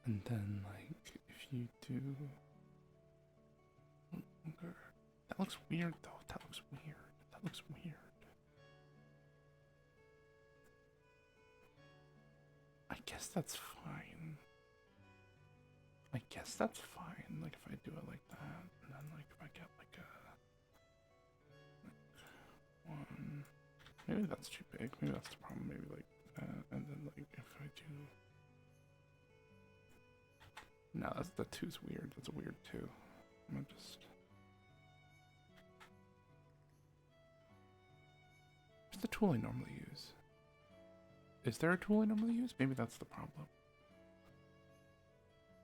And then, like, if you do longer, that looks weird though. That looks weird. That looks weird. I guess that's fine. I guess that's fine. Like, if I do it like that, and then, like, if I get like a one, maybe that's too big. Maybe that's the problem. Maybe like that, and then like if I do, no, that's the two's weird. That's a weird two. I'm gonna just. What's the tool I normally use? Is there a tool I normally use? Maybe that's the problem.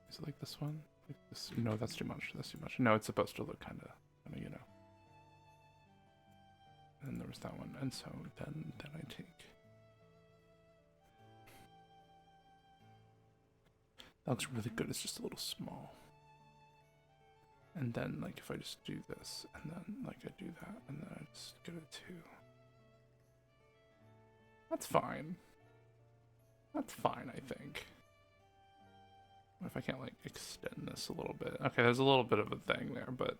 Is it like this one? Like this? No, that's too much. That's too much. No, it's supposed to look kind of, you know. And then there was that one, and so then I take. That looks really good. It's just a little small. And then, like, if I just do this, and then, like, I do that, and then I just get a 2. That's fine. That's fine, I think. What if I can't, like, extend this a little bit? Okay, there's a little bit of a thing there, but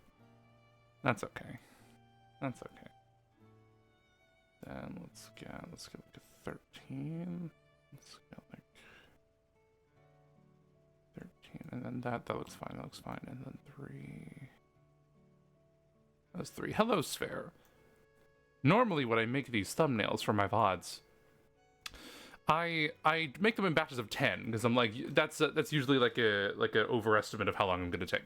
that's okay. That's okay. Then let's get like a 13. Let's get like 13, and then that looks fine. That looks fine, and then 3. That's 3. Hello, Sphere. Normally, when I make these thumbnails for my VODs, I make them in batches of 10 because I'm like that's usually like a overestimate of how long I'm gonna take.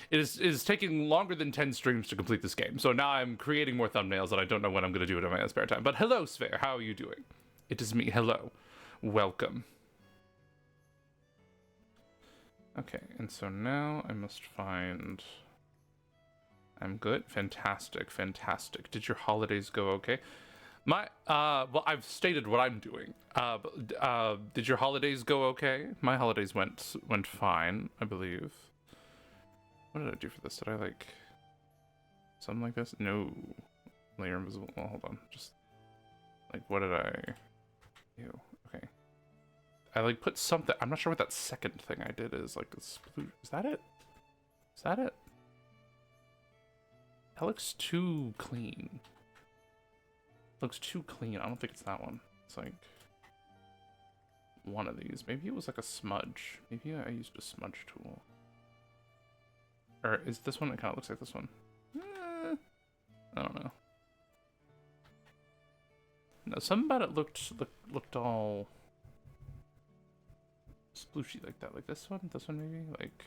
It is taking longer than 10 streams to complete this game, so now I'm creating more thumbnails and I don't know when I'm gonna do it in my spare time. But hello, Sphere, how are you doing? It is me. Hello, welcome. Okay, and so now I must find. I'm good. Fantastic, fantastic. Did your holidays go okay? Well, I've stated what I'm doing. Did your holidays go okay? My holidays went fine, I believe. What did I do for this? Did I, like, something like this? No. Layer invisible. Well, hold on. Just, like, what did I... Ew. Okay. I, like, put something... I'm not sure what that second thing I did is. Like, this... Is that it? Is that it? That looks too clean. Looks too clean. I don't think it's that one. It's like one of these. Maybe it was like a smudge. Maybe I used a smudge tool. Or is this one? It kind of looks like this one. I don't know. No, something about it looked all splooshy like that. Like this one maybe. Like,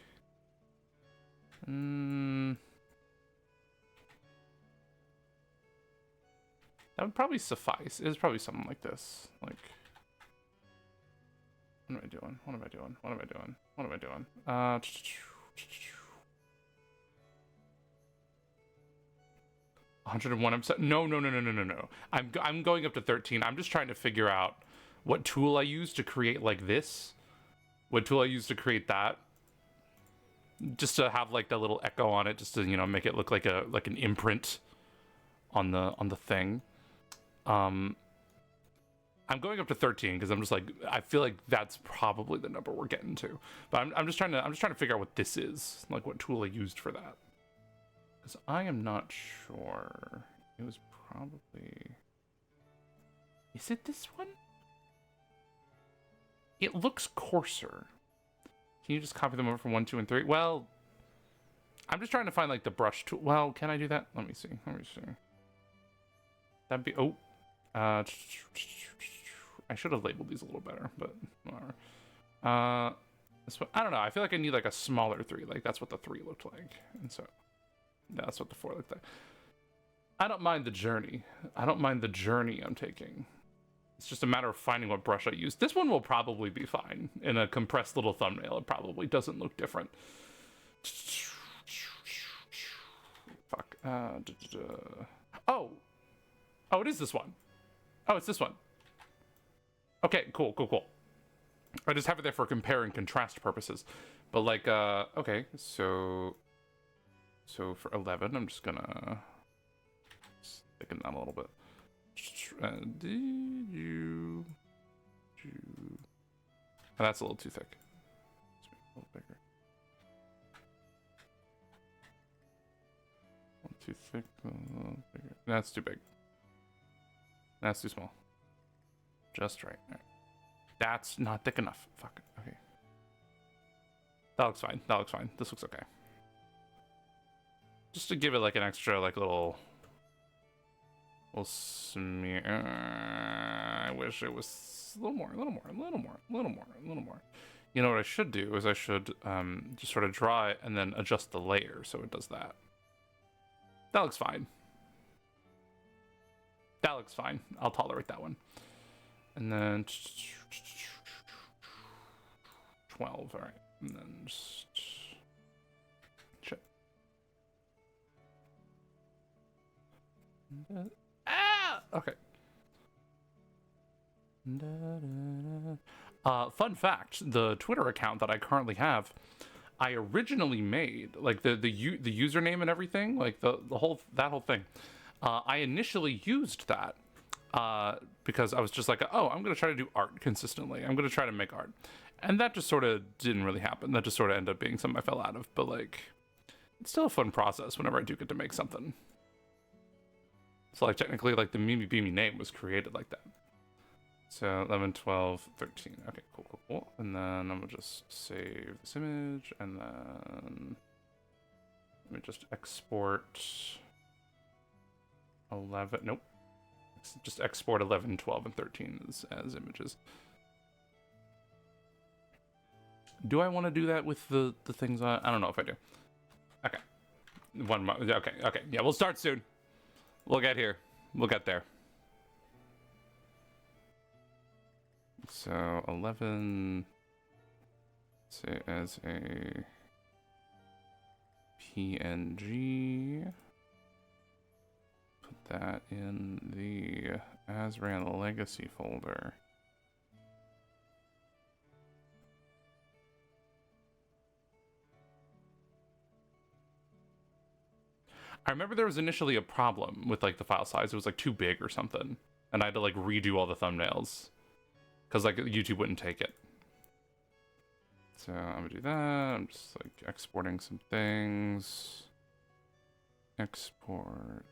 that would probably suffice. It was probably something like this. Like, what am I doing? What am I doing? What am I doing? What am I doing? 101 episode. No. I'm going up to 13. I'm just trying to figure out what tool I use to create like this. What tool I use to create that. Just to have like that little echo on it, just to, you know, make it look like an imprint on the thing. I'm going up to 13 because I'm just like, I feel like that's probably the number we're getting to. But I'm just trying to figure out what this is, like what tool I used for that. Because I am not sure. It was probably... Is it this one? It looks coarser. Can you just copy them over from 1, 2, and 3? Well, I'm just trying to find like the brush tool. Well, can I do that? Let me see. That'd be... Oh. I should have labeled these a little better, but whatever. This one, I don't know. I feel like I need like a smaller 3. Like that's what the 3 looked like, and so that's what the 4 looked like. I don't mind the journey. I don't mind the journey I'm taking. It's just a matter of finding what brush I use. This one will probably be fine in a compressed little thumbnail. It probably doesn't look different. Fuck. Oh, it is this one. Oh, it's this one. Okay, cool. I just have it there for compare and contrast purposes. But like, okay, so for 11, I'm just gonna thicken that a little bit. Oh, that's a little too thick. Too thick. A little bigger. That's too big. That's too small. Just right. All right. That's not thick enough. Fuck. Okay. That looks fine. That looks fine. This looks okay. Just to give it like an extra like little smear. I wish it was a little more. You know what I should do is I should just sort of draw it and then adjust the layer so it does that. That looks fine. That looks fine. I'll tolerate that one. And then 12. All right. And then just shit. Okay. Fun fact: the Twitter account that I currently have, I originally made like the username and everything, like the whole thing. I initially used that because I was just like, oh, I'm gonna try to do art consistently. I'm gonna try to make art, and that just sort of didn't really happen. That just sort of ended up being something I fell out of. But like, it's still a fun process whenever I do get to make something. So like technically, like the Mimi Beamy name was created like that. So 11, 12, 13. Okay, cool. And then I'm gonna just save this image, and then let me just export 11. Nope. Just export 11, 12, and 13 as images. Do I want to do that with the things on? I don't know if I do. Okay. 1 month. Okay. Yeah, we'll start soon. We'll get here. We'll get there. So 11, say as a PNG. Put that in the Azran Legacy folder. I remember there was initially a problem with like the file size. It was like too big or something, and I had to like redo all the thumbnails because like YouTube wouldn't take it. So I'm gonna do that. I'm just like exporting some things. Export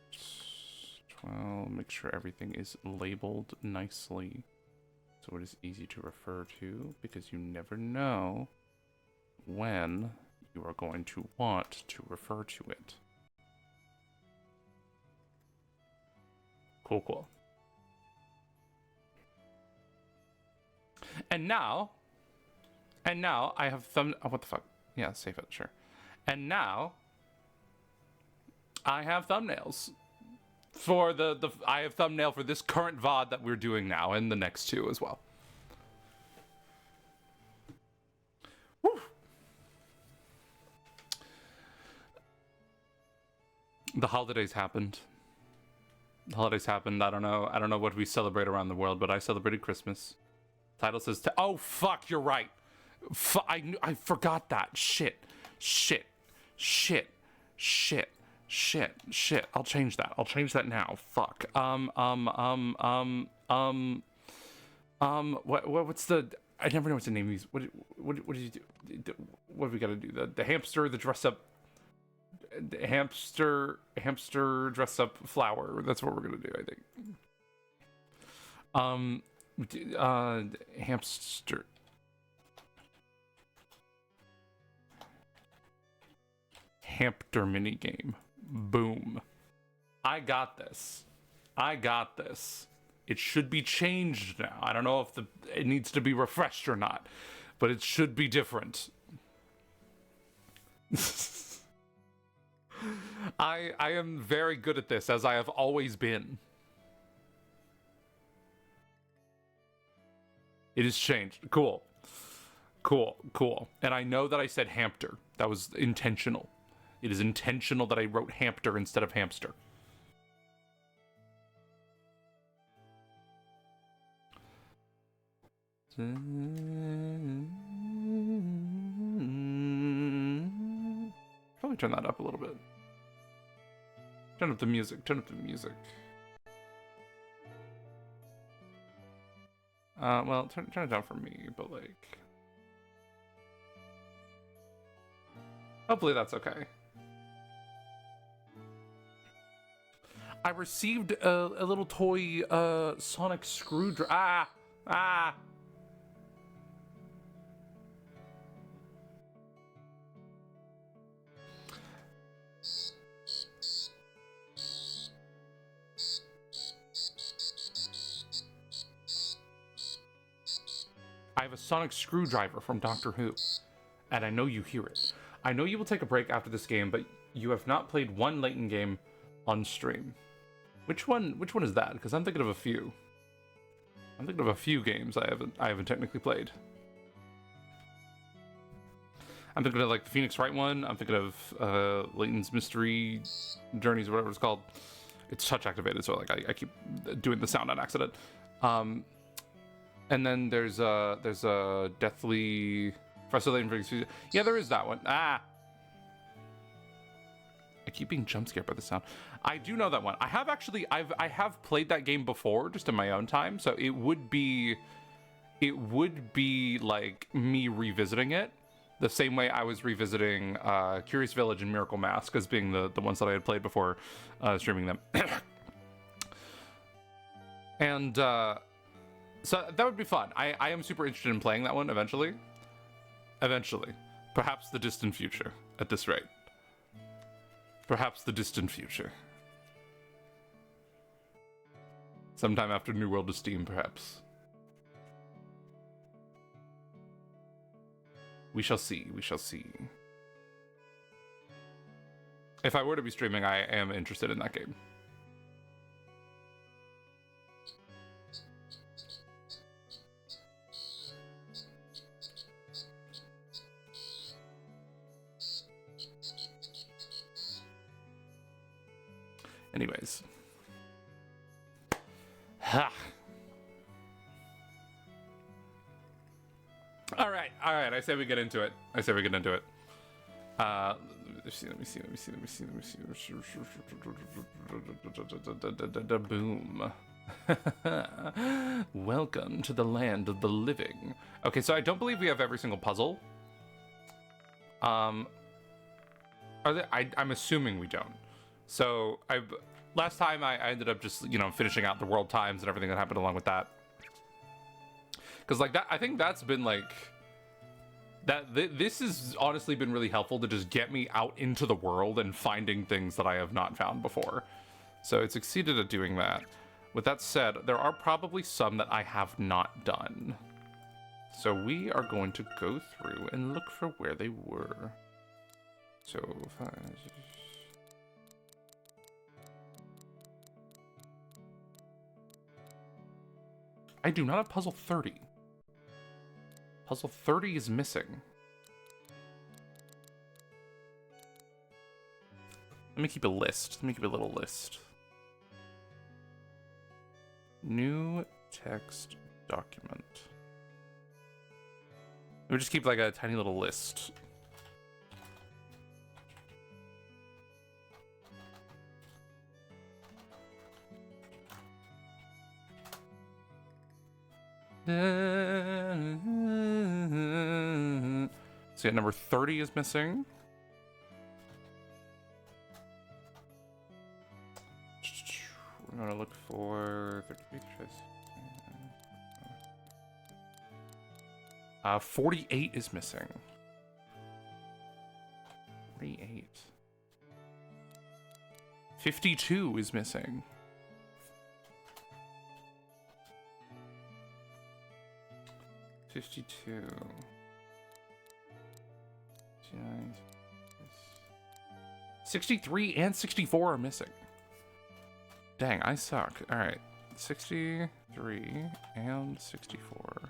12. Make sure everything is labeled nicely so it is easy to refer to, because you never know when you are going to want to refer to it. Cool. And now I have oh, what the fuck? Yeah, save it, sure. And now I have thumbnails for I have thumbnail for this current VOD that we're doing now, and the next two as well. Woo. The holidays happened. I don't know what we celebrate around the world, but I celebrated Christmas. Title says, oh fuck, you're right. I forgot that. Shit. I'll change that now. Fuck. What's the? I never know what's the name of these. What did you do? What do we gotta do? The hamster, the dress up. Hamster dress up flower. That's what we're gonna do, I think. Hamster. HAMPTER minigame. Boom. I got this. It should be changed now. I don't know if it needs to be refreshed or not, but it should be different. I am very good at this, as I have always been. It has changed. Cool. And I know that I said HAMPTER. That was intentional. It is intentional that I wrote HAMPTER instead of hamster. Probably turn that up a little bit. Turn up the music. Well, turn it down for me, but like, hopefully that's okay. I received a little toy sonic screwdriver. Ah! I have a sonic screwdriver from Doctor Who, and I know you hear it. I know you will take a break after this game, but you have not played one Layton game on stream. Which one is that? Because I'm thinking of a few. I'm thinking of a few games I haven't technically played. I'm thinking of like the Phoenix Wright one. I'm thinking of Layton's Mystery Journeys or whatever it's called. It's touch activated, so like I keep doing the sound on accident. And then there's a Deathly Frustrating. Yeah, there is that one. Ah! I keep being jump scared by the sound. I do know that one. I have played that game before, just in my own time, so it would be like me revisiting it the same way I was revisiting Curious Village and Miracle Mask as being the ones that I had played before streaming them. And so that would be fun. I am super interested in playing that one eventually. Eventually. Perhaps the distant future, at this rate. Perhaps the distant future. Sometime after New World of Steam, perhaps. We shall see, we shall see. If I were to be streaming, I am interested in that game. Anyways. Ha. All right. I say we get into it. Let me see. Boom. Welcome to the land of the living. Okay, so I don't believe we have every single puzzle. I'm assuming we don't. So last time I ended up just, finishing out the world times and everything that happened along with that. Because like that, I think that's been like this has honestly been really helpful to just get me out into the world and finding things that I have not found before. So it succeeded at doing that. With that said, there are probably some that I have not done. So we are going to go through and look for where they were. So I do not have puzzle 30. Puzzle 30 is missing. Let me keep a list. Let me keep a little list. New text document. Let me just keep like a tiny little list. So yeah, number 30 is missing. We're gonna look for 48 is missing. 48. 52 is missing. 52. 63 and 64 are missing. Dang, I suck. Alright. 63 and 64.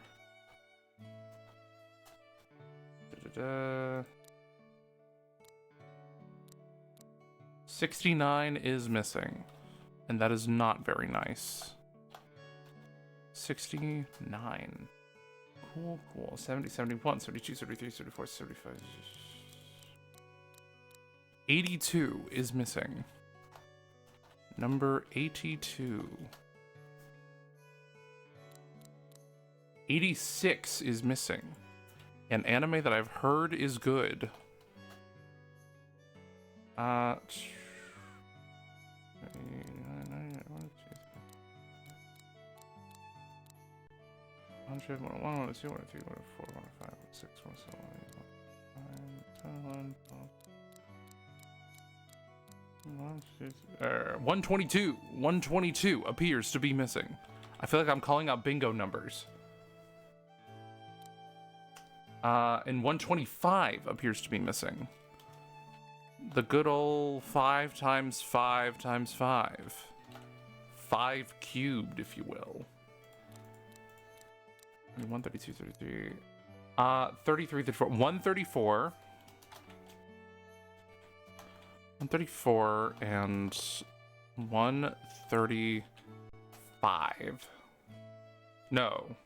69 is missing. And that is not very nice. 69. Cool. 70, 71, 72, 73, 74, 75. 82 is missing. Number 82. 86 is missing. An anime that I've heard is good. 89, 100, 101, 102, 103, 104, 105, 106, 107, 122. 122 appears to be missing. I feel like I'm calling out bingo numbers. And 125 appears to be missing. The good old 5 times 5 times 5. 5 cubed, if you will. 132, 33. 33, 34. 134. 134 and 135. No.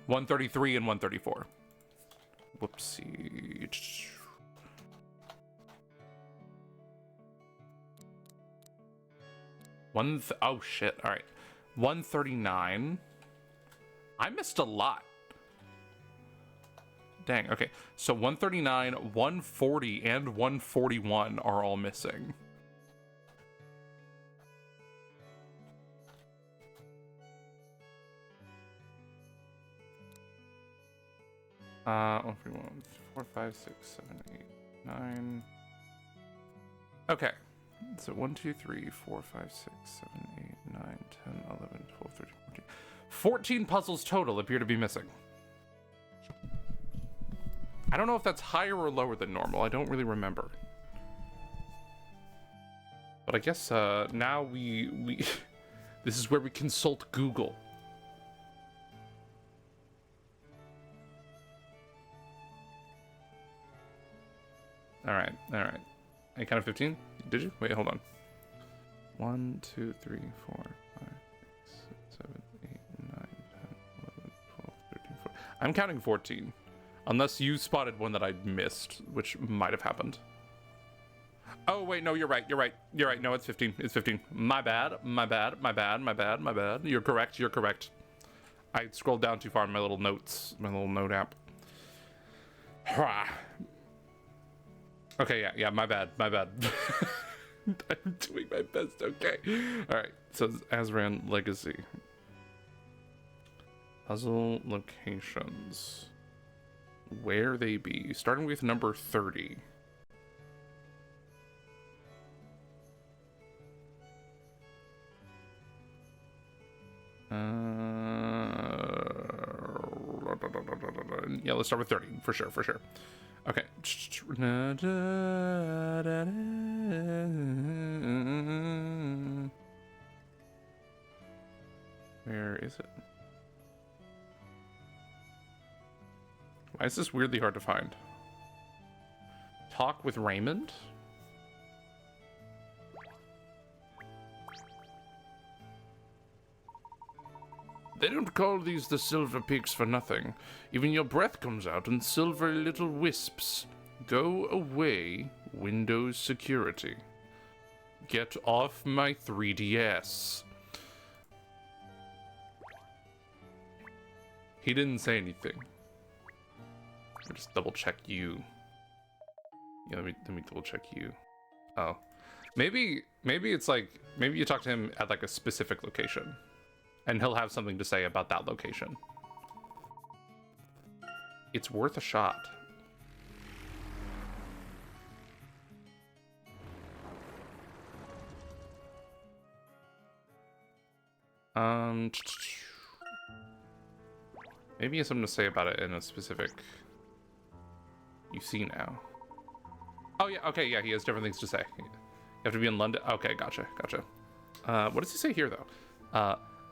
133 and 134. Whoopsie. Oh shit. All right. 139. I missed a lot. Dang. Okay. So 139, 140, and 141 are all missing. One, 4, 5, 6, 7, 8, 9. Okay. So 1, 2, 3, 4, 5, 6, 7, 8, 9, 10, 11, 12, 13, 14. 14 puzzles total appear to be missing. I don't know if that's higher or lower than normal. I don't really remember. But I guess now we this is where we consult Google. All right. I counted 15. Did you? Wait, hold on. 1, 2, 3, 4, 5, 6, 7, 8, 9, 10, 11, 12, 13, 14. I'm counting 14. Unless you spotted one that I missed, which might have happened. Oh, wait, no, you're right. No, it's 15. It's 15. My bad. You're correct. I scrolled down too far in my little notes, my little note app. Okay, yeah, my bad. I'm doing my best, okay. Alright, so Azran Legacy. Puzzle locations. Where they be? Starting with number 30. Yeah, let's start with 30, for sure. Okay. Where is it? Why is this weirdly hard to find? Talk with Raymond? They don't call these the silver peaks for nothing. Even your breath comes out in silvery little wisps. Go away, Windows security. Get off my 3DS. He didn't say anything. I'll just double check you. Yeah, let me double check you. Oh. Maybe it's like, maybe you talk to him at like a specific location. And he'll have something to say about that location. It's worth a shot. Maybe he has something to say about it in a specific... You see now. Oh yeah, okay, yeah, he has different things to say. You have to be in London. Okay, gotcha. What does he say here, though?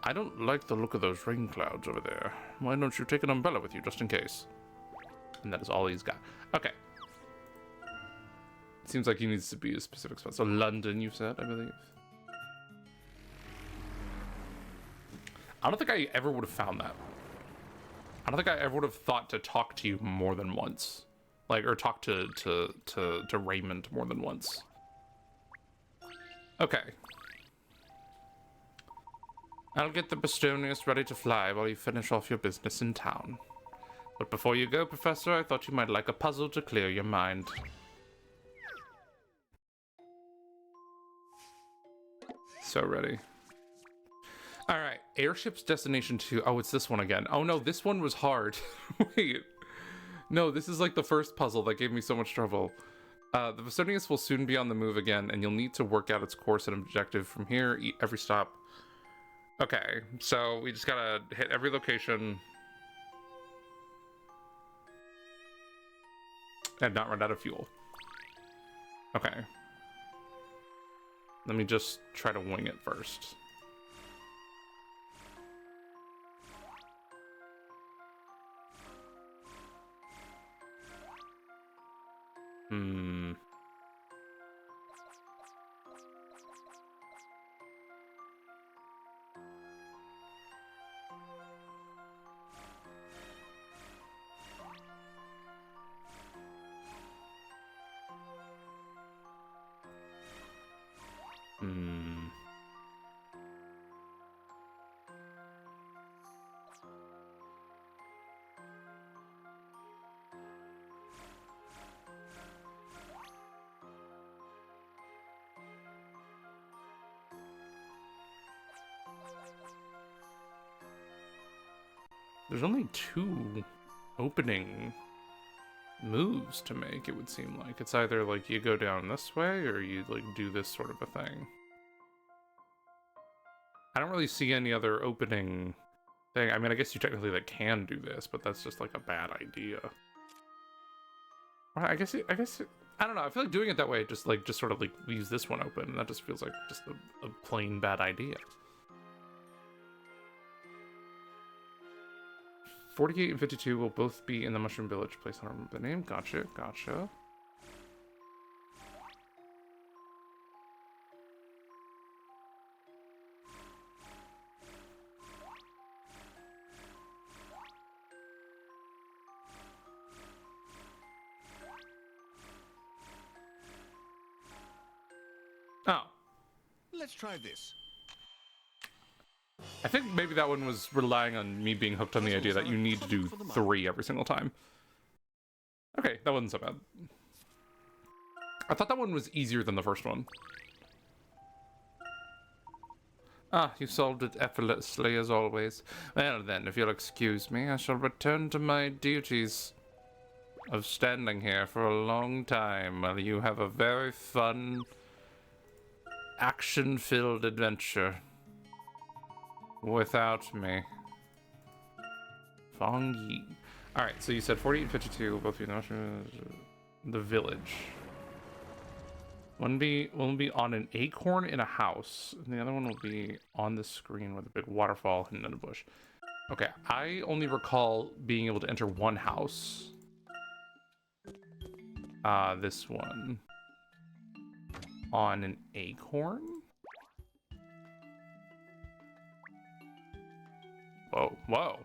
I don't like the look of those rain clouds over there. Why don't you take an umbrella with you, just in case? And that is all he's got. Okay. It seems like he needs to be a specific spot. So London, you said, I believe. I don't think I ever would have found that. I don't think I ever would have thought to talk to you more than once. Like, or talk to Raymond more than once. Okay. I'll get the Bastonius ready to fly while you finish off your business in town. But before you go, Professor, I thought you might like a puzzle to clear your mind. So ready. All right, Airship's Destination 2. Oh, it's this one again. Oh no, this one was hard. Wait. No, this is like the first puzzle that gave me so much trouble. The Vicinius will soon be on the move again, and you'll need to work out its course and objective from here, every stop. Okay, so we just gotta hit every location and not run out of fuel. Okay. Let me just try to wing it first. Hmm. Hmm. There's only 2 opening moves to make, it would seem like. It's either like you go down this way or you like do this sort of a thing. I don't really see any other opening thing. I mean, I guess you technically like can do this, but that's just like a bad idea. I guess I don't know. I feel like doing it that way just sort of like leaves this one open, and that just feels like just a plain bad idea. 48 and 52 will both be in the Mushroom Village. Place on remember the name. Gotcha, gotcha. Oh. Let's try this. I think maybe that one was relying on me being hooked on the idea that you need to do 3 every single time. Okay, that wasn't so bad. I thought that one was easier than the first one. Ah, you solved it effortlessly as always. Well then, if you'll excuse me, I shall return to my duties of standing here for a long time while you have a very fun, action-filled adventure. Without me. Fong Yi. Alright, so you said 48 and 52 will both be in the village. One will be on an acorn in a house, and the other one will be on the screen with a big waterfall hidden in a bush. Okay, I only recall being able to enter one house. This one. On an acorn? Whoa, whoa.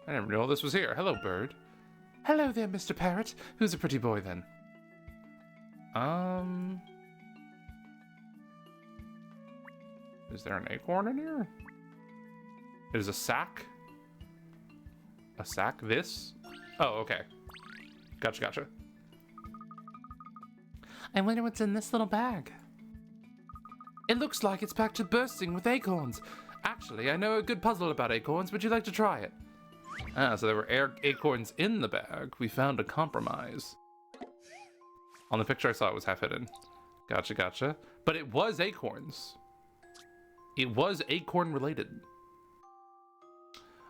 I didn't know this was here. Hello, bird. Hello there, Mr. Parrot. Who's a pretty boy, then? Is there an acorn in here? Is a sack? A sack? This? Oh, okay. Gotcha, gotcha. I wonder what's in this little bag. It looks like it's packed to bursting with acorns. Actually, I know a good puzzle about acorns. Would you like to try it? Ah, so there were acorns in the bag. We found a compromise. On the picture I saw, it was half hidden. Gotcha, gotcha. But it was acorns. It was acorn related.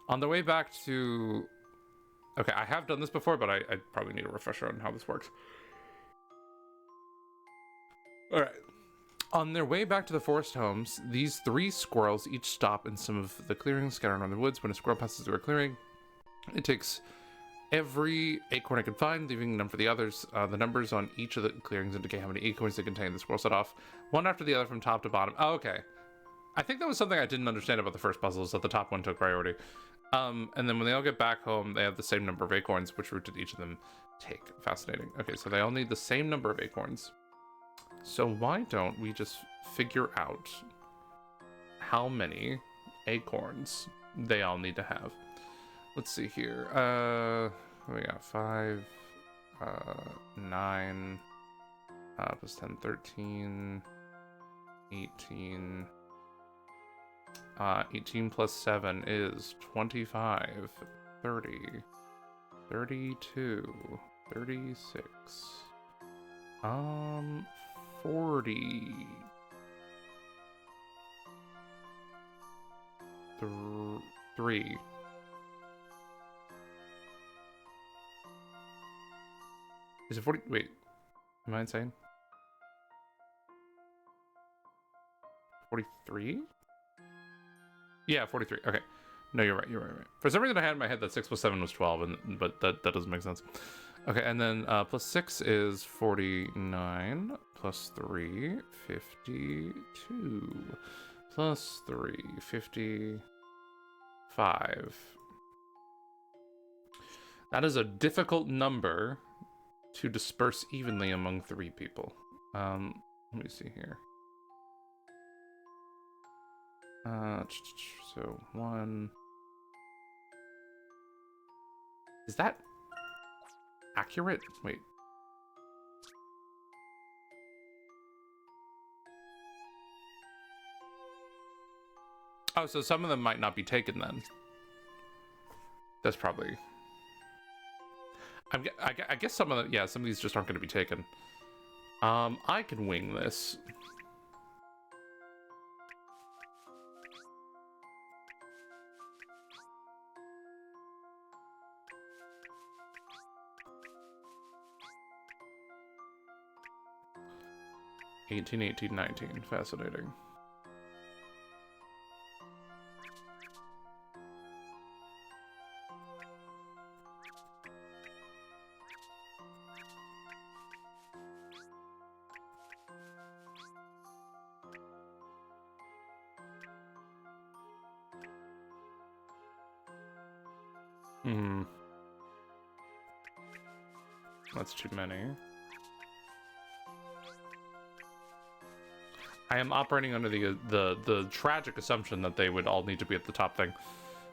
On the way back to... Okay, I have done this before, but I probably need a refresher on how this works. Alright. On their way back to the forest homes, these 3 squirrels each stop in some of the clearings scattered around the woods. When a squirrel passes through a clearing, it takes every acorn it can find, leaving none for the others. The numbers on each of the clearings indicate how many acorns they contain. The squirrel set off one after the other from top to bottom. Oh, okay. I think that was something I didn't understand about the first puzzle, is that the top one took priority. And then when they all get back home, they have the same number of acorns. Which route did each of them take? Fascinating. Okay, so they all need the same number of acorns. So why don't we just figure out how many acorns they all need to have? Let's see here. We got 5, 9, plus 10, 13, 18, 18 plus 7 is 25, 30, 32, 36, 40, 3. Is it 40? Wait, am I insane? 43? Yeah, 43. Okay. No, you're right. You're right. For some reason, I had in my head that 6 plus 7 was 12, but that doesn't make sense. Okay, and then plus 6 is 49. Plus 3, 52. Plus 3, 55. That is a difficult number to disperse evenly among 3 people. Let me see here. So 1. Is that accurate? Wait. Oh, so some of them might not be taken then. That's probably... I guess some of them... Yeah, some of these just aren't going to be taken. I can wing this. $18, 18, 19. Fascinating. That's too many. I am operating under the tragic assumption that they would all need to be at the top thing,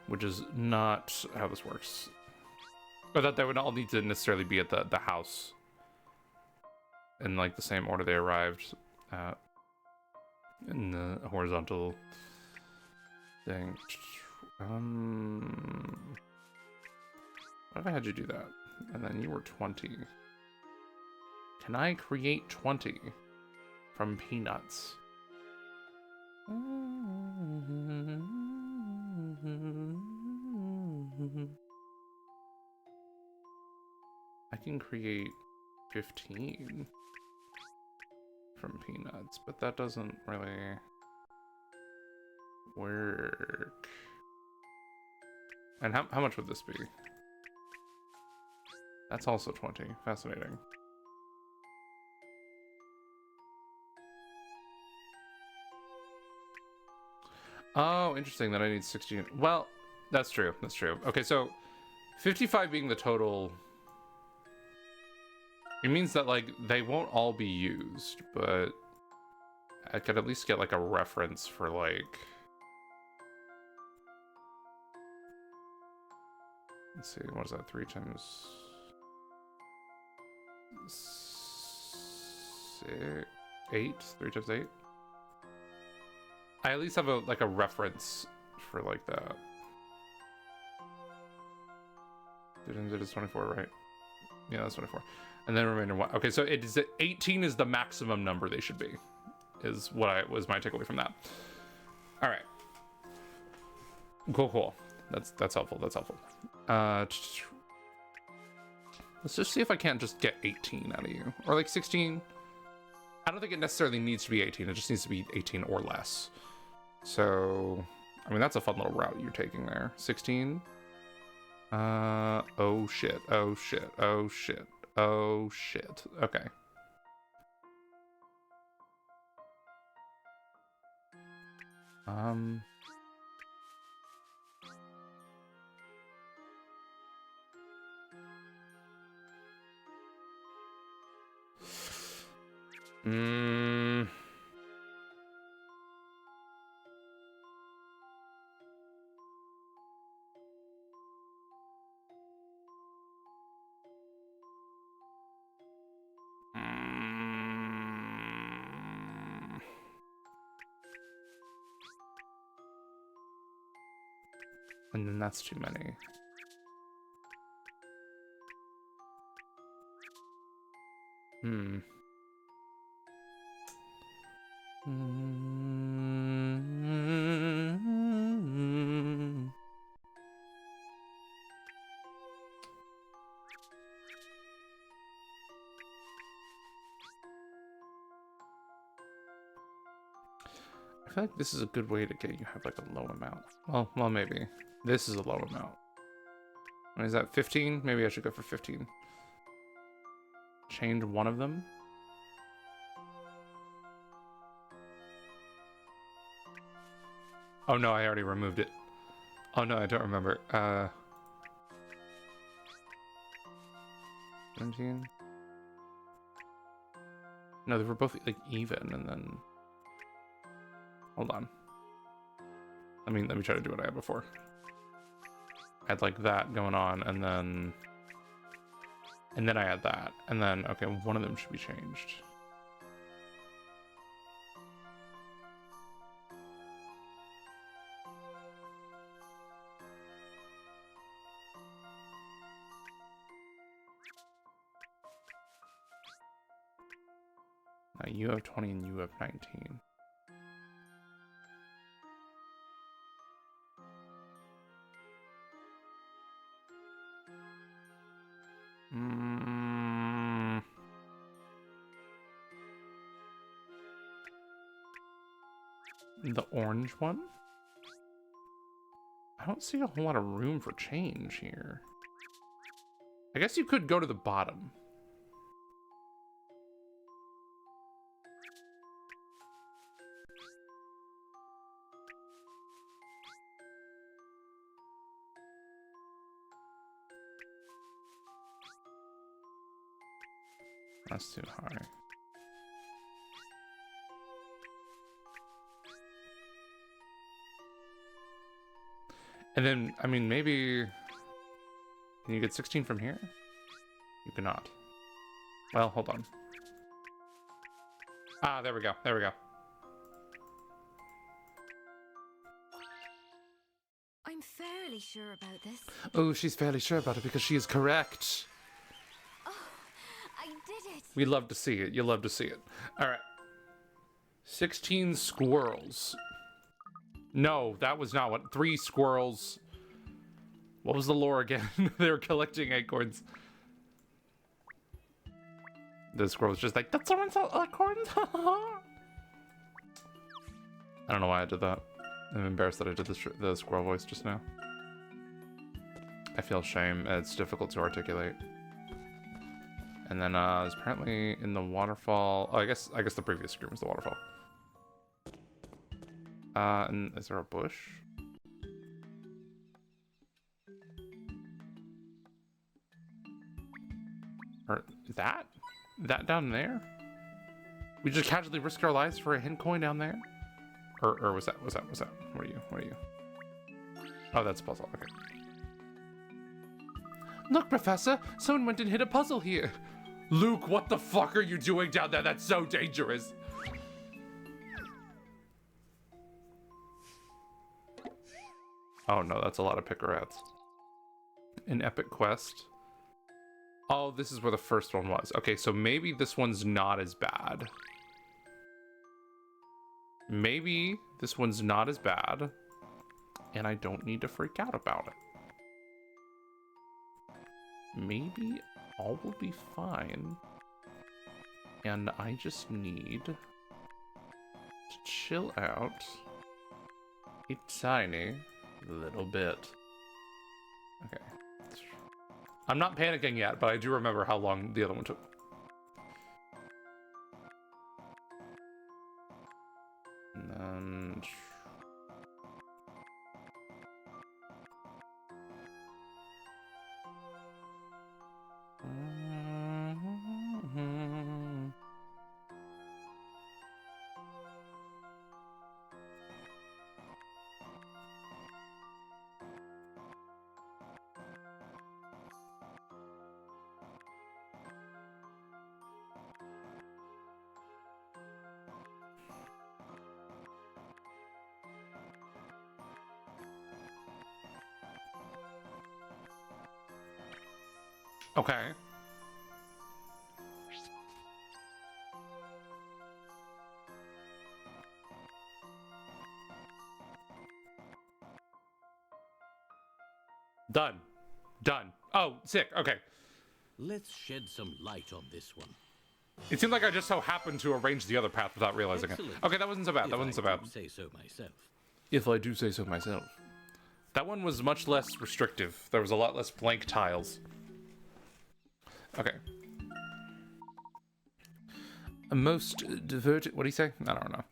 which is not how this works. Or that they would all need to necessarily be at the house in like the same order they arrived at in the horizontal thing. What if I had you do that? And then you were 20. Can I create 20 from peanuts? I can create 15 from peanuts, but that doesn't really work. And how much would this be? That's also 20. Fascinating. Oh, interesting that I need 16. Well, that's true. That's true. Okay, so 55 being the total, it means that like they won't all be used, but I could at least get like a reference for like, let's see, what is that? 3 times 6, 8? 3 times 8? I at least have a like a reference for like that. It is 24, right? Yeah, that's 24. And then remainder 1. Okay, so it is 18 is the maximum number they should be. Is what was my takeaway from that. All right. Cool. That's helpful. That's helpful. Let's just see if I can't just get 18 out of you, or like 16. I don't think it necessarily needs to be 18. It just needs to be 18 or less. So, I mean, that's a fun little route you're taking there. 16. Oh shit. Okay. And then that's too many. Hmm. I feel like this is a good way to get you have like a low amount. Well, maybe. This is a low amount. Is that 15? Maybe I should go for 15. Change one of them. Oh no, I already removed it. Oh no, I don't remember. 17. No, they were both like even, and then hold on. Let me try to do what I had before. I had like that going on, and then I had that, and then okay, one of them should be changed. Now you have 20 and you have 19. The orange one? I don't see a whole lot of room for change here. I guess you could go to the bottom. That's too high. And then, I mean, maybe... Can you get 16 from here? You cannot. Well, hold on. Ah, there we go. There we go. I'm fairly sure about this. Oh, she's fairly sure about it because she is correct. Oh, I did it. We love to see it. You love to see it. All right. 16 squirrels. No, that was not what... 3 squirrels. What was the lore again? They were collecting acorns. The squirrel was just like, that's someone's acorns. I don't know why I did that. I'm embarrassed that I did the squirrel voice just now. I feel shame. It's difficult to articulate. And then it's apparently in the waterfall. Oh, I guess the previous screen was the waterfall. And is there a bush? Or that down there? We just casually risk our lives for a hint coin down there? Or was that? What are you? Oh, that's a puzzle. Okay. Look, Professor! Someone went and hit a puzzle here! Luke, what the fuck are you doing down there? That's so dangerous! Oh no, that's a lot of pickerats. An epic quest. Oh, this is where the first one was. Okay, so maybe this one's not as bad. Maybe this one's not as bad, and I don't need to freak out about it. Maybe all will be fine, and I just need to chill out a tiny little bit. Okay. I'm not panicking yet, but I do remember how long the other one took. And then... Okay. Done. Done. Oh, sick. Okay. Let's shed some light on this one. It seemed like I just so happened to arrange the other path without realizing Excellent. it. Okay, that wasn't so bad. That wasn't so bad. If I do say so myself. If I do say so myself. That one was much less restrictive. There was a lot less blank tiles. Okay. A most diverted... What do you say? I don't know.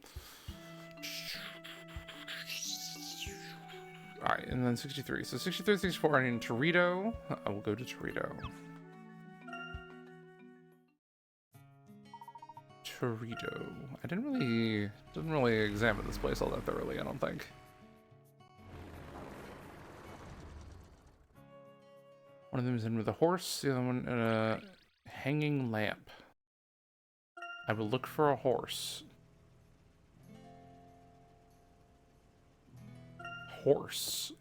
Alright, and then 63. So 63, 64, I need Torito. I will go to Torito. Torito. I didn't really examine this place all that thoroughly, I don't think. One of them is in with a horse, the other one in a hanging lamp. I will look for a horse. Horse.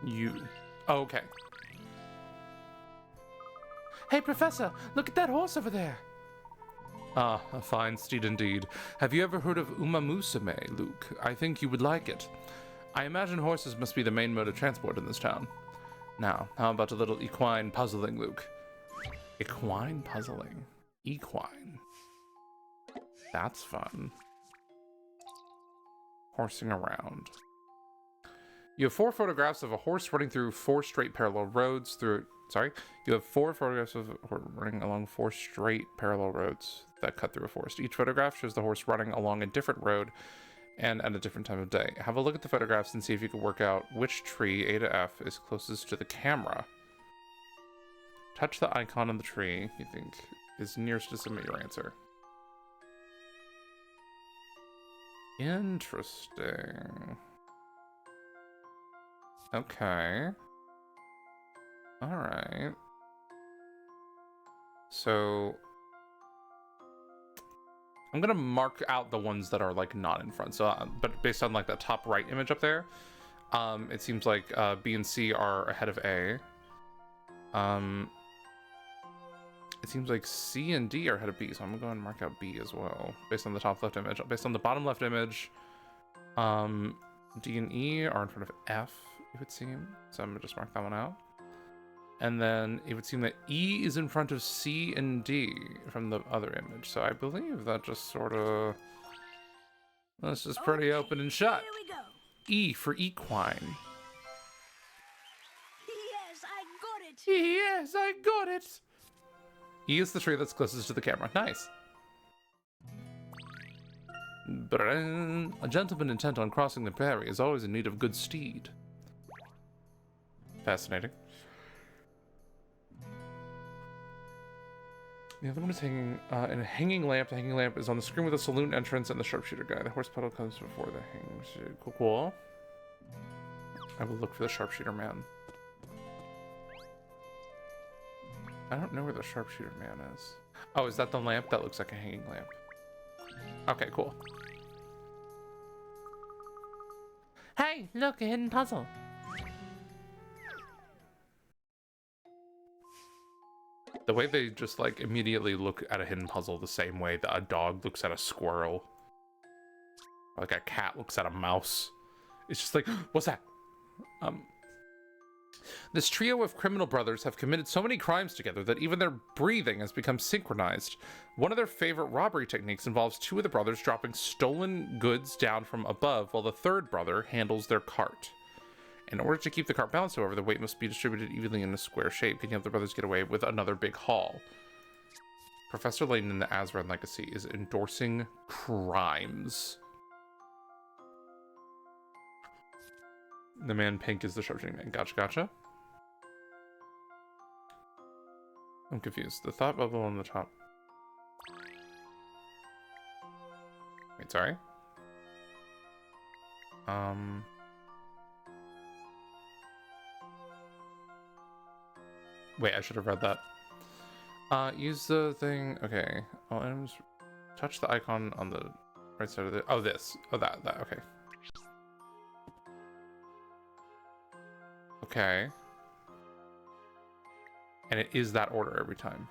You. Oh, okay. Hey, Professor, look at that horse over there. Ah, a fine steed indeed. Have you ever heard of Umamusume, Luke? I think you would like it. I imagine horses must be the main mode of transport in this town. Now, how about a little equine puzzling, Luke? Equine puzzling? Equine. That's fun. Horsing around. You have 4 photographs of a horse running through 4 straight parallel roads through... Sorry? You have 4 photographs of a horse running along 4 straight parallel roads that cut through a forest. Each photograph shows the horse running along a different road and at a different time of day. Have a look at the photographs and see if you can work out which tree, A to F, is closest to the camera. Touch the icon on the tree you think is nearest to submit your answer. Interesting. Okay. Alright. So... I'm gonna mark out the ones that are, like, not in front. So, but based on, like, that top right image up there, it seems like B and C are ahead of A. It seems like C and D are ahead of B, so I'm gonna go and mark out B as well, based on the top left image. Based on the bottom left image, D and E are in front of F, it would seem. So I'm gonna just mark that one out. And then it would seem that E is in front of C and D from the other image. So I believe that just sort of... That's just pretty open and shut. Here we go. E for equine. Yes, I got it. Yes, I got it! E is the tree that's closest to the camera. Nice. A gentleman intent on crossing the prairie is always in need of good steed. Fascinating. The other one is hanging in a hanging lamp. The hanging lamp is on the screen with a saloon entrance and the sharpshooter guy. The horse pedal comes before the hanging. Cool, cool. I will look for the sharpshooter man. I don't know where the sharpshooter man is. Oh, is that the lamp? That looks like a hanging lamp. Okay, cool. Hey, look, a hidden puzzle. The way they just, like, immediately look at a hidden puzzle the same way that a dog looks at a squirrel. Or like a cat looks at a mouse. It's just like, what's that? This trio of criminal brothers have committed so many crimes together that even their breathing has become synchronized. One of their favorite robbery techniques involves 2 of the brothers dropping stolen goods down from above while the third brother handles their cart. In order to keep the cart balanced, however, the weight must be distributed evenly in a square shape. Can you help the brothers get away with another big haul? Professor Layton in the Azran Legacy is endorsing crimes. The man pink is the sharpshooting man. Gotcha, gotcha. I'm confused. The thought bubble on the top. Wait, sorry. Wait, I should have read that. Use the thing. Okay. All items. Touch the icon on the right side of the. Oh, this. Oh, that. Okay. Okay. And it is that order every time.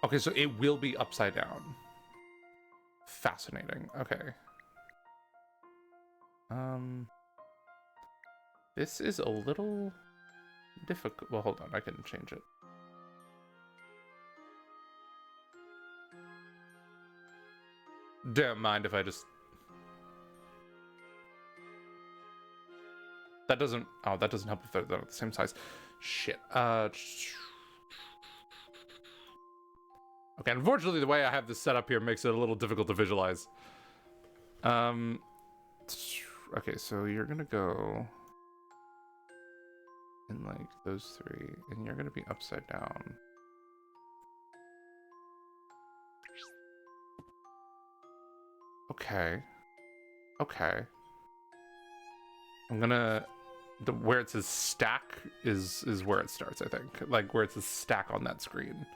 Okay, so it will be upside down. Fascinating. Okay. This is a little difficult. Well, hold on. I can change it. Don't mind if I just... That doesn't... Oh, that doesn't help if they're at the same size. Shit. Okay, unfortunately, the way I have this set up here makes it a little difficult to visualize. Okay, so you're gonna go in like those three, and you're gonna be upside down. Okay. Okay. I'm gonna... where it says stack is where it starts, I think. Like, where it says stack on that screen.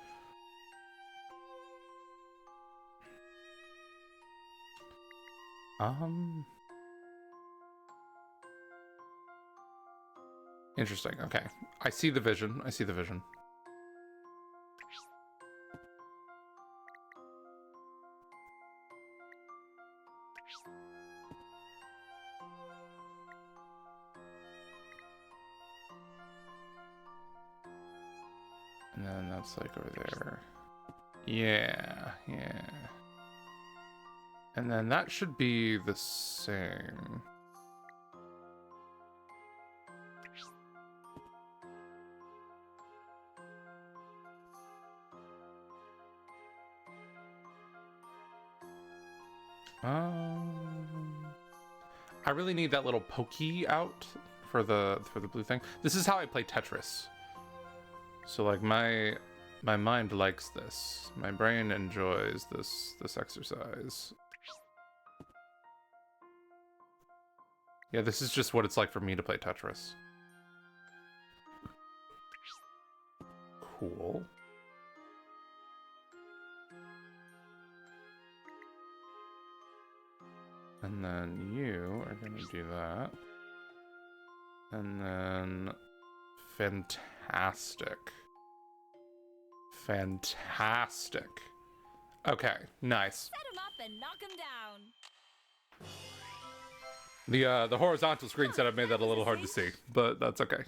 Interesting. Okay. I see the vision. I see the vision. And then that's like over there. Yeah, yeah. And then that should be the same. I really need that little pokey out for the blue thing. This is how I play Tetris. So like my mind likes this. My brain enjoys this exercise. Yeah, this is just what it's like for me to play Tetris. Cool. And then you are going to do that. And then... Fantastic. Fantastic. Okay, nice. Set him up and knock him down. The horizontal screen setup made that a little hard to see, but that's okay.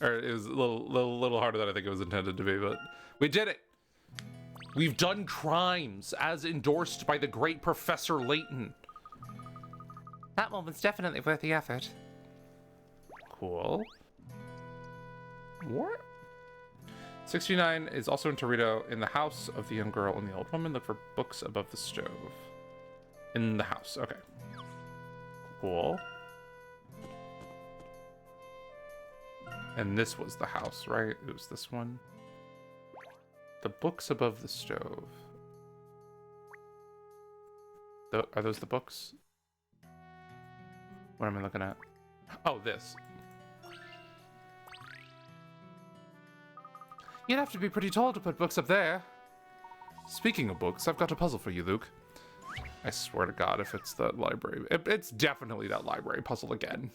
Or it was a little harder than I think it was intended to be, but we did it. We've done crimes as endorsed by the great Professor Layton. That moment's definitely worth the effort. Cool. What? 69 is also in Torito. In the house of the young girl and the old woman, look for books above the stove. In the house. Okay. Cool. And this was the house, right? It was this one. The books above the stove. Are those the books? What am I looking at? Oh, this. You'd have to be pretty tall to put books up there. Speaking of books, I've got a puzzle for you, Luke. I swear to God, if it's that library... It's definitely that library puzzle again.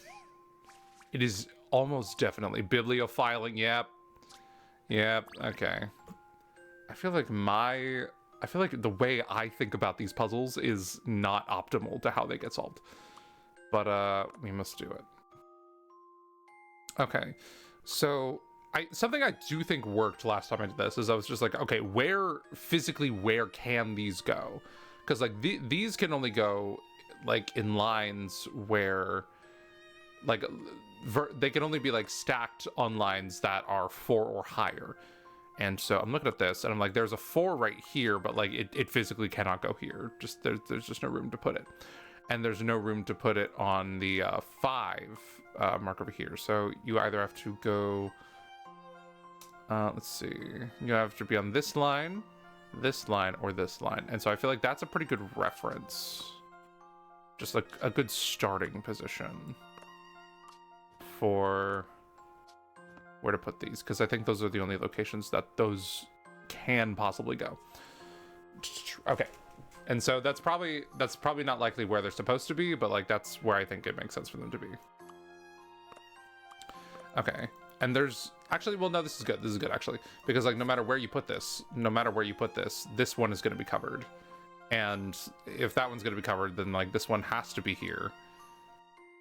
It is almost definitely. Bibliophiling, yep. Yep, okay. I feel like the way I think about these puzzles is not optimal to how they get solved. But, we must do it. Okay, so... something I do think worked last time I did this is I was just like, okay, where can these go? Because like these can only go like in lines where like they can only be like stacked on lines that are 4 or higher. And so I'm looking at this and I'm like, there's a 4 right here, but like it physically cannot go here. Just there's just no room to put it. And there's no room to put it on the 5 mark over here. So you either have to go... let's see. You have to be on this line, or this line. And so I feel like that's a pretty good reference. Just like a good starting position for where to put these. Because I think those are the only locations that those can possibly go. Okay. And so that's probably not likely where they're supposed to be, but like that's where I think it makes sense for them to be. Okay. And there's actually, well, no, this is good. This is good actually, because like no matter where you put this, this one is going to be covered. And if that one's going to be covered, then like this one has to be here.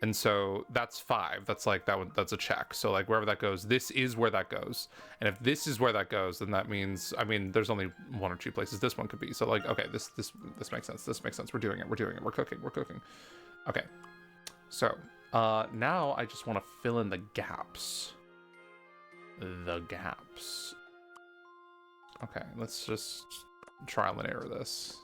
And so that's 5. That's like that one. That's a check. So like wherever that goes, this is where that goes. And if this is where that goes, then that means, I mean, there's only 1 or 2 places this one could be. So like, okay, this makes sense. This makes sense. We're doing it. We're doing it. We're cooking. We're cooking. Okay. So now I just want to fill in the gaps. The gaps. Okay, let's just trial and error this.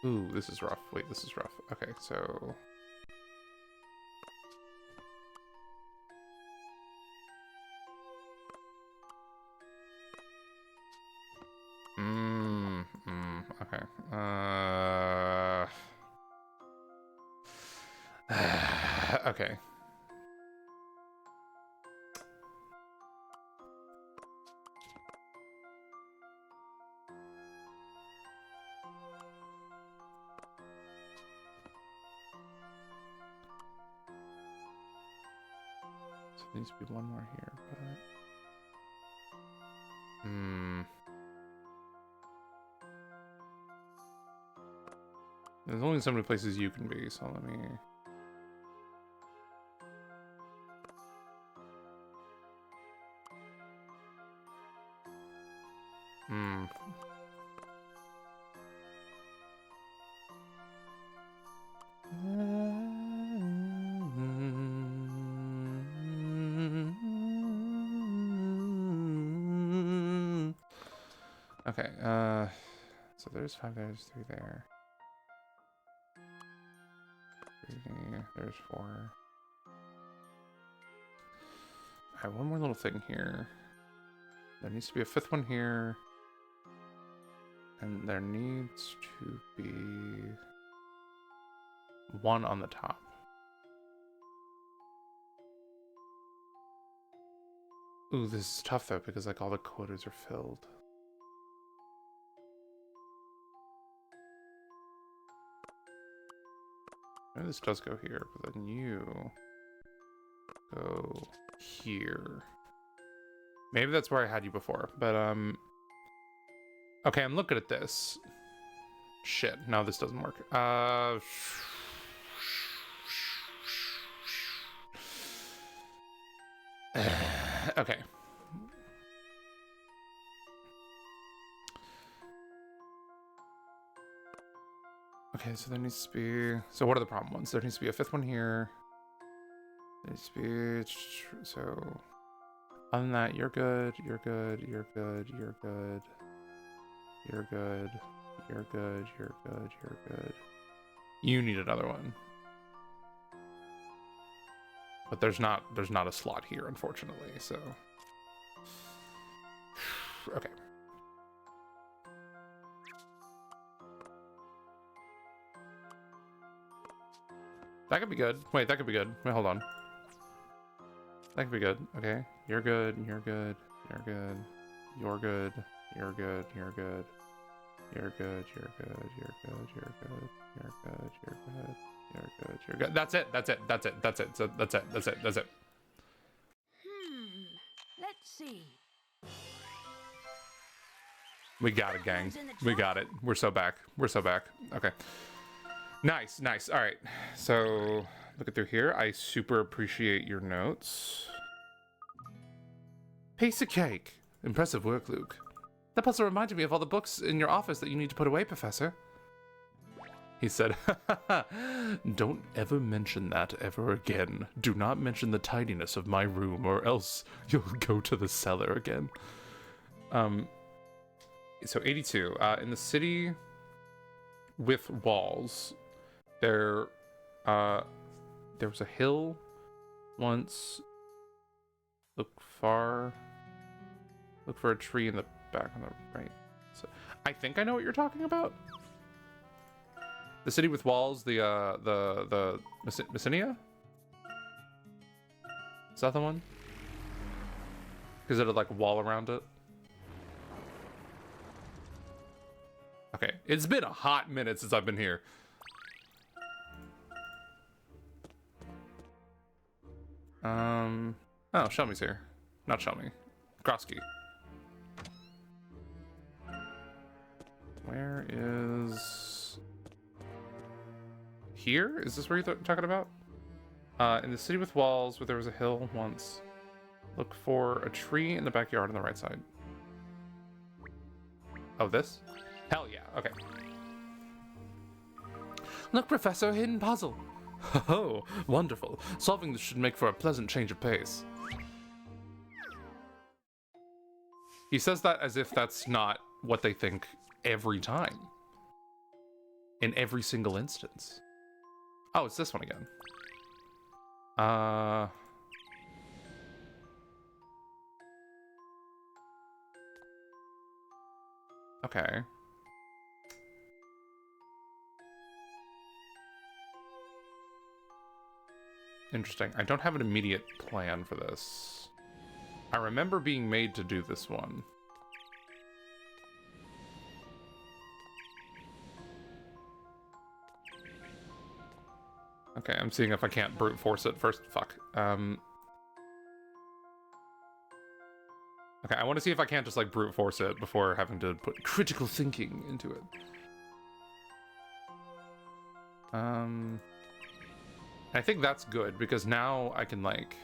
Ooh, this is rough. Wait, this is rough. Okay, so... okay. Okay. So there needs to be one more here, but... There's only so many places you can be, so let me... Okay, so there's 5 there's 3 there. 3, there's 4. I have one more little thing here. There needs to be a 5th one here. And there needs to be 1 on the top. Ooh, this is tough though, because like all the quotas are filled. Maybe this does go here, but then you go here. Maybe that's where I had you before, but okay, I'm looking at this. Shit, no, this doesn't work. Okay. Okay, so there needs to be... So what are the problem ones? There needs to be a 5th one here. There needs to be... So... Other than that, you're good, you're good, you're good, you're good. You're good, you're good, you're good, you're good. You need another one. But there's not a slot here, unfortunately, so... Okay. That could be good. Wait, that could be good. Wait, hold on. That could be good. Okay. You're good. You're good. You're good. You're good. You're good. You're good. You're good. You're good. You're good. You're good. You're good. You're good. You're good. You're good. That's it. That's it. That's it. That's it. So that's it. That's it. That's it. Let's see. We got it, gang. We got it. We're so back. We're so back. Okay. Nice, nice. All right. So looking through here, I super appreciate your notes. Piece of cake. Impressive work, Luke. That puzzle reminded me of all the books in your office that you need to put away, Professor. He said, don't ever mention that ever again. Do not mention the tidiness of my room or else you'll go to the cellar again. So 82. In the city with walls, there There was a hill once. Look for a tree in the back on the right. So I think I know what you're talking about. The city with walls, the Messinia? Is that the one? Because it had like wall around it. Okay, it's been a hot minute since I've been here. Oh, Shelmy's here. Not Shelmy. Grosky. Where is... Here? Is this where you're talking about? In the city with walls, where there was a hill once. Look for a tree in the backyard on the right side. Oh, this? Hell yeah, okay. Look, Professor, a hidden puzzle. Oh, wonderful. Solving this should make for a pleasant change of pace. He says that as if that's not what they think every time. In every single instance. Oh, it's this one again. Okay. Interesting. I don't have an immediate plan for this. I remember being made to do this one. Okay, I'm seeing if I can't brute force it first. Fuck. Okay, I want to see if I can't just like brute force it before having to put critical thinking into it. I think that's good because now I can like...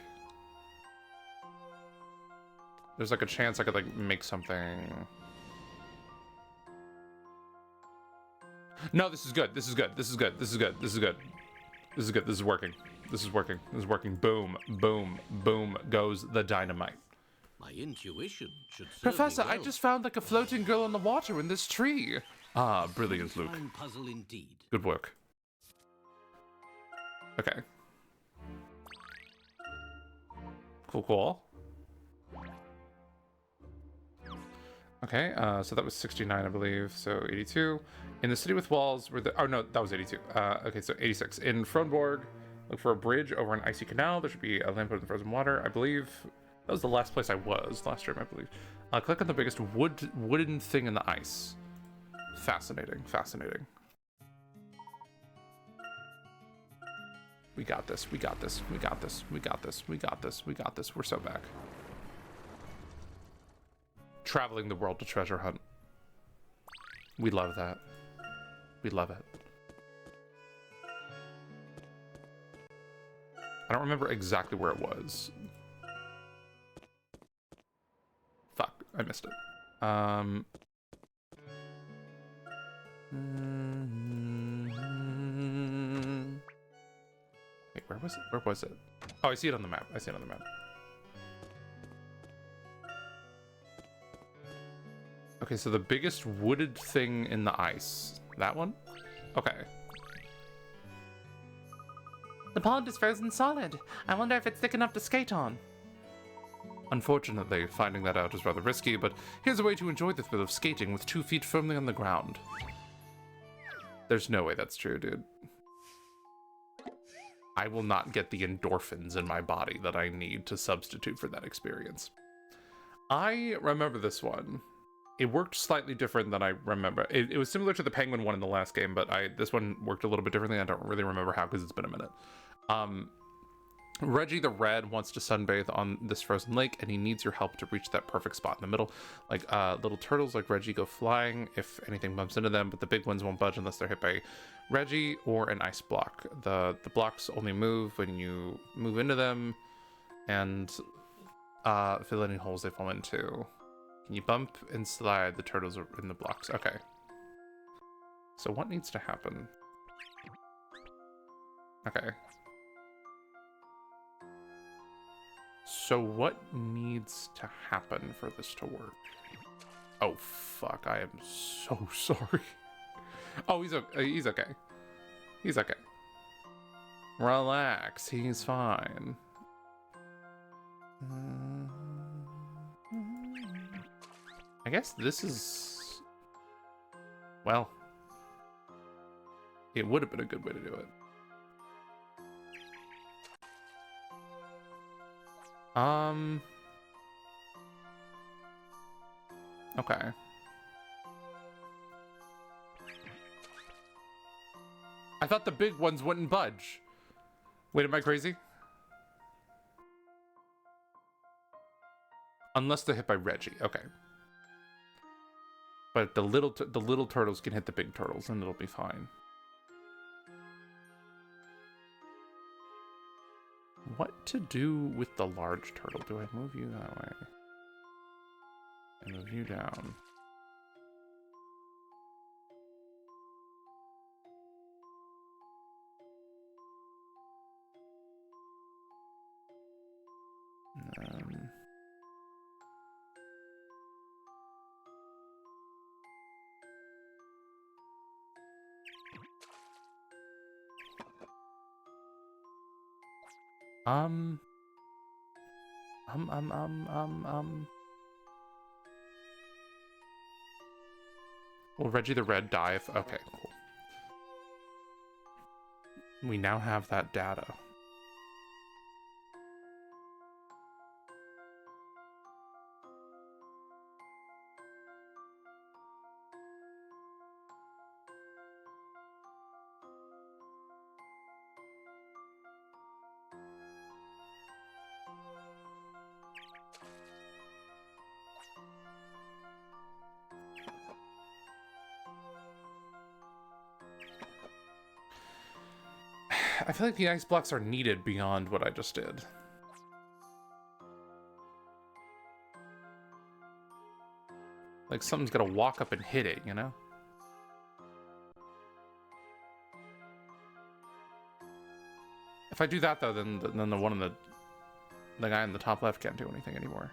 There's like a chance I could like make something... No, this is good. This is good. This is good. This is good. This is good. This is good. This is working. This is working. This is working. Boom, boom, boom goes the dynamite. My intuition should serve Professor, me well. I just found like a floating girl in the water in this tree. Ah, brilliant, Luke. Fine puzzle indeed. Good work. Okay. Cool, cool. Okay, so that was 69, I believe. So 82. In the city with walls, were the... Oh, no, that was 82. Okay, so 86. In Fronborg, look for a bridge over an icy canal. There should be a lamppost in frozen water. I believe that was the last place I was last stream, I believe. Click on the biggest wooden thing in the ice. Fascinating, fascinating. We got this, we got this, we got this, we got this, we got this, we got this. We're so back. Traveling the world to treasure hunt. We love that. We love it. I don't remember exactly where it was. Fuck, I missed it. Wait, where was it? Where was it? Oh, I see it on the map. I see it on the map. Okay, so the biggest wooded thing in the ice. That one? Okay. The pond is frozen solid. I wonder if it's thick enough to skate on. Unfortunately, finding that out is rather risky, but here's a way to enjoy the thrill of skating with 2 feet firmly on the ground. There's no way that's true, dude. I will not get the endorphins in my body that I need to substitute for that experience. I remember this one. It worked slightly different than I remember. It was similar to the penguin one in the last game, but this one worked a little bit differently. I don't really remember how because it's been a minute. Reggie the Red wants to sunbathe on this frozen lake, and he needs your help to reach that perfect spot in the middle. Like little turtles like Reggie go flying if anything bumps into them, but the big ones won't budge unless they're hit by Reggie or an ice block. The blocks only move when you move into them and fill any holes they fall into. Can you bump and slide the turtles in the blocks? Okay. So what needs to happen? Okay. So what needs to happen for this to work? Oh, fuck. I am so sorry. Oh, he's okay. He's okay. He's okay. Relax, he's fine. I guess this is... Well... It would have been a good way to do it. Okay. I thought the big ones wouldn't budge. Wait, am I crazy? Unless they're hit by Reggie. Okay. But the little turtles can hit the big turtles and it'll be fine. What to do with the large turtle? Do I move you that way? I move you down. Um, Will Reggie the Red die if... Okay, cool. We now have that data. I feel like the ice blocks are needed beyond what I just did. Like something's gotta walk up and hit it, you know? If I do that though, then the one in the guy in the top left can't do anything anymore.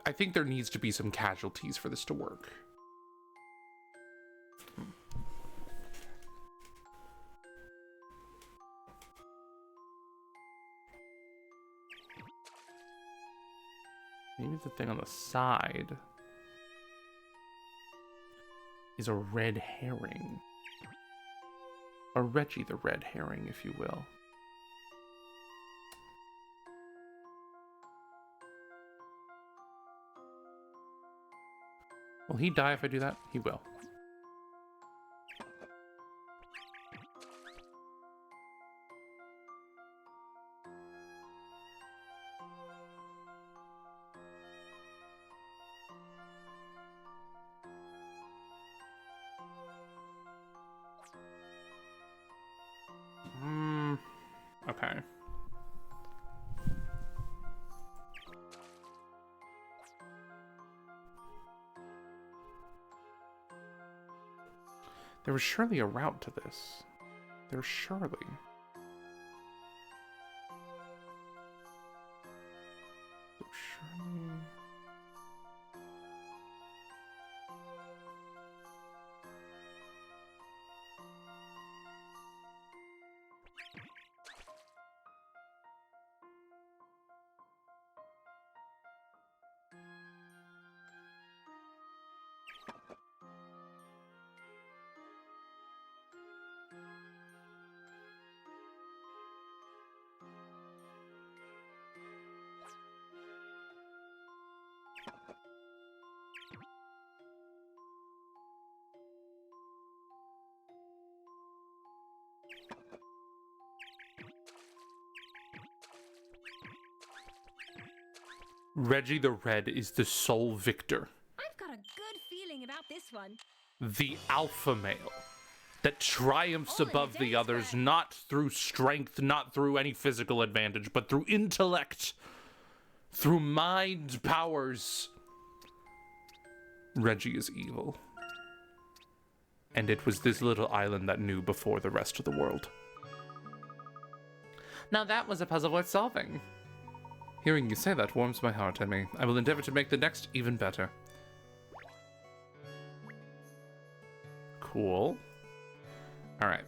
I think there needs to be some casualties for this to work. Maybe the thing on the side is a red herring. Or Reggie the red herring, if you will. Will he die if I do that? He will. Okay. There was surely a route to this. There's surely. Reggie the Red is the sole victor. I've got a good feeling about this one. The alpha male that triumphs All in a above the day's others, work. not through strength, not through any physical advantage, but through intellect, through mind powers. Reggie is evil. And it was this little island that knew before the rest of the world. Now that was a puzzle worth solving. Hearing you say that warms my heart, Emmy. I will endeavor to make the next even better. Cool. Alright.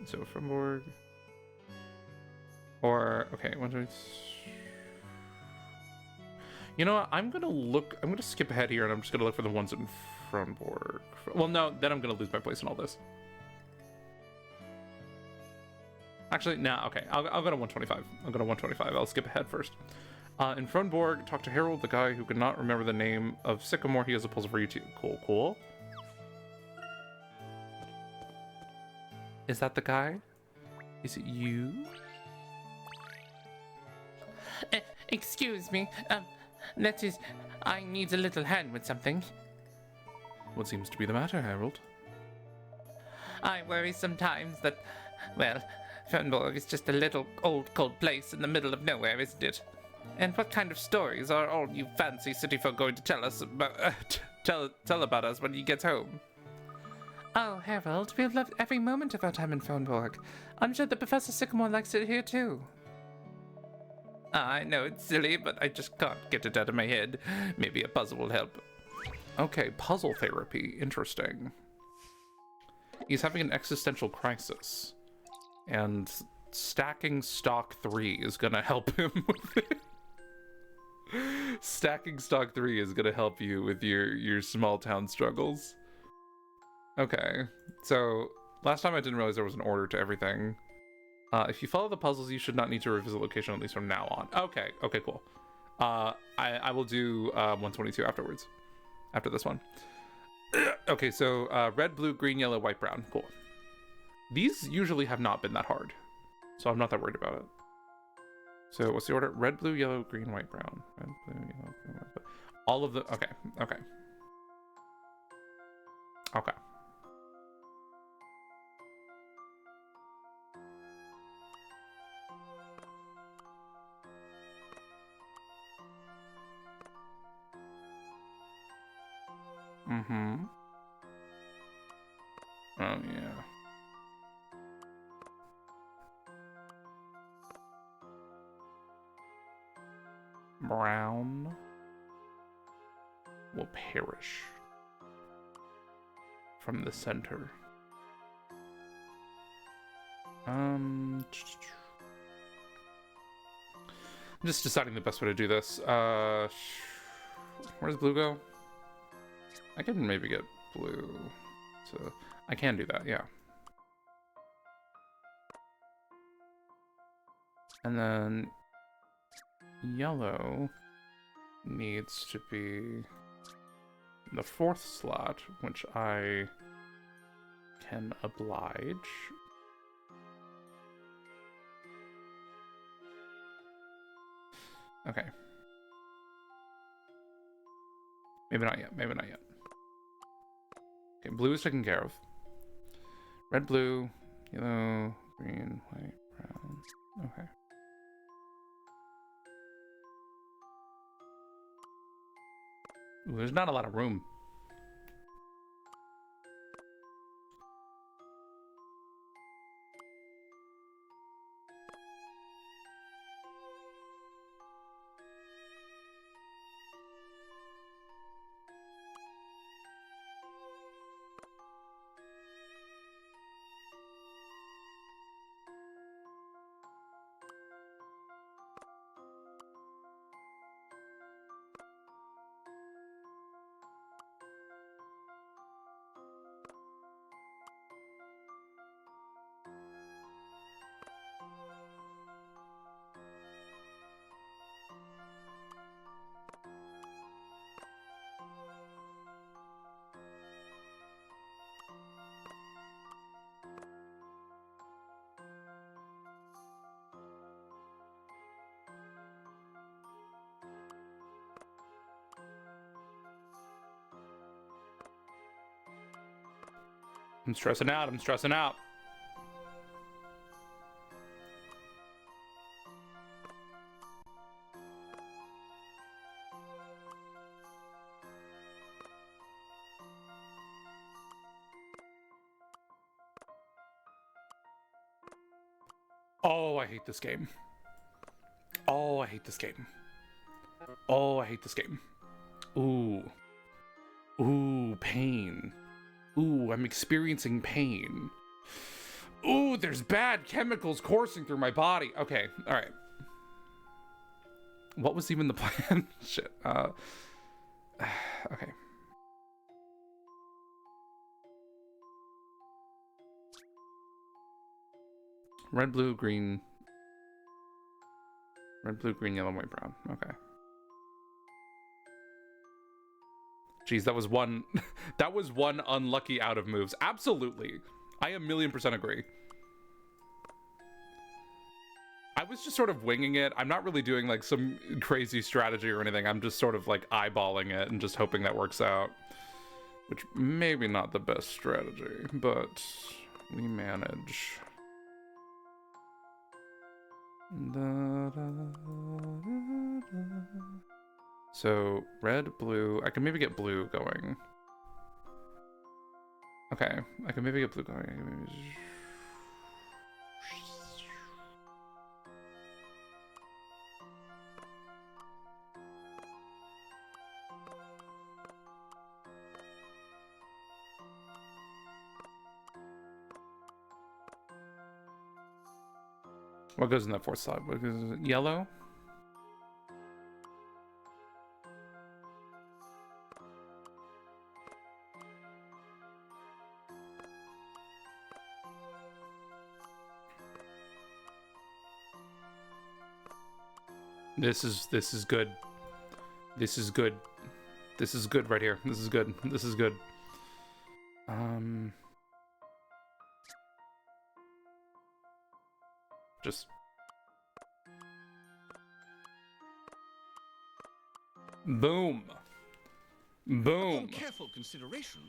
So from Borg. Or, okay, what do we... You know what? I'm gonna skip ahead here and I'm just gonna look for the ones in Fromborg. Well, no, then I'm gonna lose my place in all this. Actually, nah, okay. I'll go to 125. I'll go to 125. I'll skip ahead first. In Fromborg, talk to Harold, the guy who could not remember the name of Sycamore. He has a puzzle for you too. Cool, cool. Is that the guy? Is it you? Excuse me. That is, I need a little hand with something. What seems to be the matter, Harold? I worry sometimes that, well, Fernborg is just a little old cold place in the middle of nowhere, isn't it? And what kind of stories are all you fancy city folk going to tell us about, tell about us when he gets home? Oh, Harold, we've loved every moment of our time in Fernborg. I'm sure that Professor Sycamore likes it here too. I know it's silly, but I just can't get it out of my head. Maybe a puzzle will help. Okay, puzzle therapy. Interesting. He's having an existential crisis. And stacking stock 3 is gonna help him with it. Stacking stock 3 is gonna help you with your small town struggles. Okay, so last time I didn't realize there was an order to everything. If you follow the puzzles, you should not need to revisit location, at least from now on. Okay, okay, cool. I will do 122 afterwards. After this one. Okay, so red, blue, green, yellow, white, brown. Cool. These usually have not been that hard, so I'm not that worried about it. So what's the order? Red, blue, yellow, green, white, brown. Red, blue, yellow, green, white, brown. All of the... Okay, okay. Okay. Mm-hmm. Oh, yeah. Brown will perish from the center. I'm just deciding the best way to do this. Where does blue go? I can maybe get blue. So I can do that, yeah. And then yellow needs to be the 4th slot, which I can oblige. Okay. Maybe not yet, maybe not yet. Okay, blue is taken care of. Red, blue, yellow, green, white, brown. Okay. Ooh, there's not a lot of room. I'm stressing out. I'm stressing out. Oh, I hate this game. Oh, I hate this game. Oh, I hate this game. Ooh. Ooh, pain. Ooh, I'm experiencing pain. Ooh, there's bad chemicals coursing through my body. Okay, all right. What was even the plan? Shit. Okay. Red, blue, green. Red, blue, green, yellow, white, brown. Okay. Jeez, that was one that was one unlucky out of moves. Absolutely. I a million% agree. I was just sort of winging it. I'm not really doing like some crazy strategy or anything. I'm just sort of like eyeballing it and just hoping that works out. Which maybe not the best strategy, but we manage. So red, blue. I can maybe get blue going. Okay, I can maybe get blue going. I can maybe... What goes in that fourth slot? What goes in yellow? This is good. This is good. This is good right here. This is good. This is good. Just boom. Boom. Upon careful consideration.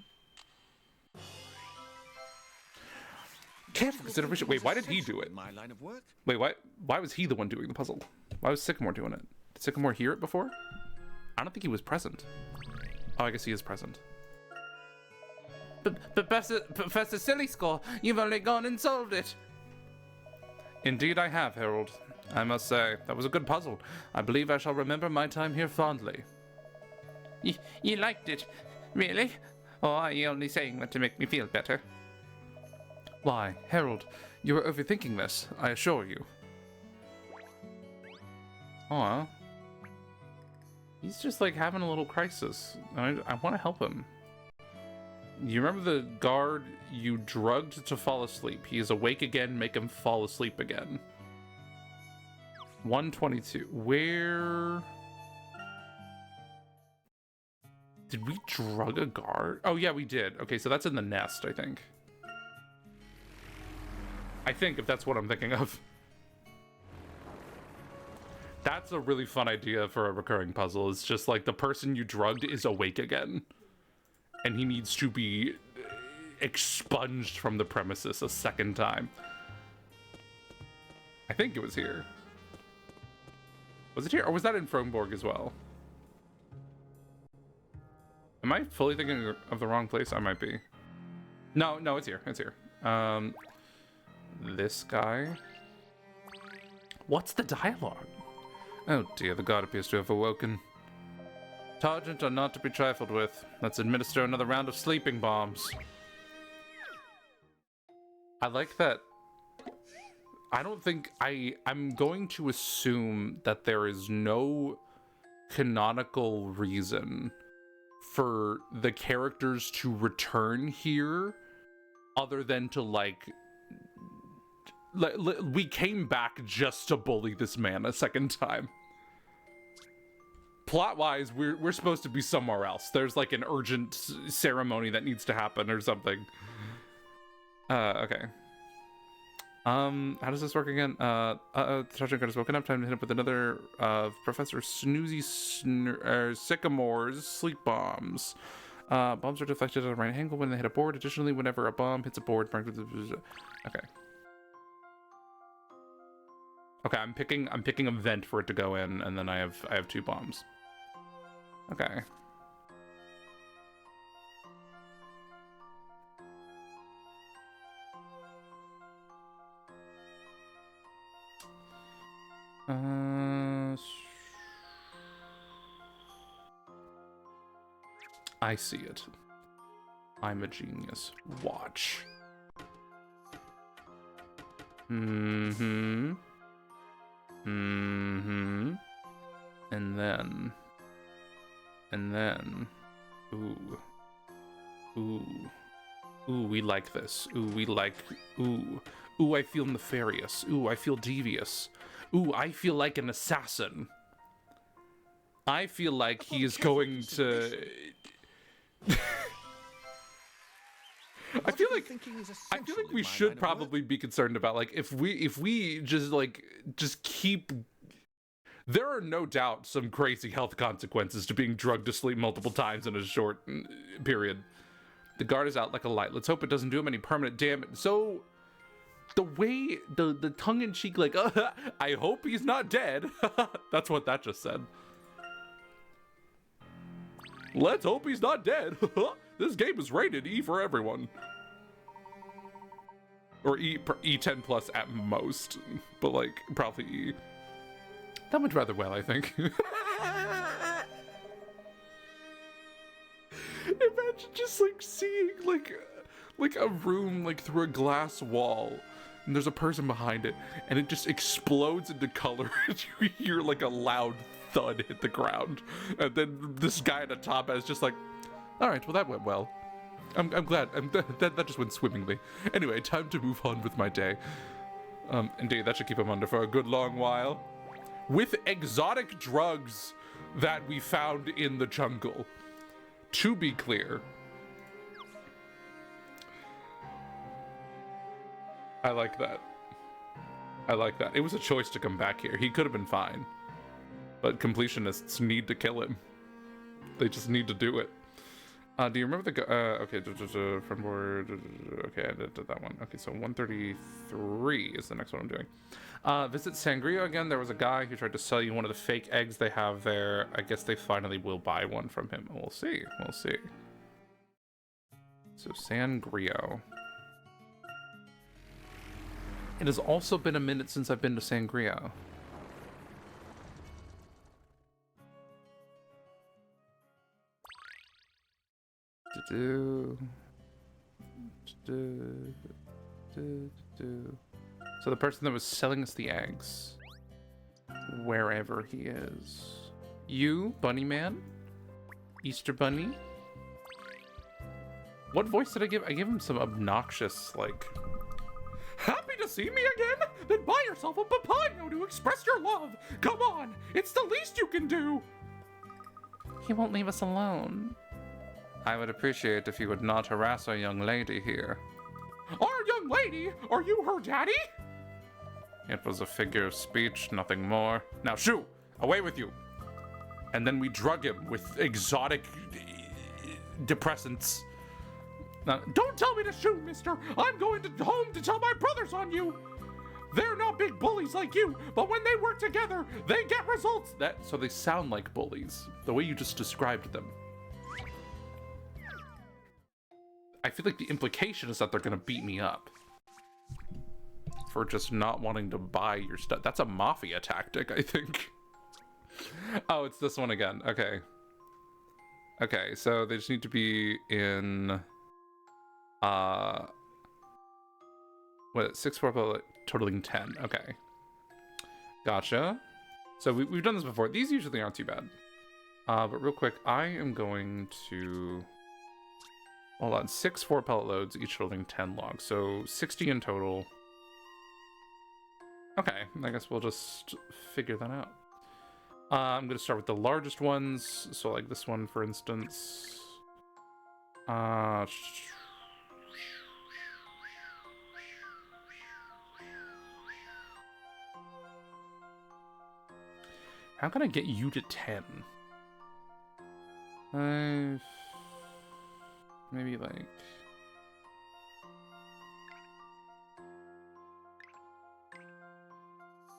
Careful consideration. Wait, why did he do it? In my line of work. Wait, why was he the one doing the puzzle? Why was Sycamore doing it? Did Sycamore hear it before? I don't think he was present. Oh, I guess he is present. Professor Silly Score, you've only gone and solved it. Indeed I have, Harold. I must say, that was a good puzzle. I believe I shall remember my time here fondly. You liked it, really? Or are you only saying that to make me feel better? Why, Harold, you are overthinking this, I assure you. Aw. He's just like having a little crisis. I want to help him. You remember the guard you drugged to fall asleep? He is awake again, make him fall asleep again. 122. Where... Did we drug a guard? Oh yeah, we did. Okay, so that's in the nest, I think. If that's what I'm thinking of. That's a really fun idea for a recurring puzzle. It's just like the person you drugged is awake again. And he needs to be expunged from the premises a second time. I think it was here. Was it here? Or was that in Fromborg as well? Am I fully thinking of the wrong place? I might be. No, it's here. It's here. This guy. What's the dialogue? Oh dear, the god appears to have awoken. Targent are not to be trifled with. Let's administer another round of sleeping bombs. I like that. I don't think I'm going to assume that there is no canonical reason for the characters to return here other than to like we came back just to bully this man a second time. Plot-wise, we're supposed to be somewhere else. There's like an urgent ceremony that needs to happen or something. Okay. How does this work again? The Sergeant has woken up. Time to hit up with another Professor Snoozy Sycamore's sleep bombs. Bombs are deflected at a right angle when they hit a board. Additionally, whenever a bomb hits a board, okay. Okay, I'm picking a vent for it to go in, and then I have 2 bombs. Okay. I see it. I'm a genius. Watch. Mm-hmm. Mm-hmm. And then, ooh. Ooh. Ooh, we like this. Ooh, we like, ooh. Ooh, I feel nefarious. Ooh, I feel devious. Ooh, I feel like an assassin. I feel like he is going to... I feel like we should probably be concerned about, like, if we just keep... There are no doubt some crazy health consequences to being drugged to sleep multiple times in a short period. The guard is out like a light. Let's hope it doesn't do him any permanent damage. So, the way, the tongue-in-cheek, like, I hope he's not dead. That's what that just said. Let's hope he's not dead. This game is rated E for everyone. Or E10 plus at most. But, like, probably E. That went rather well, I think. Imagine just, like, seeing, like a room, like, through a glass wall. And there's a person behind it. And it just explodes into color. And you hear, like, a loud thud hit the ground. And then this guy at the top is just like, alright, well, that went well. I'm glad. That just went swimmingly. Anyway, time to move on with my day. Indeed, that should keep him under for a good long while. With exotic drugs that we found in the jungle. To be clear. I like that. I like that. It was a choice to come back here. He could have been fine. But completionists need to kill him. They just need to do it. Do you remember the okay, front board, okay, I did that one. Okay, so 133 is the next one I'm doing. Visit Sangria again. There was a guy who tried to sell you one of the fake eggs they have there. I guess they finally will buy one from him. We'll see. We'll see. So Sangrio. It has also been a minute since I've been to Sangria. So the person that was selling us the eggs, wherever he is. You, Bunny Man? Easter Bunny? What voice did I give? I gave him some obnoxious, like... Happy to see me again? Then buy yourself a papaya to express your love! Come on! It's the least you can do! He won't leave us alone. I would appreciate if you would not harass our young lady here. Our young lady? Are you her daddy? It was a figure of speech, nothing more. Now shoo! Away with you! And then we drug him with exotic depressants. Now, don't tell me to shoo, mister! I'm going to home to tell my brothers on you! They're not big bullies like you, but when they work together, they get results! So they sound like bullies, the way you just described them. I feel like the implication is that they're gonna beat me up for just not wanting to buy your stuff. That's a mafia tactic, I think. Oh, it's this one again. Okay. Okay, so they just need to be in... What, 6 4 totaling 10. Okay. Gotcha. So we've done this before. These usually aren't too bad. But real quick, I am going to... Hold on, 6 4 pellet loads, each holding 10 logs. So 60 in total. Okay, I guess we'll just figure that out. I'm going to start with the largest ones. So like this one, for instance. How can I get you to 10? 5... Maybe like...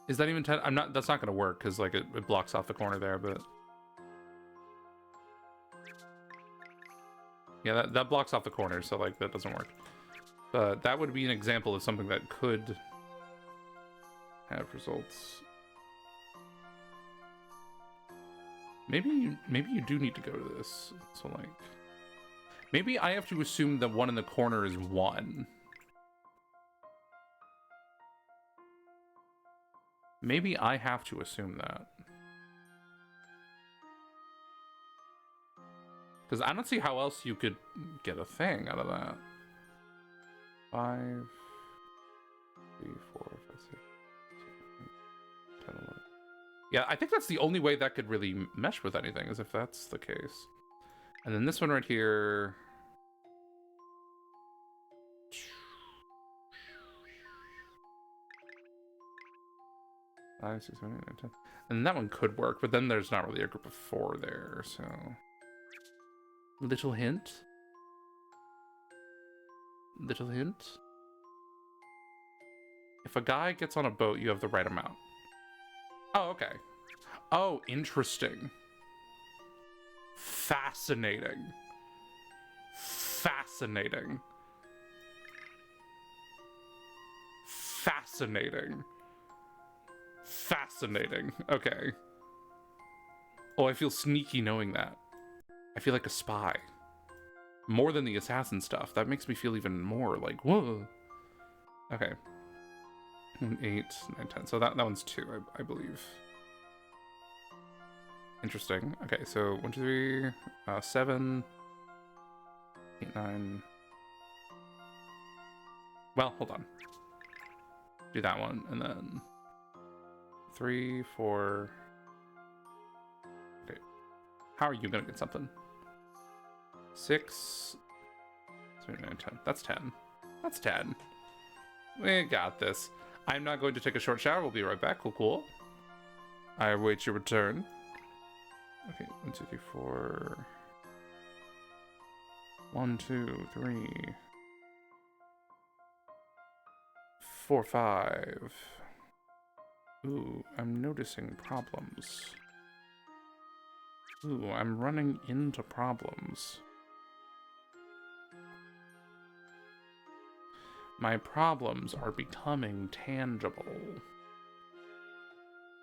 Is that even 10? I'm not, that's not gonna work because like it blocks off the corner there, but... Yeah, that blocks off the corner, so like that doesn't work. But that would be an example of something that could have results. Maybe you do need to go to this. So like, maybe I have to assume that one in the corner is 1. Maybe I have to assume that. Because I don't see how else you could get a thing out of that. 5, 3, 4, 5, 6, 7, 8, 10, 11. Yeah, I think that's the only way that could really mesh with anything, is if that's the case. And then this one right here... 5, 6, 7, 8, 9, 10. And that one could work, but then there's not really a group of 4 there, so... Little hint? Little hint? If a guy gets on a boat, you have the right amount. Oh, okay. Oh, interesting. Fascinating. Fascinating. Fascinating. Fascinating. Okay. Oh, I feel sneaky knowing that. I feel like a spy. More than the assassin stuff. That makes me feel even more like, whoa. Okay. 8, 9, 10. So that one's 2, I believe. Interesting. Okay, so 1, 2, 3, 7, 8, 9. Well, hold on. Do that one, and then 3, 4. Okay. How are you gonna get something? 6, 7, 8, 9, 10. That's 10. That's 10. We got this. I'm not going to take a short shower. We'll be right back. Cool, cool. I await your return. Okay, 1, 2, 3, 4. 1, 2, 3. 4, 5. Ooh, I'm noticing problems. Ooh, I'm running into problems. My problems are becoming tangible.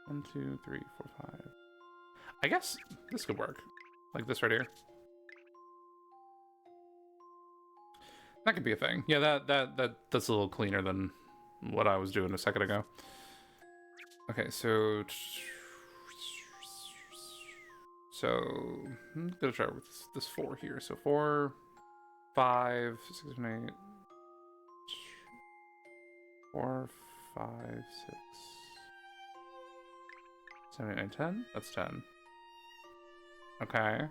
1, 2, 3, 4, 5. I guess this could work. Like this right here. That could be a thing. Yeah, that's a little cleaner than what I was doing a second ago. Okay, so I'm gonna try with this 4 here. So 4, 5, 6, 7, 8. 4, 5, 6, 7, 8, 9, 10. That's 10. Okay.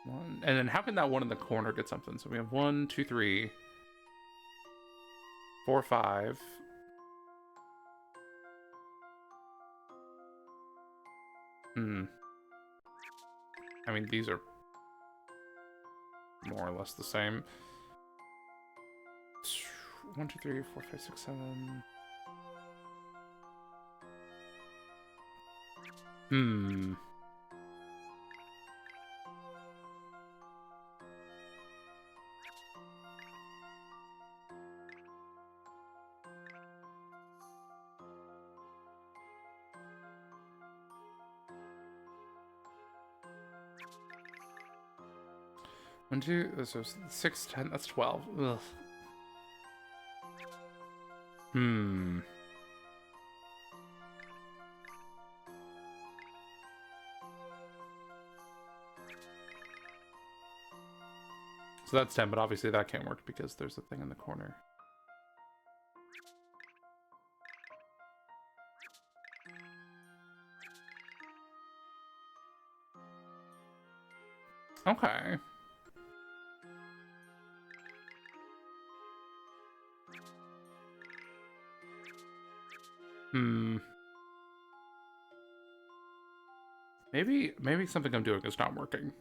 1. And then how can that one in the corner get something? So we have 1, 2, 3, 4, 5. I mean, these are more or less the same. 1, 2, 3, 4, 5, 6, 7. One, 2, so 6, 10, that's 12. Ugh. So that's 10, but obviously that can't work because there's a thing in the corner. Okay. Maybe something I'm doing is not working.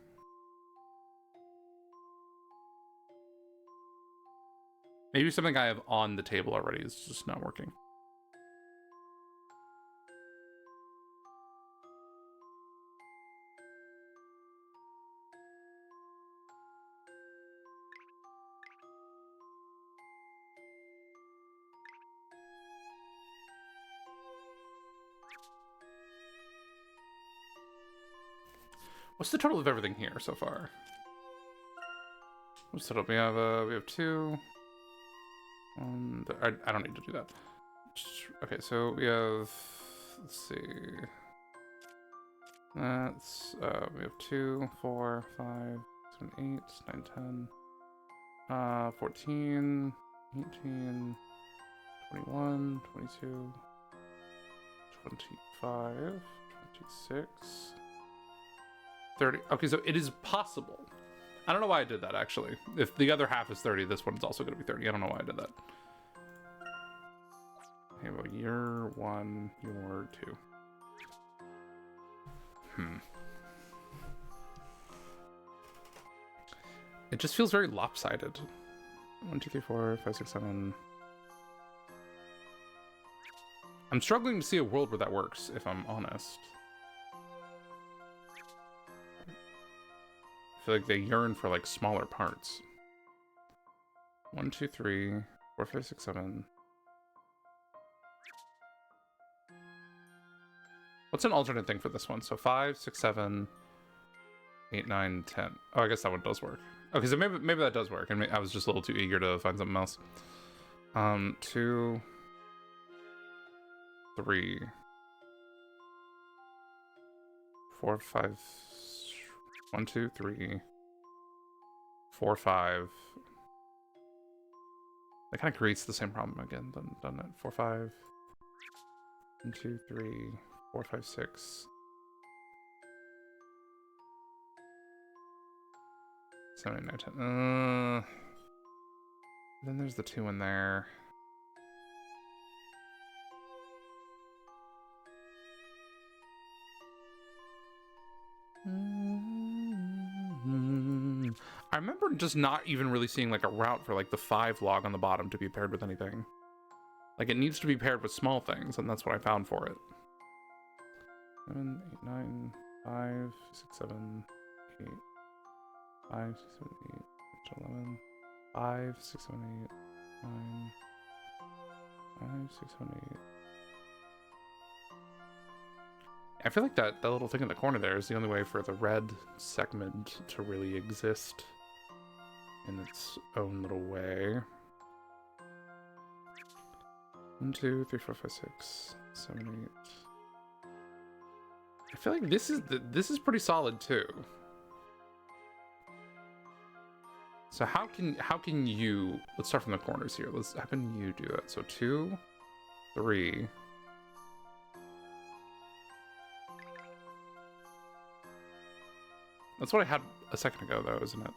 Maybe something I have on the table already is just not working. What's the total of everything here so far? What's the total? We have 2. I don't need to do that. Okay, so we have, let's see. That's we have 2, 4, 5, 7, 8, 9, 10, 14, 18, 21, 22, 25, 26, 30. Okay, so it is possible. I don't know why I did that, actually. If the other half is 30, this one's also going to be 30. I don't know why I did that. Okay, well, you're 1, you're 2. It just feels very lopsided. 1, 2, 3, 4, 5, 6, 7. I'm struggling to see a world where that works, if I'm honest. I feel like they yearn for, like, smaller parts. 1, 2, 3, 4, 5, 6, 7. What's an alternate thing for this one? So 5, 6, 7, 8, 9, 10. Oh, I guess that one does work. Okay, so maybe that does work. I was just a little too eager to find something else. 2, 3, 4, 5. 1, 2, 3, 4, 5. That kind of creates the same problem again, doesn't it? 4, 5. 1, 2, 3, 4, 5, 6. 7, 8, 9, 10. Then there's the 2 in there. I remember just not even really seeing like a route for like the 5 log on the bottom to be paired with anything. Like it needs to be paired with small things, and that's what I found for it. 7, 8, 9, 5, 6, 7, 8, 5, 6, 7, 8, 11, 5, 6, 7, 8, 9, 5, 6, 7, 8. I feel like that little thing in the corner there is the only way for the red segment to really exist in its own little way. 1, 2, 3, 4, 5, 6, 7, 8. I feel like this is pretty solid too. So how can you, let's start from the corners here. How can you do it? So 2, 3. That's what I had a second ago, though, isn't it?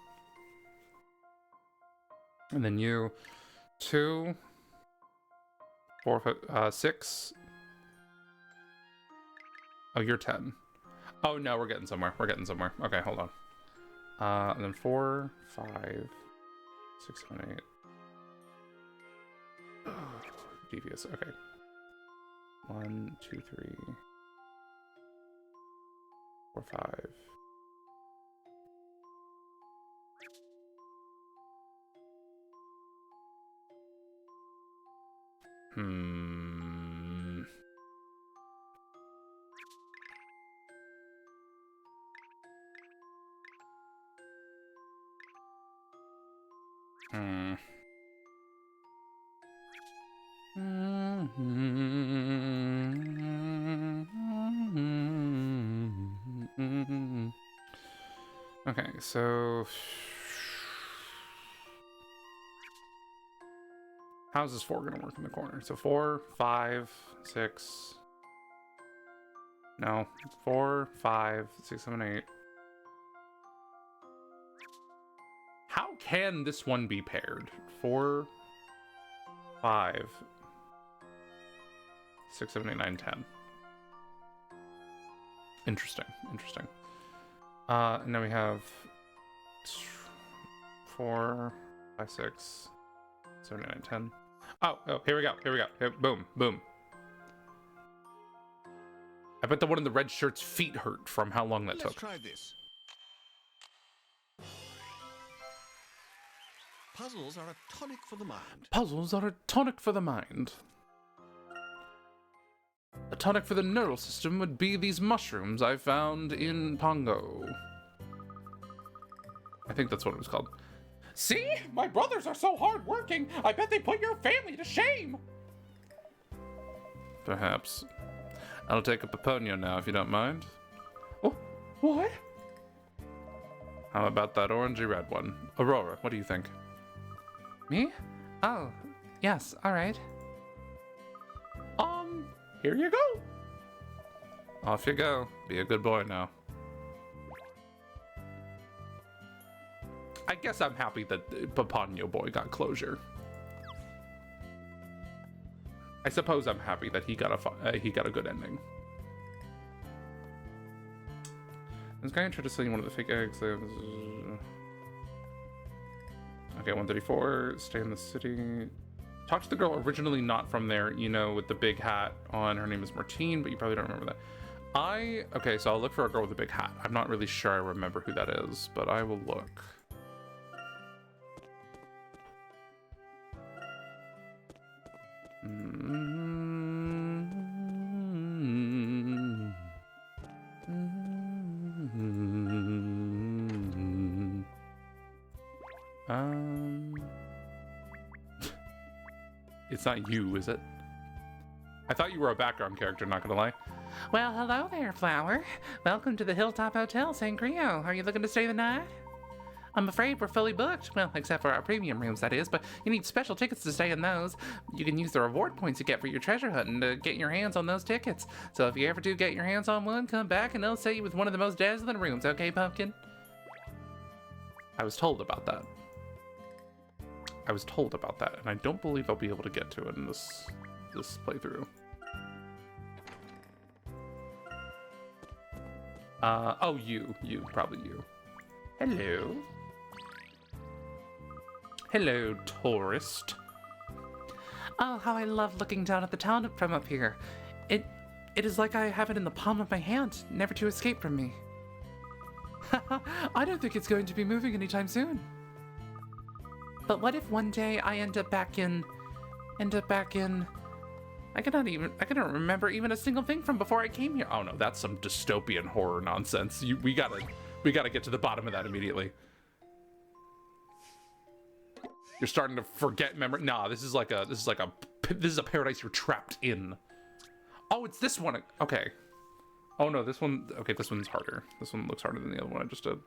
And then you, 2, 4, 5, 6. Oh, you're 10. Oh no, we're getting somewhere. We're getting somewhere. Okay, hold on. And then 4, 5, 6, 7, 8. Devious. Okay. 1, 2, 3, 4, 5. Hmm. Hmm. Okay, so how's this 4 gonna work in the corner? So 4, 5, 6. No, 4, 5, 6, 7, 8. How can this one be paired? 4, 5, 6, 7, 8, 9, 10. Interesting. And then we have 4, 5, 6, 7910. Oh, here we go. Boom, boom. I bet the one in the red shirt's feet hurt from how long that Let's took. try this. Puzzles are a tonic for the mind. Puzzles are a tonic for the mind. A tonic for the neural system would be these mushrooms I found in Pongo. I think that's what it was called. See? My brothers are so hardworking. I bet they put your family to shame. Perhaps. I'll take a Peponio now, if you don't mind. Oh, what? How about that orangey red one? Aurora, what do you think? Me? Oh, yes, alright. Here you go. Off you go. Be a good boy now. I guess I'm happy that Peponio boy got closure. I suppose I'm happy that he got a good ending. This guy tried to sell you one of the fake eggs. Okay, 134. Stay in the city. Talk to the girl originally not from there, you know, with the big hat on. Her name is Martine, but you probably don't remember that. Okay, so I'll look for a girl with a big hat. I'm not really sure I remember who that is, but I will look. It's not you, is it? I thought you were a background character, not gonna lie. Well, hello there, Flower. Welcome to the Hilltop Hotel, San Creo. Are you looking to stay the night? I'm afraid we're fully booked. Well, except for our premium rooms, that is, but you need special tickets to stay in those. You can use the reward points you get for your treasure hunting to get your hands on those tickets. So if you ever do get your hands on one, come back and they'll set you with one of the most dazzling rooms, okay, Pumpkin? I was told about that. And I don't believe I'll be able to get to it in this playthrough. Oh, probably you. Hello. Hello, tourist. Oh, how I love looking down at the town from up here. It is like I have it in the palm of my hand, never to escape from me. I don't think it's going to be moving anytime soon. But what if one day I end up back in... I cannot remember even a single thing from before I came here. Oh no, that's some dystopian horror nonsense. We gotta get to the bottom of that immediately. You're starting to forget memory. Nah, this is a paradise you're trapped in. Oh, it's this one. Okay. Oh no, this one. Okay, this one's harder. This one looks harder than the other one I just did.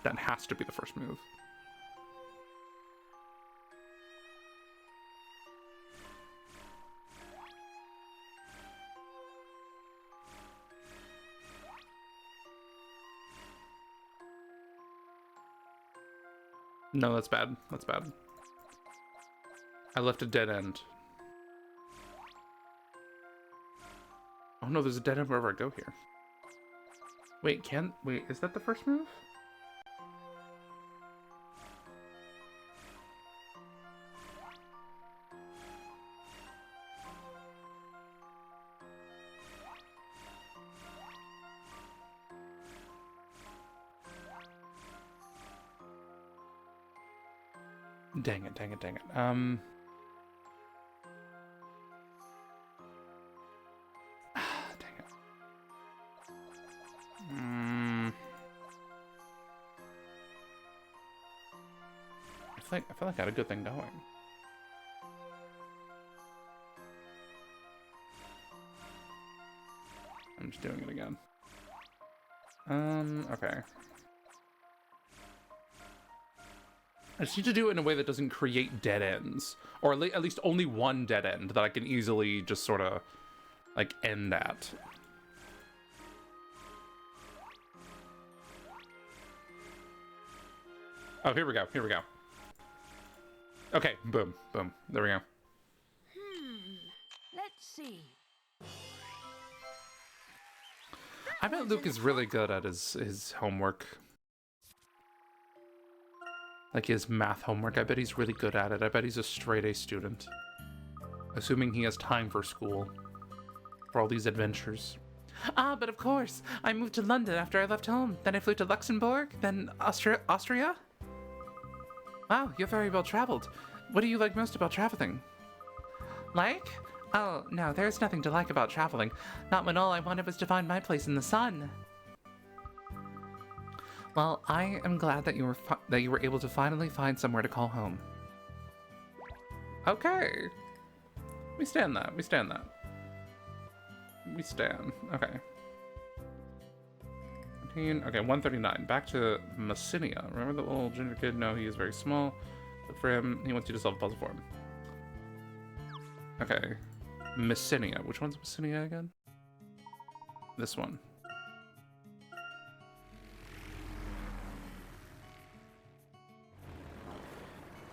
That has to be the first move. No, that's bad. That's bad. I left a dead end. Oh no, there's a dead end wherever I go here. Wait, is that the first move? Dang it. Dang it. I feel like I had a good thing going. I'm just doing it again. Okay. I just need to do it in a way that doesn't create dead ends. Or at least only one dead end that I can easily just sort of, like, end at. Oh, here we go. Okay, boom. There we go. Let's see. I bet Luke is really good at his homework. Like his math homework. I bet he's really good at it. I bet he's a straight A student. Assuming he has time for school. For all these adventures. Ah, but of course. I moved to London after I left home. Then I flew to Luxembourg. Then Austria? Wow, you're very well traveled. What do you like most about traveling? Like? Oh, no, there's nothing to like about traveling. Not when all I wanted was to find my place in the sun. Well, I am glad that you were able to finally find somewhere to call home. Okay. We stand that. We stand that. We stand. Okay. Okay, 139. Back to Messinia. Remember the little ginger kid? No, he is very small. But for him, he wants you to solve a puzzle for him. Okay. Messinia. Which one's Messinia again? This one.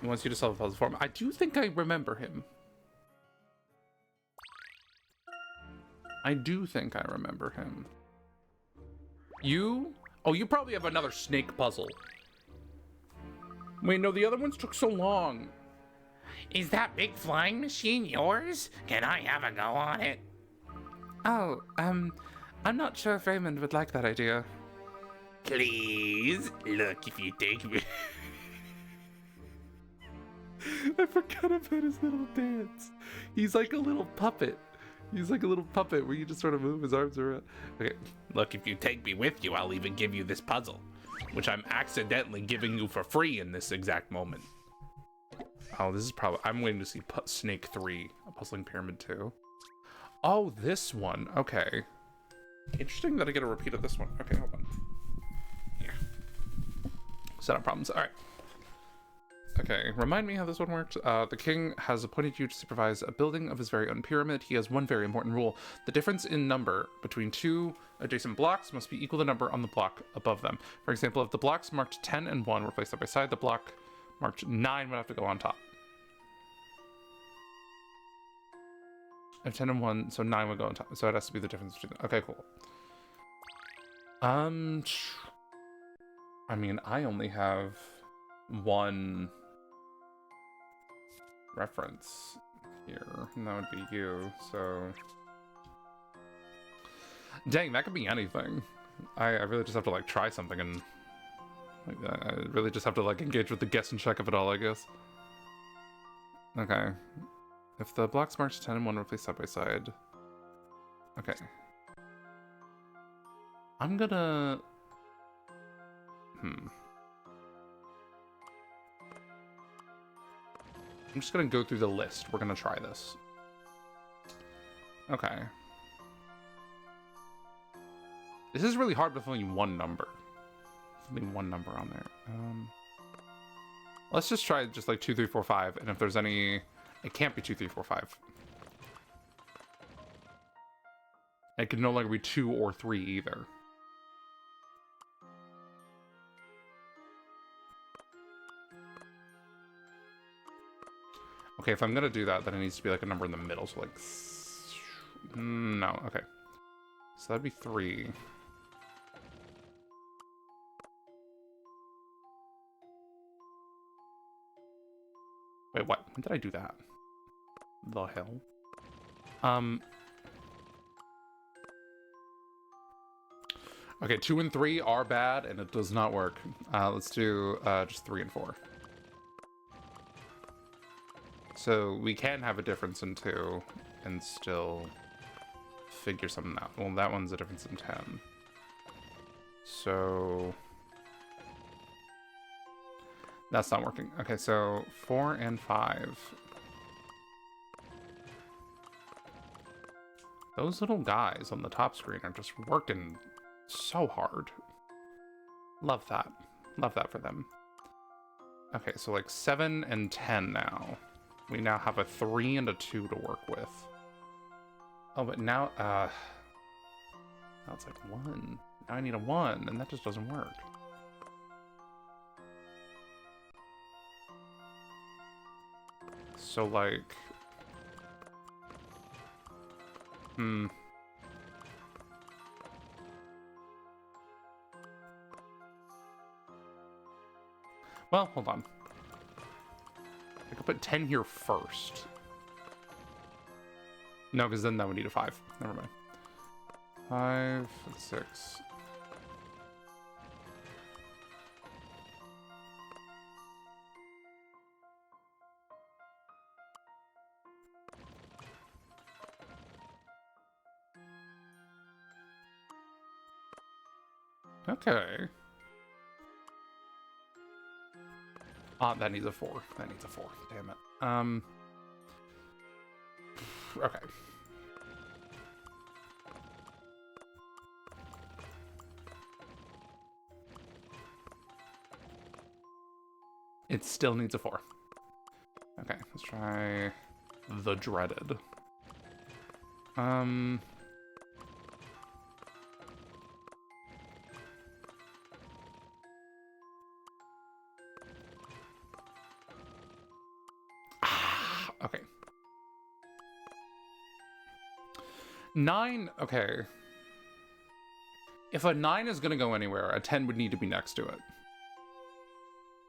He wants you to solve a puzzle for him. I do think I remember him. I do think I remember him. You? Oh, you probably have another snake puzzle. Wait, no, the other ones took so long. Is that big flying machine yours? Can I have a go on it? Oh, I'm not sure if Raymond would like that idea. Please, look if you take me. I forgot about his little dance. He's like a little puppet. He's like a little puppet where you just sort of move his arms around. Okay. Look, if you take me with you, I'll even give you this puzzle, which I'm accidentally giving you for free in this exact moment. Oh, this is probably... I'm waiting to see Snake 3, a Puzzling Pyramid 2. Oh, this one. Okay. Interesting that I get a repeat of this one. Okay, hold on. Yeah. Setup problems. All right. Okay, remind me how this one worked. The king has appointed you to supervise a building of his very own pyramid. He has one very important rule. The difference in number between two adjacent blocks must be equal to the number on the block above them. For example, if the blocks marked 10 and 1 were placed side by side, the block marked 9 would have to go on top. If 10 and 1, so 9 would go on top. So it has to be the difference between them. Okay, cool. I mean, I only have one reference here, and that would be you, so... Dang, that could be anything. I really just have to, like, try something and... Like, I really just have to, like, engage with the guess and check of it all, I guess. Okay. If the blocks marked 10 and 1 were placed side by side... Okay. I'm gonna... I'm just gonna go through the list. We're gonna try this. Okay. This is really hard with only one number. Only one number on there. Let's just try just like 2, 3, 4, 5, and if there's any... It can't be 2, 3, 4, 5. It can no longer be 2 or 3 either. Okay, if I'm gonna do that, then it needs to be like a number in the middle, so like... No, okay. So that'd be 3. Wait, what? When did I do that? The hell? Okay, 2 and 3 are bad, and it does not work. Let's do just 3 and 4. So we can have a difference in 2 and still figure something out. Well, that one's a difference in 10. So that's not working. Okay, so 4 and 5. Those little guys on the top screen are just working so hard. Love that. Love that for them. Okay, so like 7 and 10 now. We now have a 3 and a 2 to work with. Oh, but now, now it's like 1. Now I need a 1, and that just doesn't work. So, like... Well, hold on. I could put 10 here first. No, because then that would need a 5. Never mind. 5 and 6. Okay. That needs a 4. That needs a 4. Damn it. Okay. It still needs a 4. Okay, let's try the dreaded. Okay. 9, okay. If a 9 is gonna go anywhere, a 10 would need to be next to it.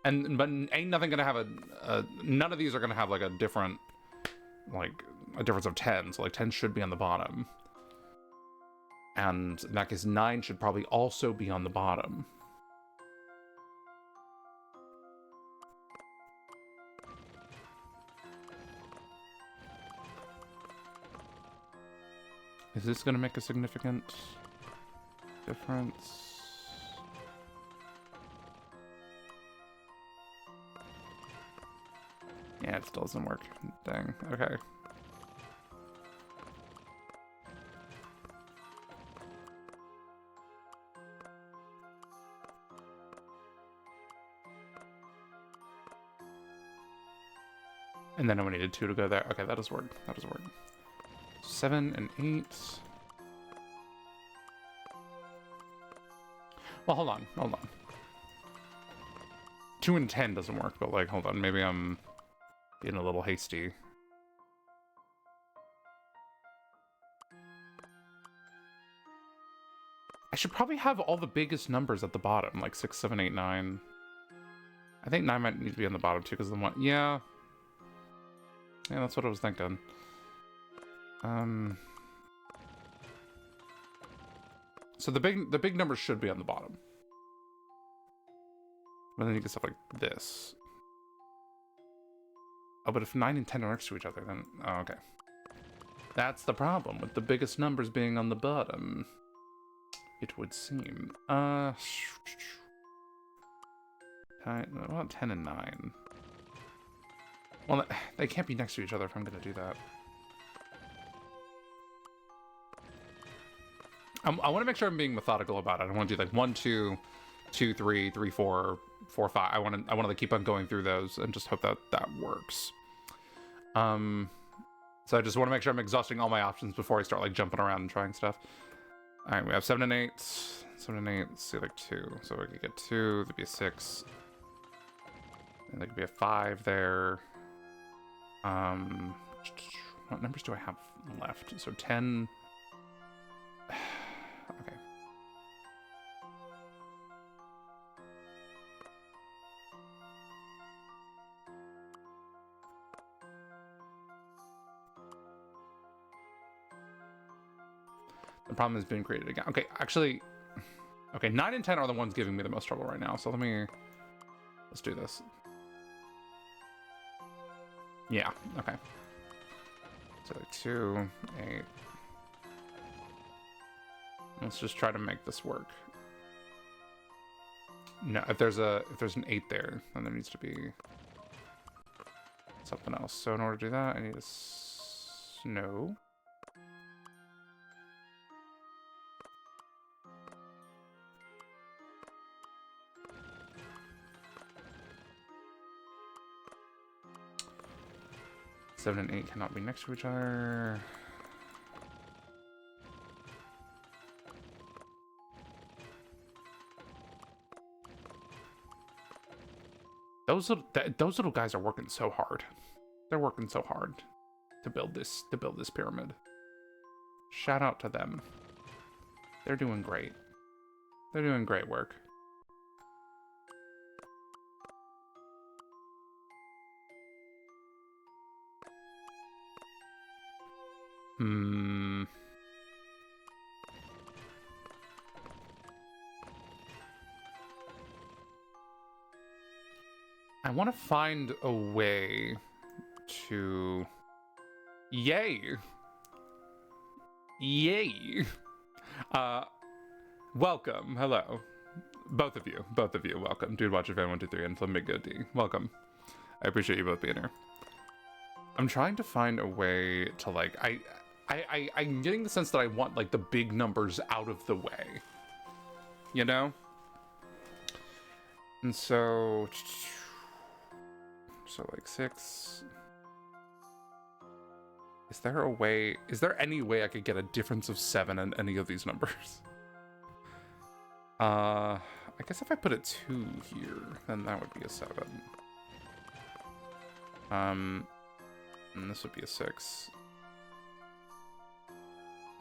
But ain't nothing gonna have none of these are gonna have like a difference of 10, so like 10 should be on the bottom. And in that case, 9 should probably also be on the bottom. Is this gonna make a significant difference? Yeah, it still doesn't work. Dang. Okay. And then I needed 2 to go there. Okay, that does work. That does work. 7 and 8. Well, hold on. Hold on. 2 and 10 doesn't work, but like, hold on. Maybe I'm being a little hasty. I should probably have all the biggest numbers at the bottom, like 6, 7, 8, 9. I think 9 might need to be on the bottom too, because the one, yeah. Yeah, that's what I was thinking. So the big numbers should be on the bottom. But then you get stuff like this. Oh, but if 9 and 10 are next to each other, then... Oh, okay. That's the problem, with the biggest numbers being on the bottom. It would seem. What about 10 and 9? Well, they can't be next to each other if I'm going to do that. I want to make sure I'm being methodical about it. I want to do like 1, 2, 2, 3, 3, 4, 4, 5. I want to keep on going through those and just hope that that works. So I just want to make sure I'm exhausting all my options before I start like jumping around and trying stuff. All right, we have 7 and 8. 7 and 8. Let's see, like 2. So we could get 2. There'd be a 6. And there could be a 5 there. What numbers do I have left? So 10. Okay. The problem is being created again. Okay, actually, okay, 9 and 10 are the ones giving me the most trouble right now. So let's do this. Yeah, okay. So 2, 8. Let's just try to make this work. No, if there's an 8 there, then there needs to be something else. So in order to do that, I need a no. Seven and 8 cannot be next to each other. Those little guys are working so hard. They're working so hard to build this pyramid. Shout out to them. They're doing great. They're doing great work. I want to find a way to... Yay! Yay! Welcome. Hello. Both of you, welcome. Dude Watcher Fan 123 and Flamingo D. Welcome. I appreciate you both being here. I'm trying to find a way to, like, I'm getting the sense that I want, like, the big numbers out of the way. You know? And so like 6. Is there any way I could get a difference of 7 in any of these numbers? I guess if I put a 2 here, then that would be a 7. And this would be a 6.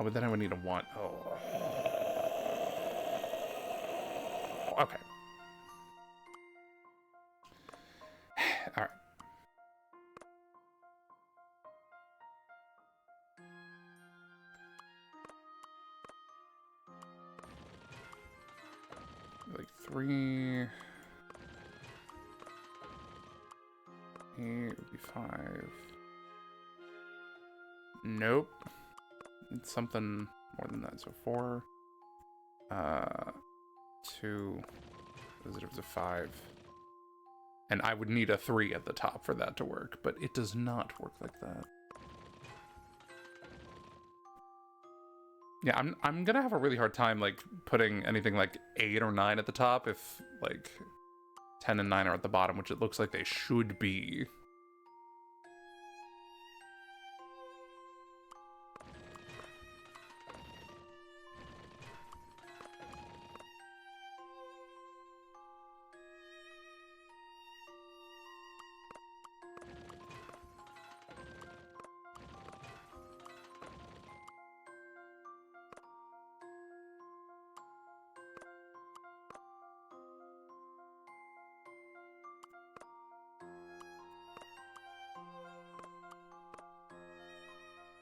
Oh, but then I would need a 1. Oh. Okay. All right. Like 3. 8 would be 5. Nope. It's something more than that. So 4. 2. Visitors of 5. And I would need a 3 at the top for that to work, but it does not work like that. Yeah, I'm gonna have a really hard time, like, putting anything like 8 or 9 at the top if, like, 10 and 9 are at the bottom, which it looks like they should be.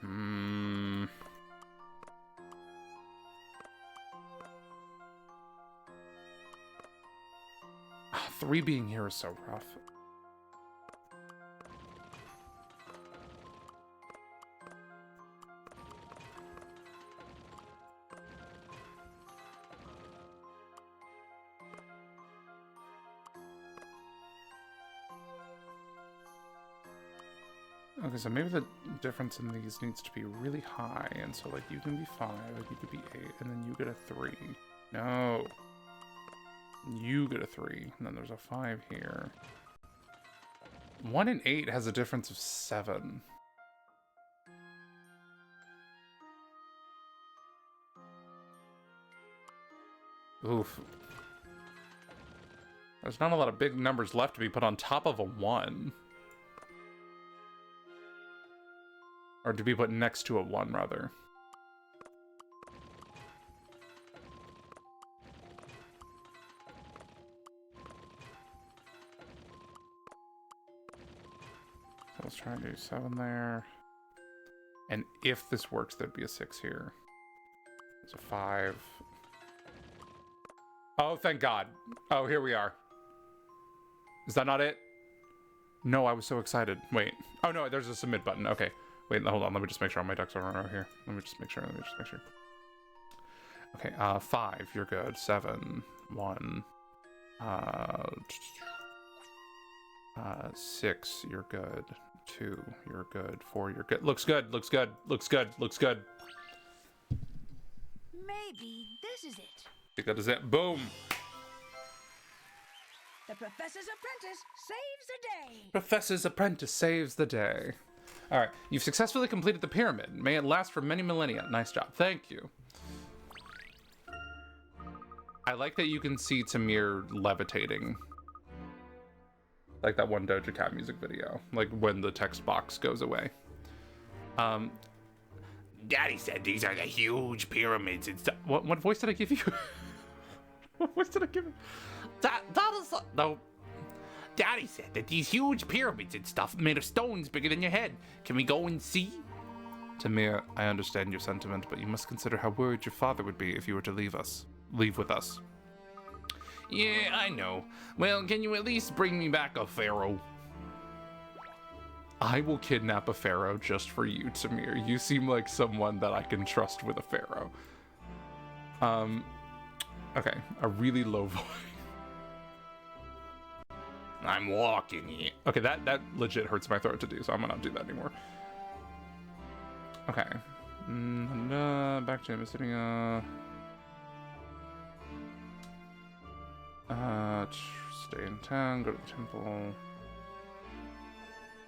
Hmm. 3 being here is so rough. Okay, so maybe the difference in these needs to be really high, and so, like, you can be 5, you could be 8, and then you get a 3. No. You get a 3, and then there's a 5 here. 1 and 8 has a difference of 7. Oof. There's not a lot of big numbers left to be put on top of a 1. Or to be put next to a 1, rather. So let's try and do 7 there. And if this works, there'd be a 6 here. There's a 5. Oh, thank God. Oh, here we are. Is that not it? No, I was so excited. Wait. Oh, no, there's a submit button. Okay. Wait, hold on. Let me just make sure all my ducks are in a row here. Let me just make sure. Okay, 5, you're good. 7, 1. 6, you're good. 2, you're good. 4, you're good. Looks good. Maybe this is it. I think that is it. Boom. The Professor's Apprentice saves the day. Professor's Apprentice saves the day. All right, you've successfully completed the pyramid. May it last for many millennia. Nice job. Thank you. I like that you can see Tamir levitating. Like that one Doja Cat music video. Like when the text box goes away. Daddy said these are the huge pyramids and stuff. What voice did I give you? What voice did I give you? That is no. Daddy said that these huge pyramids and stuff made of stones bigger than your head. Can we go and see? Tamir, I understand your sentiment, but you must consider how worried your father would be if you were to leave with us. Yeah, I know. Well, can you at least bring me back a pharaoh? I will kidnap a pharaoh just for you, Tamir. You seem like someone that I can trust with a pharaoh. Okay, a really low voice. I'm walking here. Okay, that legit hurts my throat to do, so I'm gonna not do that anymore. Okay. Back to sitting. Stay in town. Go to the temple.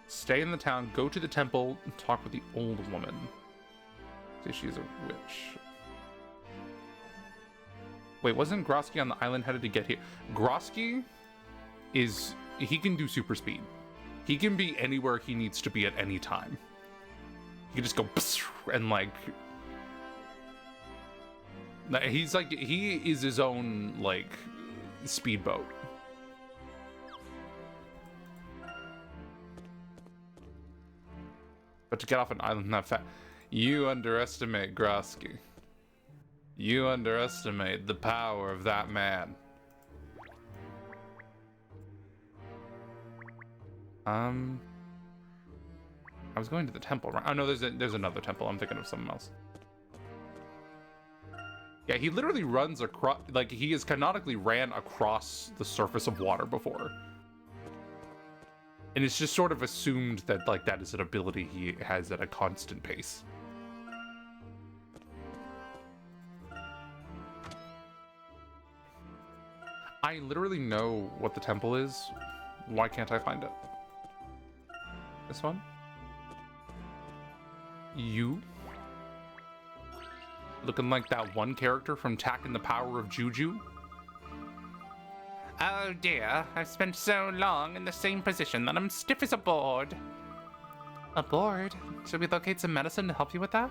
Stay in the town. Go to the temple. And talk with the old woman. See, she's a witch. Wait, wasn't Grosky on the island headed to get here? Grosky he can do super speed. He can be anywhere he needs to be at any time. He can just go and like he is his own like speedboat. But to get off an island that fast, you underestimate Grosky. You underestimate the power of that man. I was going to the temple, right? Oh no, there's another temple. I'm thinking of something else. Yeah, he literally runs across, like he has canonically ran across the surface of water before. And it's just sort of assumed that like that is an ability he has at a constant pace. I literally know what the temple is. Why can't I find it? This one? You? Looking like that one character from Tak and the Power of Juju? Oh dear, I've spent so long in the same position that I'm stiff as a board. A board? Should we locate some medicine to help you with that?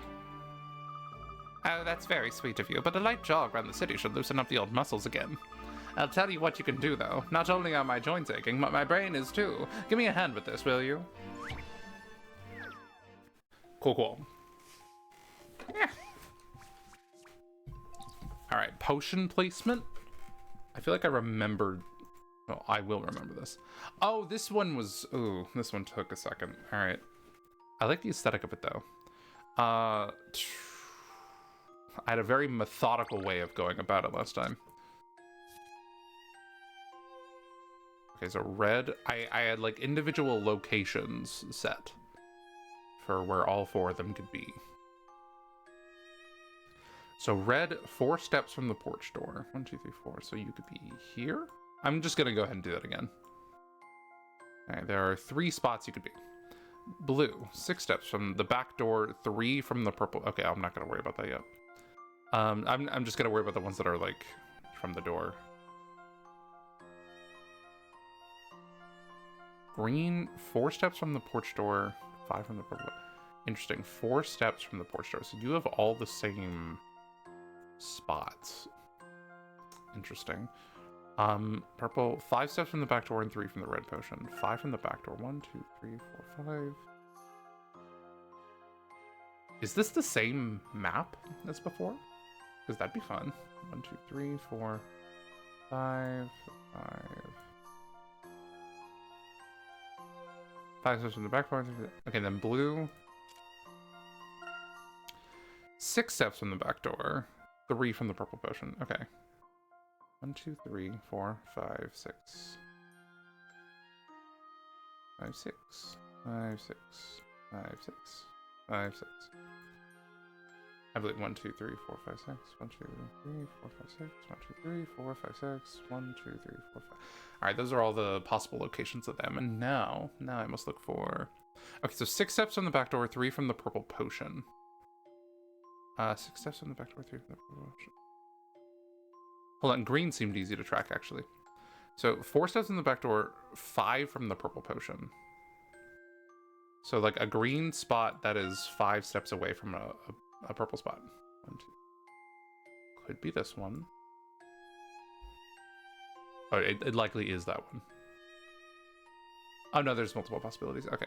Oh, that's very sweet of you, but a light jog around the city should loosen up the old muscles again. I'll tell you what you can do, though. Not only are my joints aching, but my brain is too. Give me a hand with this, will you? Cool. Yeah. Alright, potion placement. I feel like I remembered. Oh, I will remember this. Oh, this one was. Ooh, this one took a second. Alright. I like the aesthetic of it, though. I had a very methodical way of going about it last time. Okay, so red. I had like individual locations set for where all four of them could be. So red, 4 steps from the porch door. 1, 2, 3, 4. So you could be here? I'm just gonna go ahead and do that again. Alright, there are 3 spots you could be. Blue, 6 steps from the back door, 3 from the purple. Okay, I'm not gonna worry about that yet. I'm just gonna worry about the ones that are like from the door. Green, 4 steps from the porch door, 5 from the purple. Interesting, 4 steps from the porch door. So you have all the same spots. Interesting. Purple, 5 steps from the back door and 3 from the red potion. 5 from the back door. 1, 2, 3, 4, 5. Is this the same map as before? Because that'd be fun. 1, 2, 3, 4, 5, 5. 5 steps from the back door. Okay, then blue. 6 steps from the back door. 3 from the purple potion. Okay. 1, 2, 3, 4, 5, 6. 5, 6. 5, 6. 5, 6. 5, 6. I believe 1, 2, 3, 4, 5, 6. 1, 2, 3, 4, 5, 6. 1, 2, 3, 4, 5, 6. 1, 2, 3, 4, 5. Alright, those are all the possible locations of them. And now I must look for... Okay, so 6 steps from the back door, 3 from the purple potion. 6 steps from the back door, 3 from the purple potion. Hold on, green seemed easy to track, actually. So 4 steps in the back door, 5 from the purple potion. So like a green spot that is 5 steps away from a purple spot. 1, 2. Could be this one. Oh, it likely is that one. Oh no, there's multiple possibilities. Okay.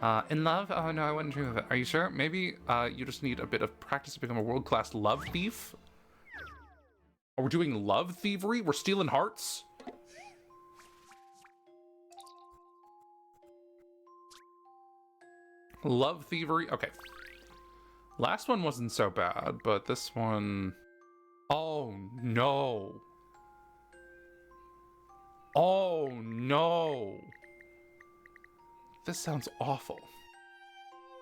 In love? Oh no, I wouldn't dream of it. Are you sure? Maybe you just need a bit of practice to become a world-class love thief? Are we doing love thievery? We're stealing hearts? Love thievery? Okay. Last one wasn't so bad, but this one... Oh no. Oh no. This sounds awful.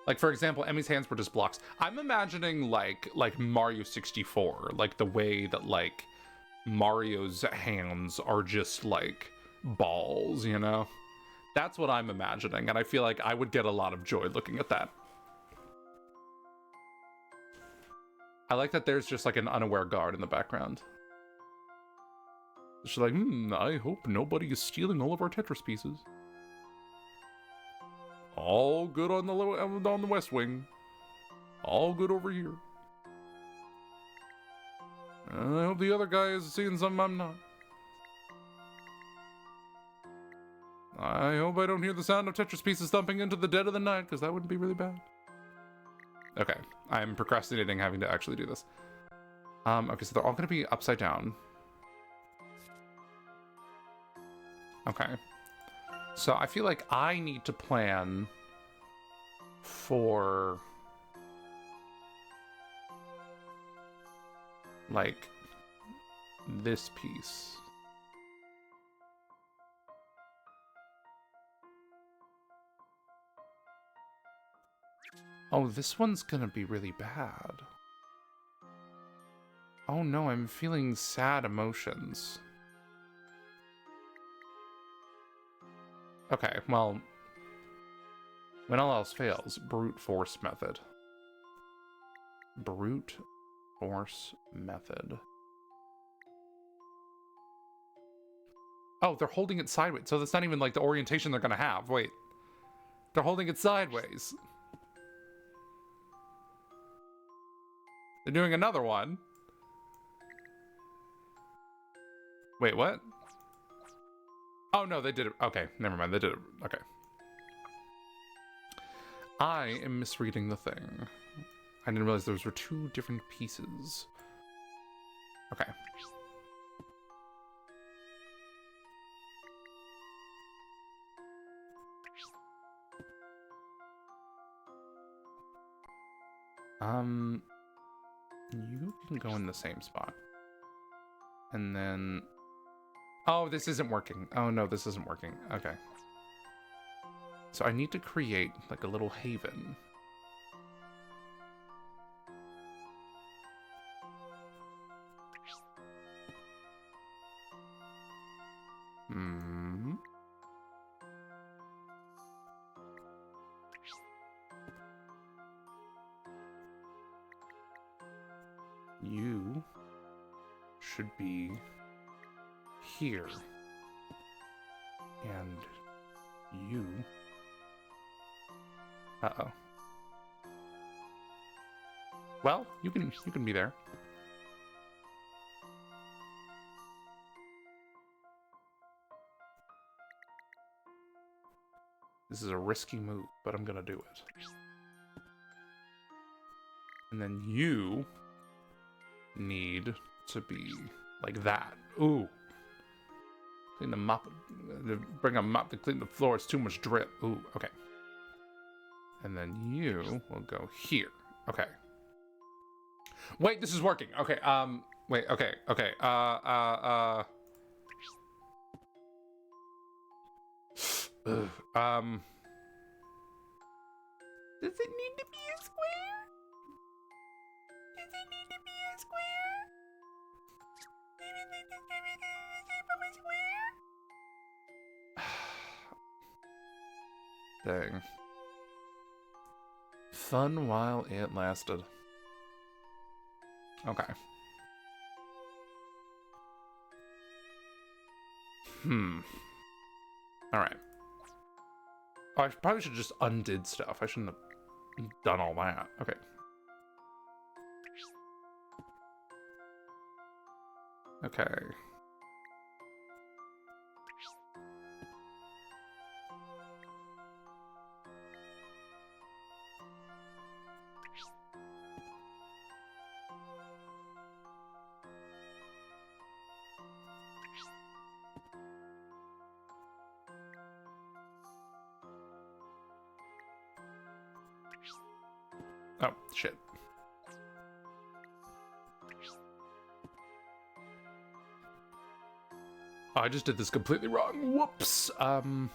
Like, for example, Emmy's hands were just blocks. I'm imagining like Mario 64, like the way that like Mario's hands are just like balls, you know? That's what I'm imagining, and I feel like I would get a lot of joy looking at that. I like that there's just like an unaware guard in the background. She's like, I hope nobody is stealing all of our Tetris pieces. All good on the West Wing. All good over here. I hope the other guy is seeing something I'm not. I hope I don't hear the sound of Tetris pieces thumping into the dead of the night, because that would be really bad. Okay, I'm procrastinating having to actually do this. Okay, so they're all going to be upside down. Okay. So I feel like I need to plan for... like, this piece. Oh, this one's gonna be really bad. Oh no, I'm feeling sad emotions. Okay, well, when all else fails, brute force method. Brute force method. Oh, they're holding it sideways, so that's not even like the orientation they're gonna have. Wait, they're holding it sideways. They're doing another one. Wait, what? Oh, no, they did it. Okay, never mind. They did it. Okay. I am misreading the thing. I didn't realize those were two different pieces. Okay. You can go in the same spot. And then... Oh, this isn't working. Oh, no, this isn't working. Okay. So I need to create, like, a little haven. Hmm. You should be here. And you... Uh-oh. Well, you can be there. This is a risky move, but I'm gonna do it. And then you need to be like that. Ooh. Clean the mop. Bring a mop to clean the floor. It's too much drip. Ooh, okay. And then you will go here. Okay. Wait, this is working. Okay, wait, okay. Does it need to be a square? Does it need to be a square? Dang. Fun while it lasted. Okay. Alright. Oh, I probably should just undid stuff. I shouldn't have done all that. Okay. Okay. Oh, shit. Oh, I just did this completely wrong. Whoops. If I'm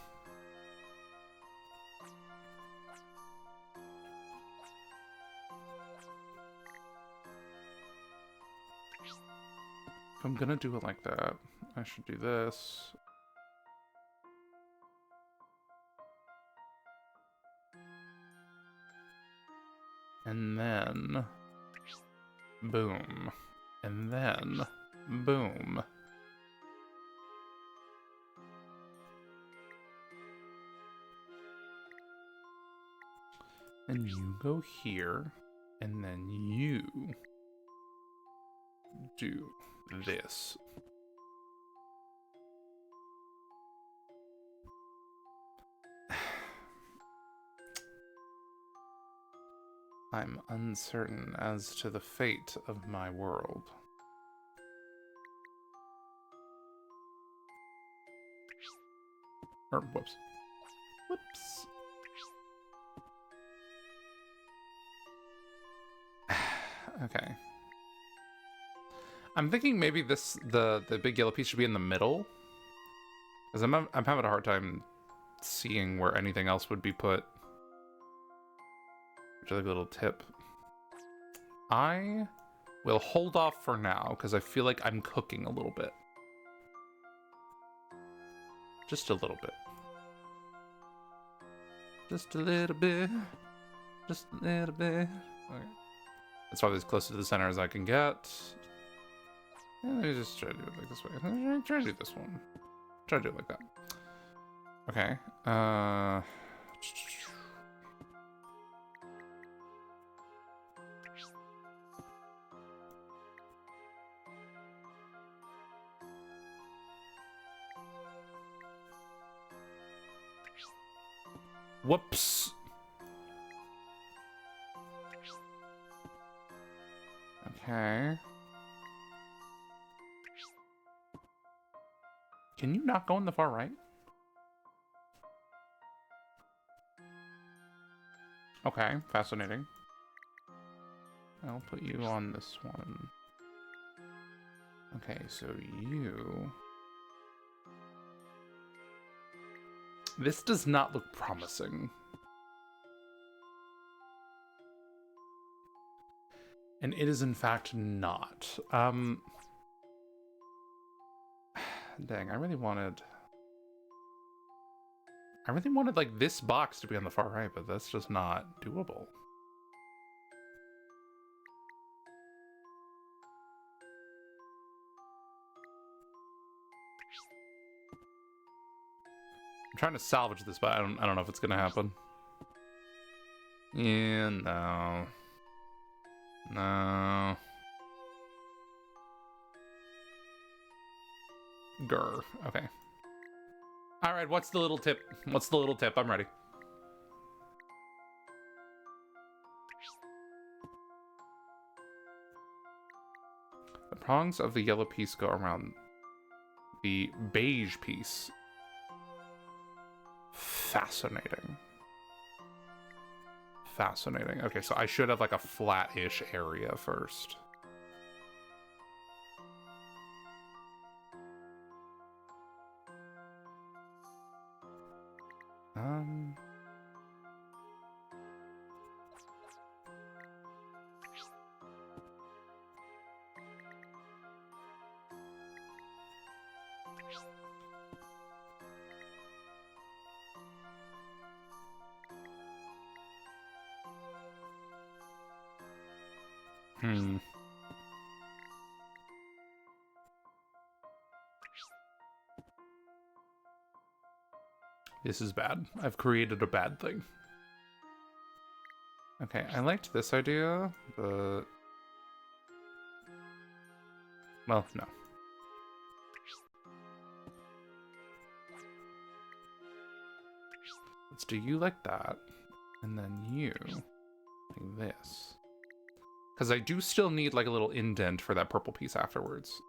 gonna do it like that, I should do this. And then... boom. And then... boom. And you go here, and then you do this. I'm uncertain as to the fate of my world. Or, whoops. Whoops. Okay. I'm thinking maybe the big yellow piece should be in the middle. Because I'm having a hard time seeing where anything else would be put. Which is like a little tip. I will hold off for now, because I feel like I'm cooking a little bit. Just a little bit. Just a little bit. Just a little bit. Okay. That's probably as close to the center as I can get. Yeah, let me just try to do it like this way. Try to do this one. Try to do it like that. Okay. Whoops. Okay. Can you not go in the far right? Okay, fascinating. I'll put you on this one. Okay, so you... This does not look promising. And it is in fact not. Dang, I really wanted like this box to be on the far right, but that's just not doable. I'm trying to salvage this, but I don't know if it's gonna happen. Yeah, no. No. Grr. Okay. Alright, what's the little tip? What's the little tip? I'm ready. The prongs of the yellow piece go around the beige piece. Fascinating. Fascinating. Okay, so I should have like a flat-ish area first. This is bad. I've created a bad thing. Okay, I liked this idea, but... Well, no. Let's do you like that, and then you like this. Because I do still need like a little indent for that purple piece afterwards.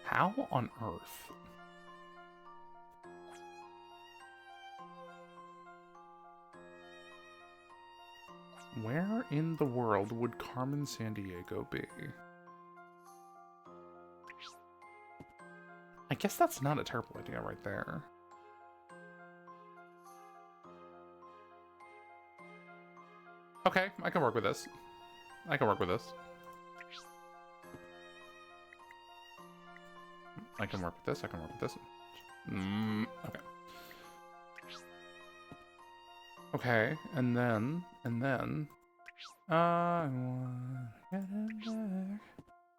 How on earth? Where in the world would Carmen Sandiego be? I guess that's not a terrible idea right there. Okay, I can work with this. I can work with this. I can work with this. I can work with this. Okay. Okay, and then,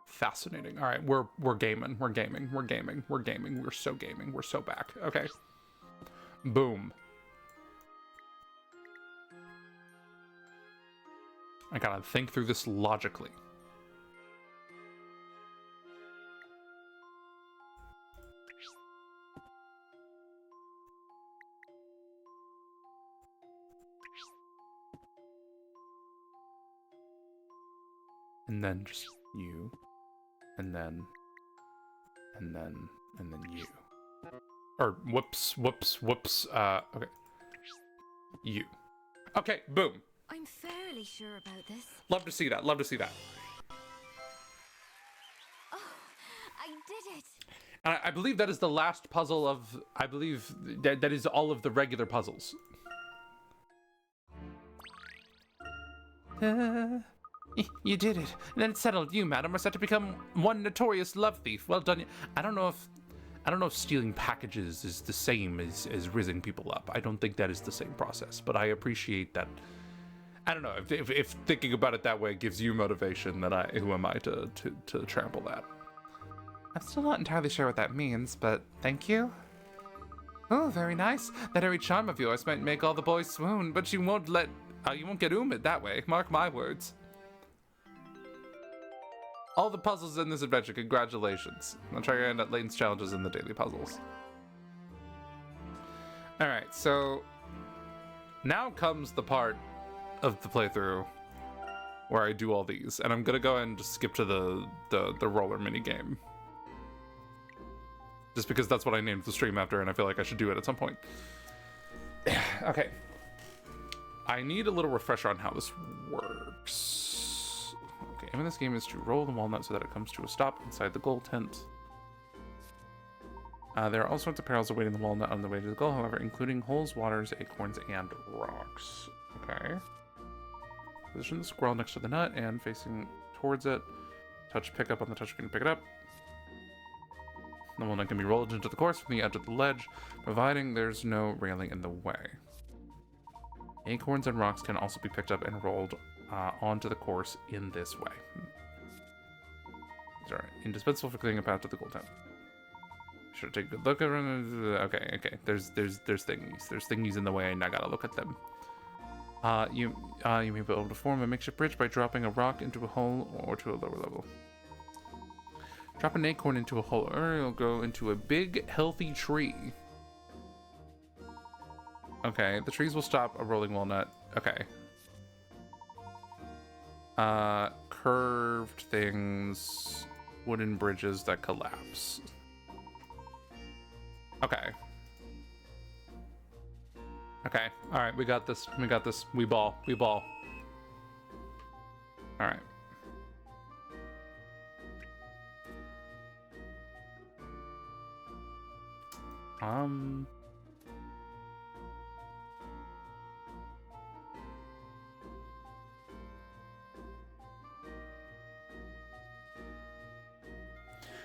fascinating. All right, we're gaming. We're gaming. We're gaming. We're gaming. We're so gaming. We're so back. Okay. Boom. I gotta think through this logically. And then just you, and then you. Or whoops. Okay. You. Okay, boom. I'm fairly sure about this. Love to see that. Love to see that. Oh, I did it. And I believe that is the last puzzle of. I believe that is all of the regular puzzles. You did it. And then it's settled. You, madam, are set to become one notorious love thief. Well done. I don't know if stealing packages is the same as rizzing people up. I don't think that is the same process, but I appreciate that. I don't know if thinking about it that way gives you motivation. Then who am I to trample that? I'm still not entirely sure what that means, but thank you. Oh, very nice. That airy charm of yours might make all the boys swoon, but you won't get umid that way. Mark my words. All the puzzles in this adventure, congratulations. I'll try your hand at Layton's challenges in the daily puzzles. Alright, so now comes the part of the playthrough where I do all these, and I'm gonna go ahead and just skip to the roller mini game. Just because that's what I named the stream after, and I feel like I should do it at some point. Okay. I need a little refresher on how this works. Okay, aim in this game is to roll the walnut so that it comes to a stop inside the goal tent. There are all sorts of perils awaiting the walnut on the way to the goal, however, including holes, waters, acorns, and rocks. Okay. Position the squirrel next to the nut and facing towards it. Touch pickup on the touchscreen to pick it up. The walnut can be rolled into the course from the edge of the ledge, providing there's no railing in the way. Acorns and rocks can also be picked up and rolled onto the course in this way. These are indispensable for clearing a path to the goal tent. Should take a good look around. Okay. There's thingies. There's thingies in the way, and I gotta look at them. You may be able to form a makeshift bridge by dropping a rock into a hole or to a lower level. Drop an acorn into a hole, or it'll grow into a big, healthy tree. Okay, the trees will stop a rolling walnut. Okay. Curved things, wooden bridges that collapse. Okay. Okay, alright, we got this. We got this. We ball. Alright.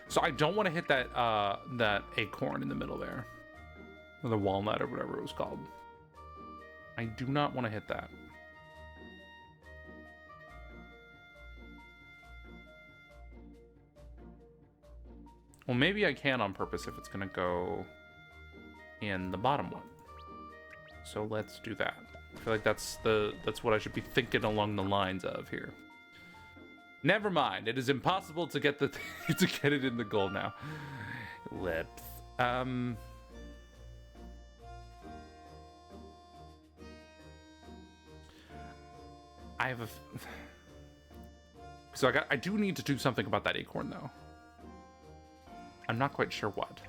So I don't want to hit that acorn in the middle there. Or the walnut or whatever it was called. I do not want to hit that. Well, maybe I can on purpose if it's going to go in the bottom one. So let's do that. I feel like that's what I should be thinking along the lines of here. Never mind. It is impossible to get to get it in the goal now. Lips. I have a. So I do need to do something about that acorn though. I'm not quite sure what.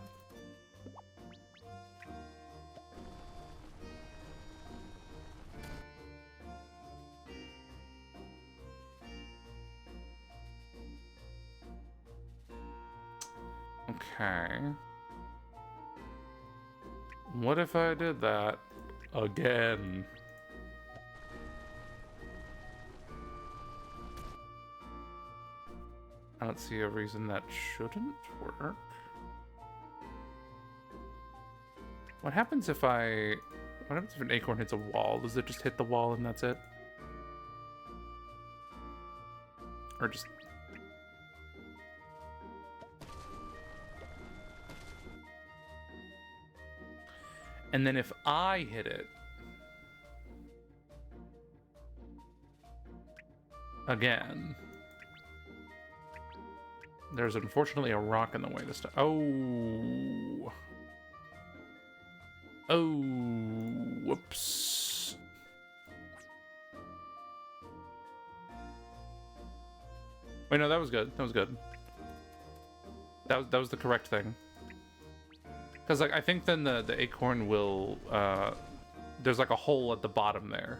Okay. What if I did that again? I don't see a reason that shouldn't work. What happens if an acorn hits a wall? Does it just hit the wall and that's it? Or just... And then if I hit it again, there's unfortunately a rock in the way this time. Oh. Oh, whoops. Wait, no, that was good. That was good. That was the correct thing. Because like I think then the acorn will there's like a hole at the bottom there.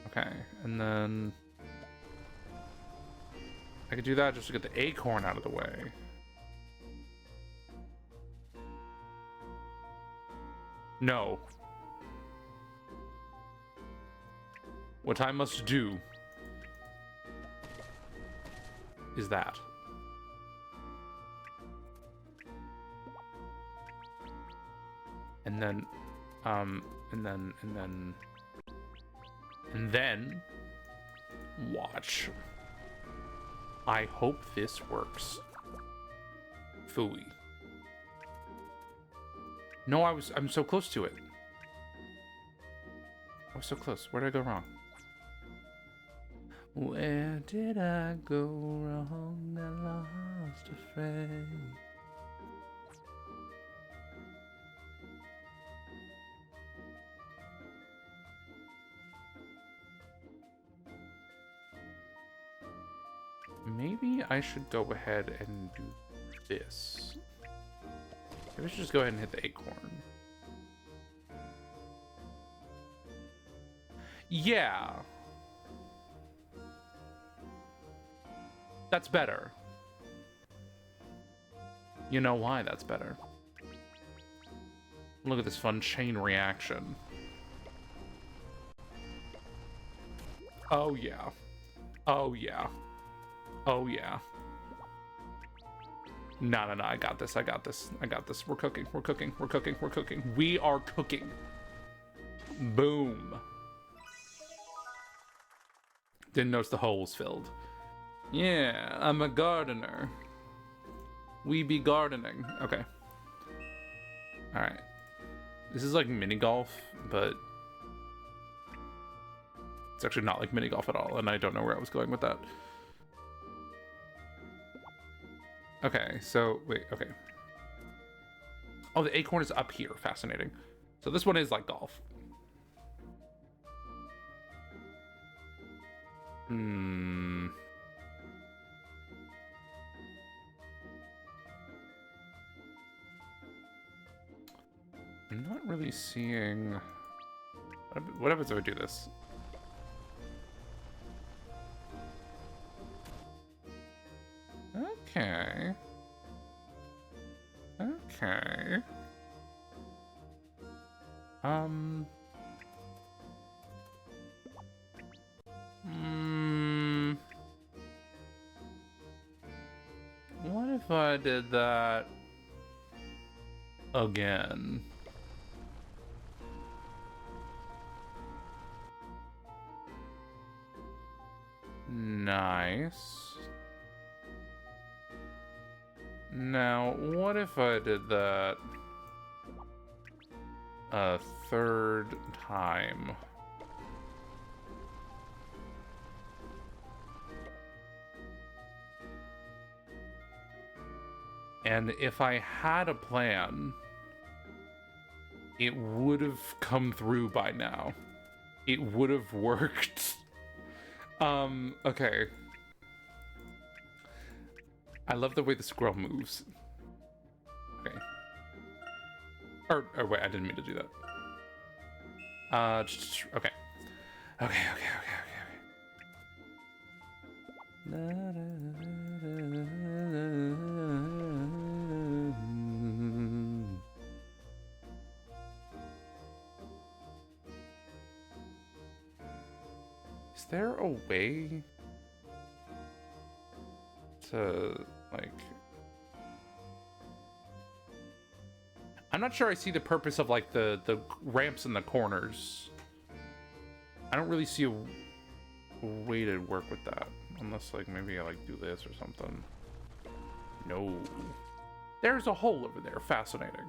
Okay, and then I could do that just to get the acorn out of the way. No. What I must do is that. And then, and then, watch. I hope this works. Phooey. No, I'm so close to it. I was so close. Where did I go wrong? Where did I go wrong? I lost a friend. Maybe I should go ahead and do this. Maybe I should just go ahead and hit the acorn. Yeah. That's better. You know why that's better. Look at this fun chain reaction. Oh yeah. Oh yeah. Oh yeah. No, I got this. I got this. We're cooking. We're cooking. We are cooking. Boom. Didn't notice the hole was filled. Yeah, I'm a gardener. We be gardening. Okay. Alright. This is like mini golf, but it's actually not like mini golf at all, and I don't know where I was going with that. Okay, so, wait, okay. Oh, the acorn is up here. Fascinating. So this one is like golf. I'm not really seeing... What happens if I do this? Okay. Okay. What if I did that again? Nice. Now, what if I did that a third time? And if I had a plan, it would have come through by now. It would have worked. Okay. I love the way the squirrel moves. Okay. Or wait, I didn't mean to do that. Okay. Okay. Is there a way to, like... I'm not sure I see the purpose of, like, the ramps in the corners. I don't really see a way to work with that. Unless, like, maybe I, like, do this or something. No. There's a hole over there. Fascinating.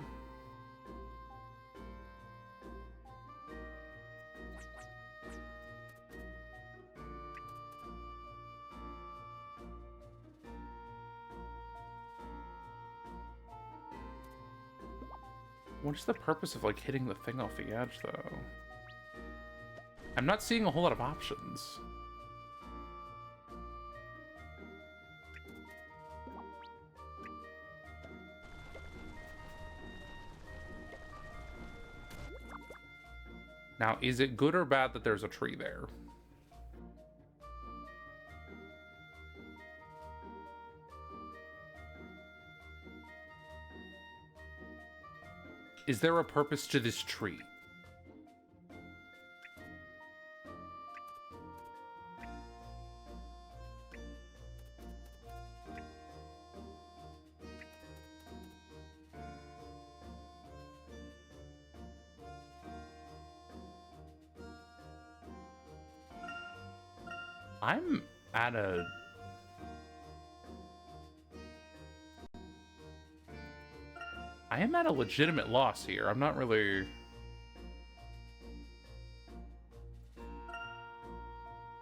What is the purpose of, like, hitting the thing off the edge, though? I'm not seeing a whole lot of options. Now, is it good or bad that there's a tree there? Is there a purpose to this tree? I'm at a... I am at a legitimate loss here. I'm not really...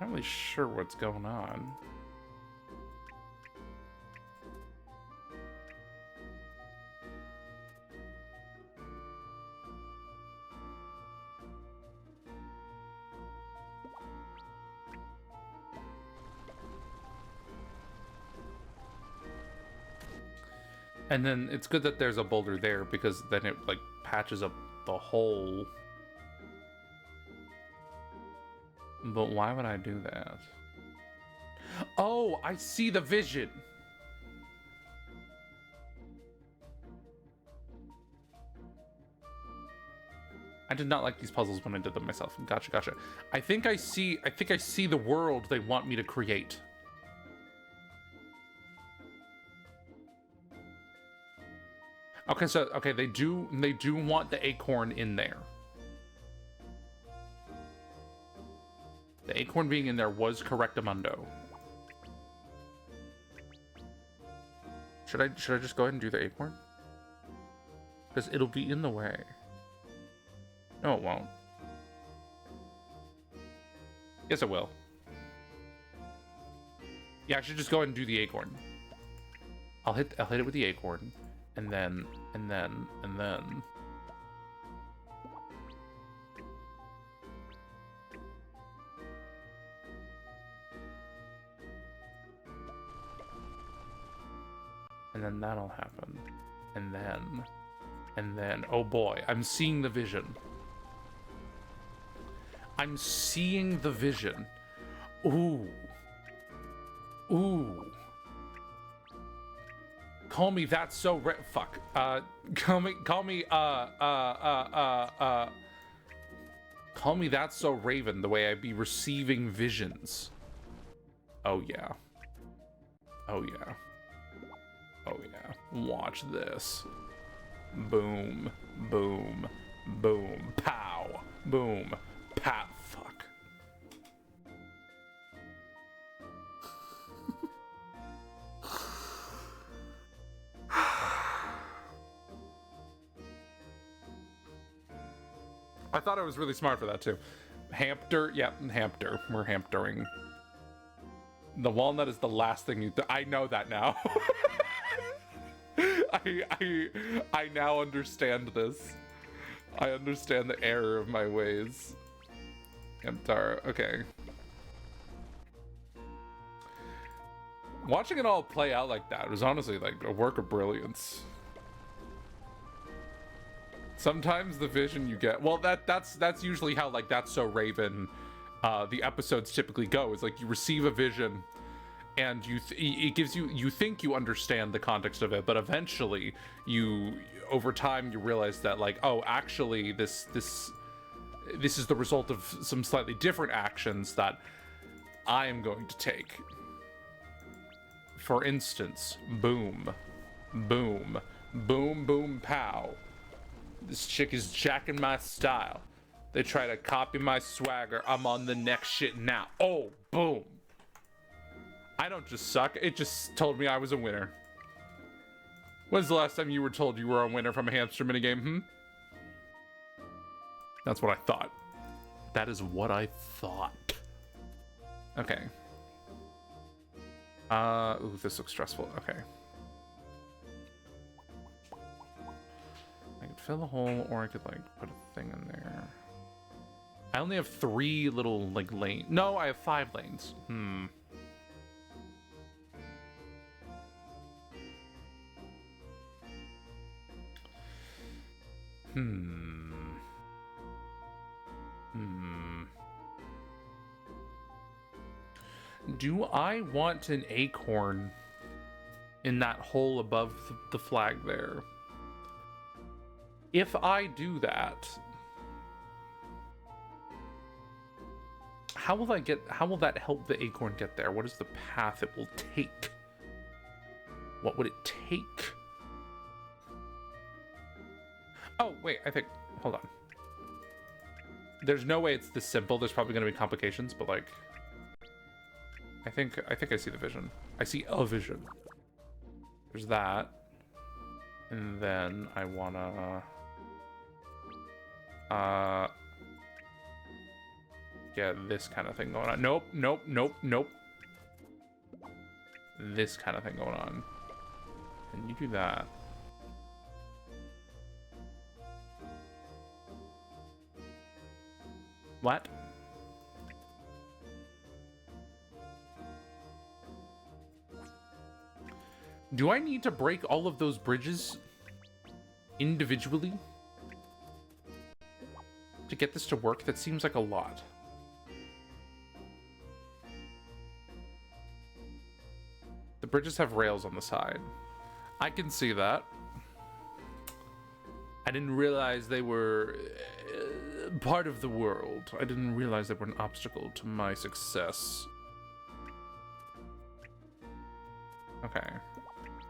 not really sure what's going on. And then it's good that there's a boulder there because then it, like, patches up the hole. But why would I do that? Oh, I see the vision. I did not like these puzzles when I did them myself. Gotcha. I think I see the world they want me to create. Okay, they do want the acorn in there. The acorn being in there was correctamundo. Should I just go ahead and do the acorn? Because it'll be in the way. No, it won't. Yes, it will. Yeah, I should just go ahead and do the acorn. I'll hit it with the acorn. And then. And then that'll happen. And then, oh boy, I'm seeing the vision. I'm seeing the vision. Ooh. Call me that's so fuck. Call me that's so Raven, the way I be receiving visions. Oh yeah. Oh yeah, watch this. Boom, boom, boom, pow, boom, pow. Fuck. I thought I was really smart for that too. HAMPTER, yeah, HAMPTER. We're HAMPTERing. The walnut is the last thing you. I know that now. I now understand this. I understand the error of my ways. HAMPTER, okay. Watching it all play out like that was honestly like a work of brilliance. Sometimes the vision you get, well, that's usually how like That's So Raven, the episodes typically go. Is like you receive a vision, and it gives you, you think you understand the context of it, but eventually over time you realize that like, oh, actually this is the result of some slightly different actions that I am going to take. For instance, boom, boom, boom, boom, pow. This chick is jacking my style. They try to copy my swagger. I'm on the next shit now. Oh, boom. I don't just suck. It just told me I was a winner. When's the last time you were told you were a winner from a hamster minigame, That's what I thought. That is what I thought. Okay. Ooh, this looks stressful. Okay. I could fill the hole, or I could like put a thing in there. I only have 3 little like lanes. No, I have 5 lanes. Do I want an acorn in that hole above the flag there? If I do that, how will that help the acorn get there? What is the path it will take? What would it take? Oh, wait, hold on. There's no way it's this simple. There's probably going to be complications, but like, I think I see the vision. I see a vision. There's that. And then I wanna get this kind of thing going on. Nope, nope, nope, nope. This kind of thing going on. And you do that. What? Do I need to break all of those bridges individually to get this to work? That seems like a lot. The bridges have rails on the side. I can see that. I didn't realize they were part of the world. I didn't realize they were an obstacle to my success. Okay.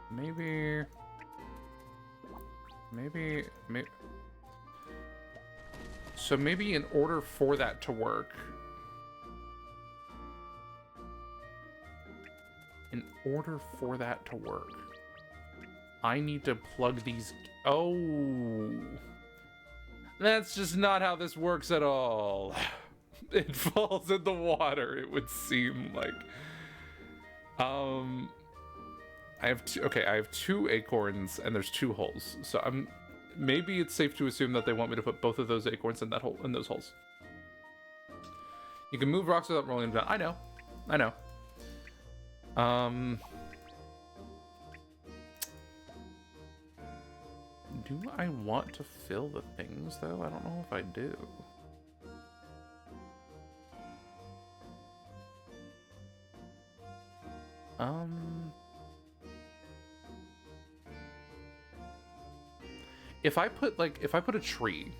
Maybe. So maybe in order for that to work, I need to plug these. Oh, that's just not how this works at all. It falls in the water, it would seem like. I have two acorns and there's 2 holes. So maybe it's safe to assume that they want me to put both of those acorns in those holes. You can move rocks without rolling them down. I know. Do I want to fill the things though? I don't know if I do. If I put a tree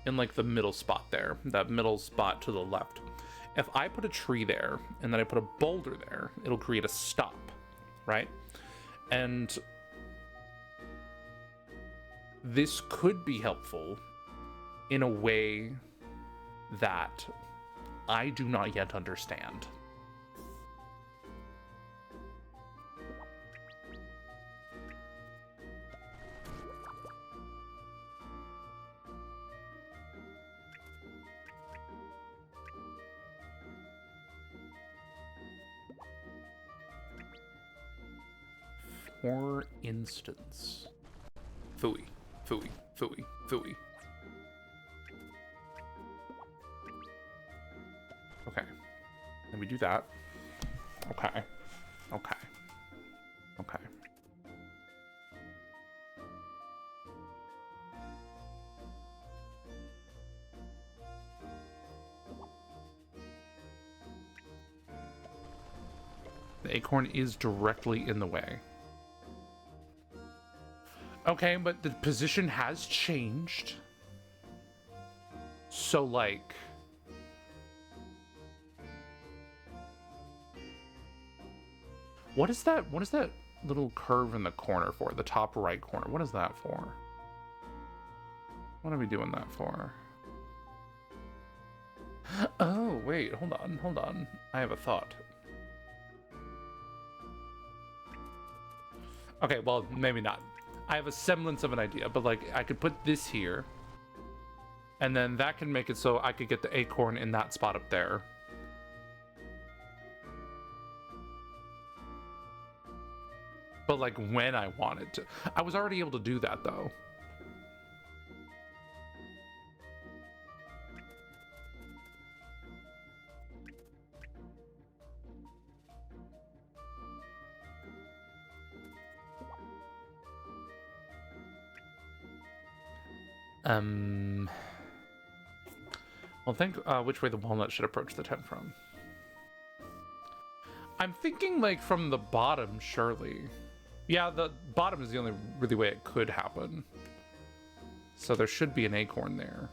in like the middle spot there, that middle spot to the left, if I put a tree there and then I put a boulder there, it'll create a stop, right? And this could be helpful in a way that I do not yet understand. For instance, phooey, phooey, phooey, phooey. Okay, then we do that. Okay, okay, okay. The acorn is directly in the way. Okay, but the position has changed. So, like... What is that little curve in the corner for? The top right corner. What is that for? What are we doing that for? Oh, wait, hold on. I have a thought. Okay, well, maybe not. I have a semblance of an idea, but like I could put this here, and then that can make it so I could get the acorn in that spot up there. But like when I wanted to. I was already able to do that though. Well, think which way the walnut should approach the tent from. I'm thinking like from the bottom, surely. Yeah, the bottom is the only really way it could happen. So there should be an acorn there.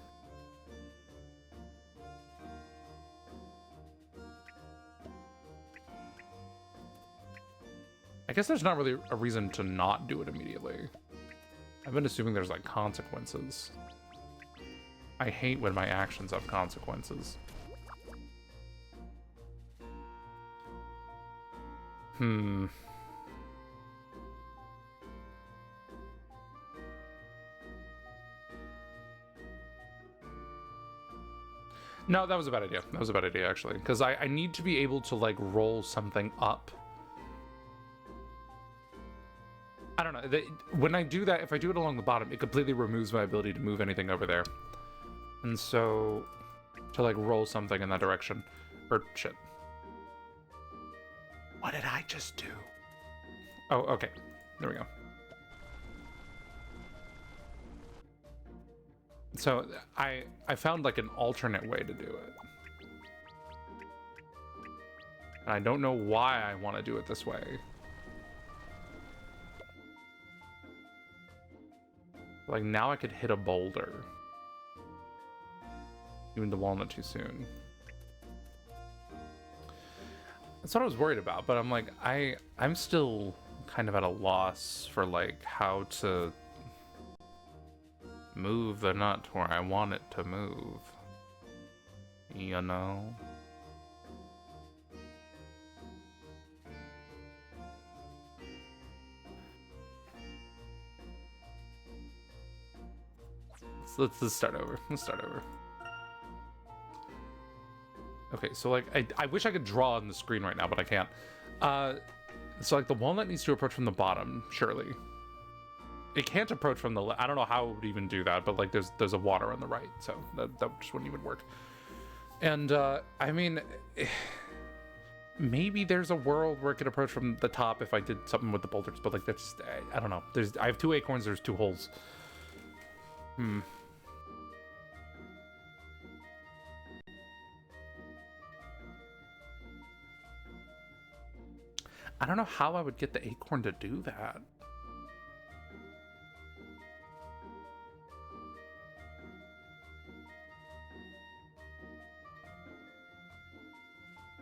I guess there's not really a reason to not do it immediately. I've been assuming there's like consequences. I hate when my actions have consequences. No, that was a bad idea. That was a bad idea, actually. Because I need to be able to, like, roll something up. I don't know. When I do that, if I do it along the bottom, it completely removes my ability to move anything over there. And so, to, like, roll something in that direction. Or, shit. What did I just do? Oh, okay. There we go. So, I found, like, an alternate way to do it. And I don't know why I want to do it this way. Like, now I could hit a boulder. Even the walnut too soon. That's what I was worried about, but I'm like, I'm still kind of at a loss for, like, how to move the nut where I want it to move. You know? So let's start over. Let's start over. Okay, so like, I wish I could draw on the screen right now, but I can't. So like the walnut needs to approach from the bottom, surely. It can't approach from the I don't know how it would even do that, but like there's a water on the right, so that just wouldn't even work. And I mean, maybe there's a world where it could approach from the top if I did something with the boulders, but like that's I don't know. I have 2 acorns, there's 2 holes. I don't know how I would get the acorn to do that.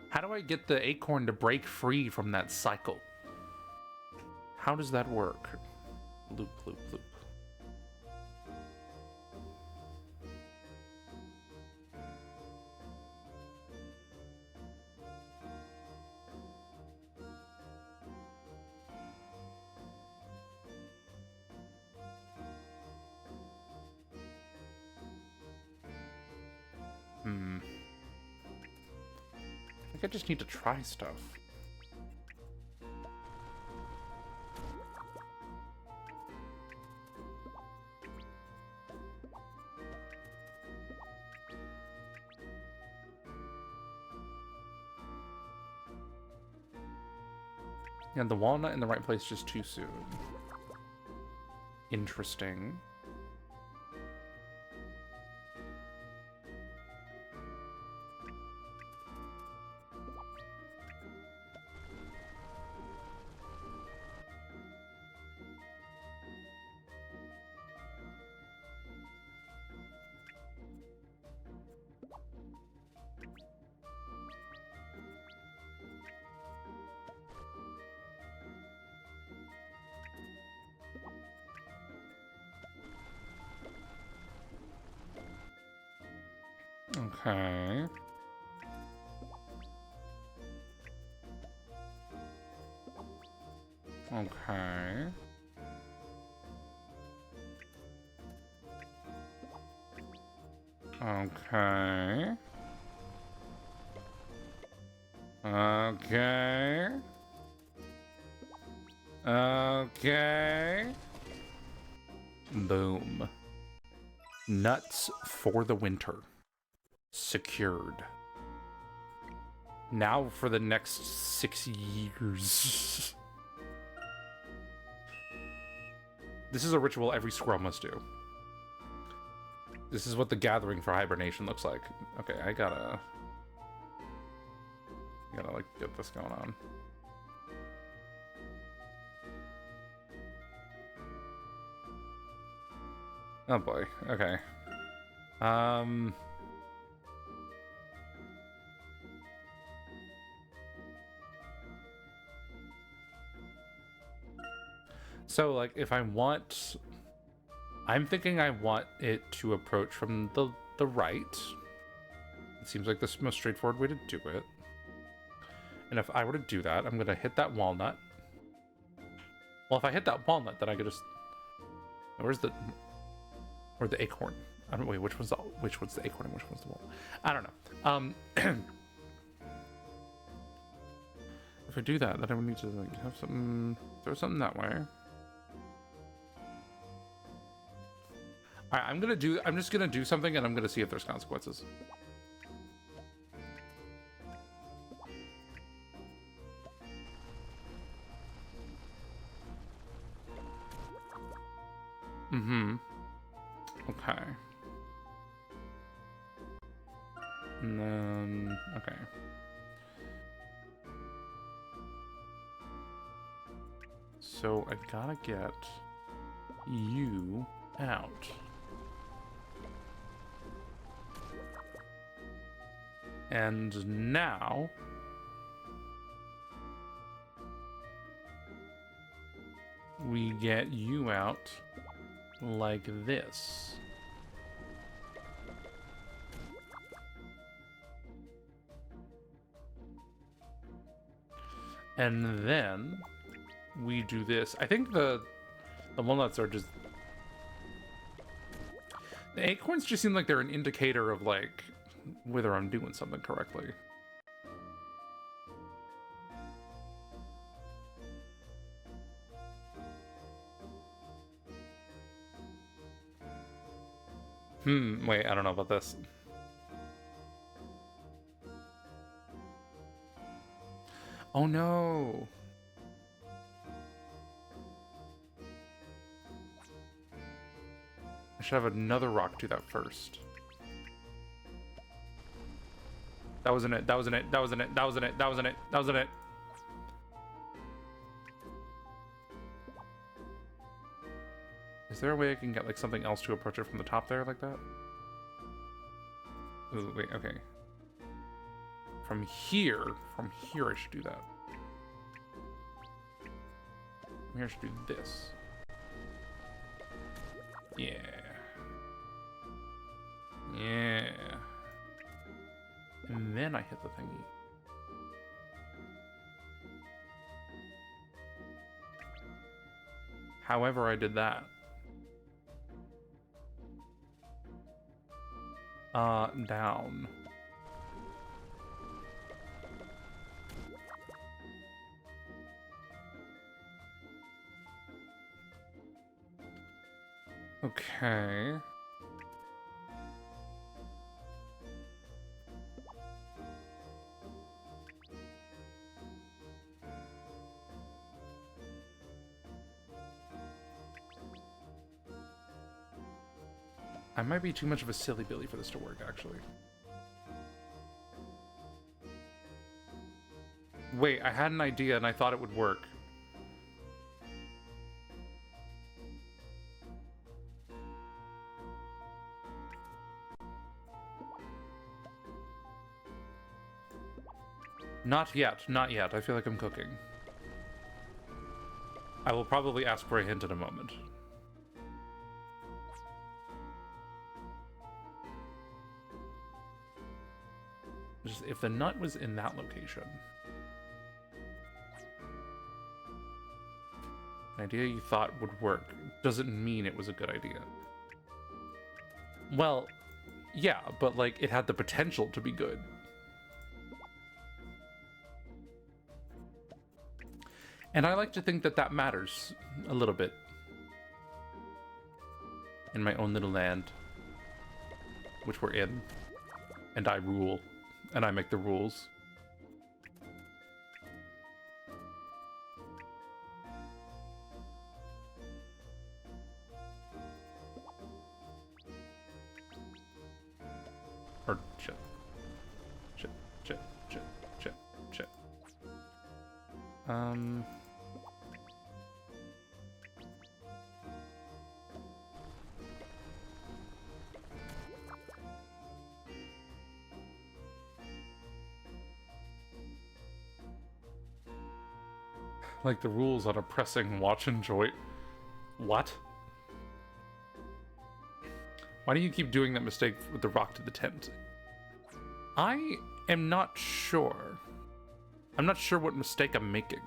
How do I get the acorn to break free from that cycle? How does that work? Loop, loop, loop. I think I just need to try stuff. Yeah, the walnut in the right place just too soon. Interesting. Okay. Okay. Okay. Okay. Okay. Boom. Nuts for the winter. Secured. Now for the next 6 years. This is a ritual every squirrel must do. This is what the gathering for hibernation looks like. Okay, I gotta like get this going on. Oh boy. Okay. So, like, if I want... I'm thinking I want it to approach from the right. It seems like the most straightforward way to do it. And if I were to do that, I'm going to hit that walnut. Well, if I hit that walnut, then I could just... Where's the... Or the acorn? I don't... Wait, which one's the acorn and which one's the walnut? I don't know. If I do that, then I would need to, like, have something... Throw something that way. Alright, I'm just gonna do something and I'm gonna see if there's consequences. Okay. And then, okay. So I gotta get you out. And now we get you out like this. And then we do this. I think the walnuts are just... The acorns just seem like they're an indicator of, like, whether I'm doing something correctly. Wait, I don't know about this. Oh no! I should have another rock do that first. That wasn't it, that wasn't it, that wasn't it, that wasn't it, that wasn't it, that wasn't it. Is there a way I can get, like, something else to approach it from the top there, like that? Ooh, wait, okay. From here I should do that. From here I should do this. Yeah. Yeah. And then I hit the thingy. However I did that. Down. Okay. I might be too much of a silly Billy for this to work, actually. Wait, I had an idea and I thought it would work. Not yet, not yet. I feel like I'm cooking. I will probably ask for a hint in a moment. Just if the nut was in that location. An idea you thought would work doesn't mean it was a good idea. Well, yeah, but like it had the potential to be good. And I like to think that that matters a little bit. In my own little land. Which we're in. And I rule. And I make the rules. Or shit. Shit, shit, shit, shit, shit. Like the rules on a pressing watch and joy. What? Why do you keep doing that mistake with the rock to the tent? I am not sure. I'm not sure what mistake I'm making.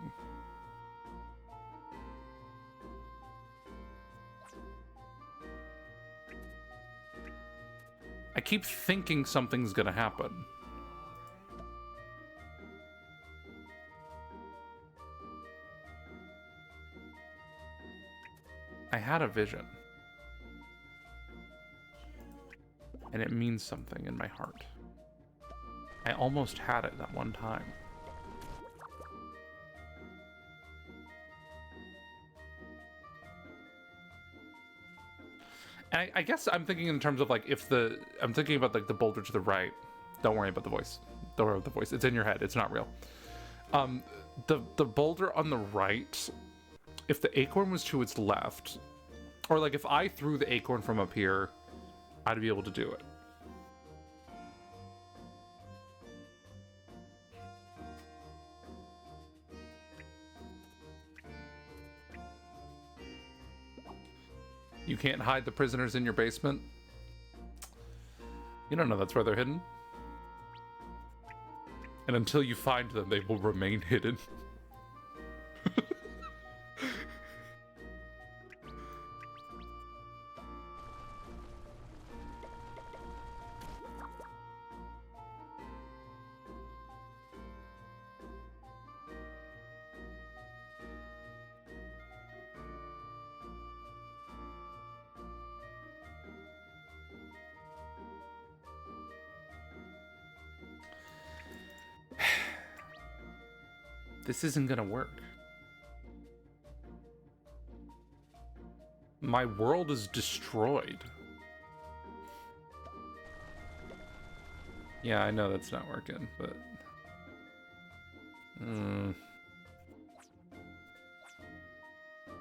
I keep thinking something's gonna happen. I had a vision. And it means something in my heart. I almost had it that one time. And I guess I'm thinking in terms of like if the... I'm thinking about like the boulder to the right. Don't worry about the voice. Don't worry about the voice. It's in your head. It's not real. The boulder on the right... If the acorn was to its left, or like if I threw the acorn from up here, I'd be able to do it. You can't hide the prisoners in your basement. You don't know that's where they're hidden. And until you find them, they will remain hidden. This isn't gonna work. My world is destroyed. Yeah, I know that's not working, but...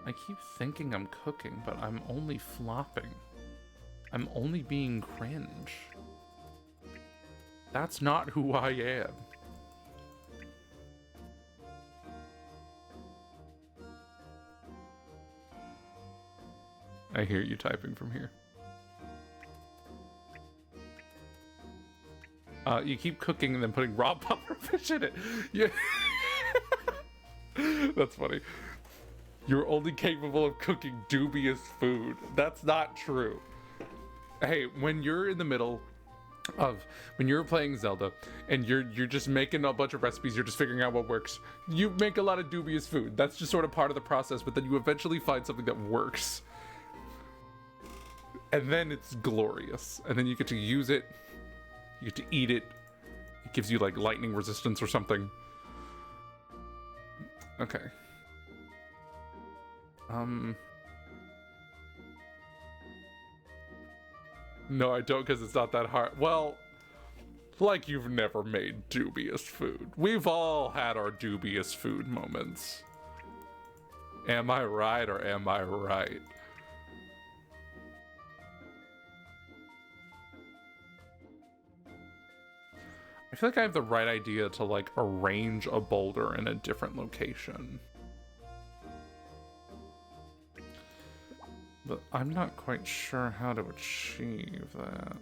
I keep thinking I'm cooking, but I'm only flopping. I'm only being cringe. That's not who I am. I hear you typing from here. You keep cooking and then putting raw pufferfish in it. Yeah. That's funny. You're only capable of cooking dubious food. That's not true. Hey, when you're in the middle of, when you're playing Zelda and you're just making a bunch of recipes, you're just figuring out what works. You make a lot of dubious food. That's just sort of part of the process, but then you eventually find something that works. and then it's glorious. And then you get to use it, you get to eat it. It gives you like lightning resistance or something. Okay. No, I don't, because it's not that hard. Well, like you've never made dubious food. We've all had our dubious food moments. Am I right or am I right? I feel like I have the right idea to like arrange a boulder in a different location. But I'm not quite sure how to achieve that.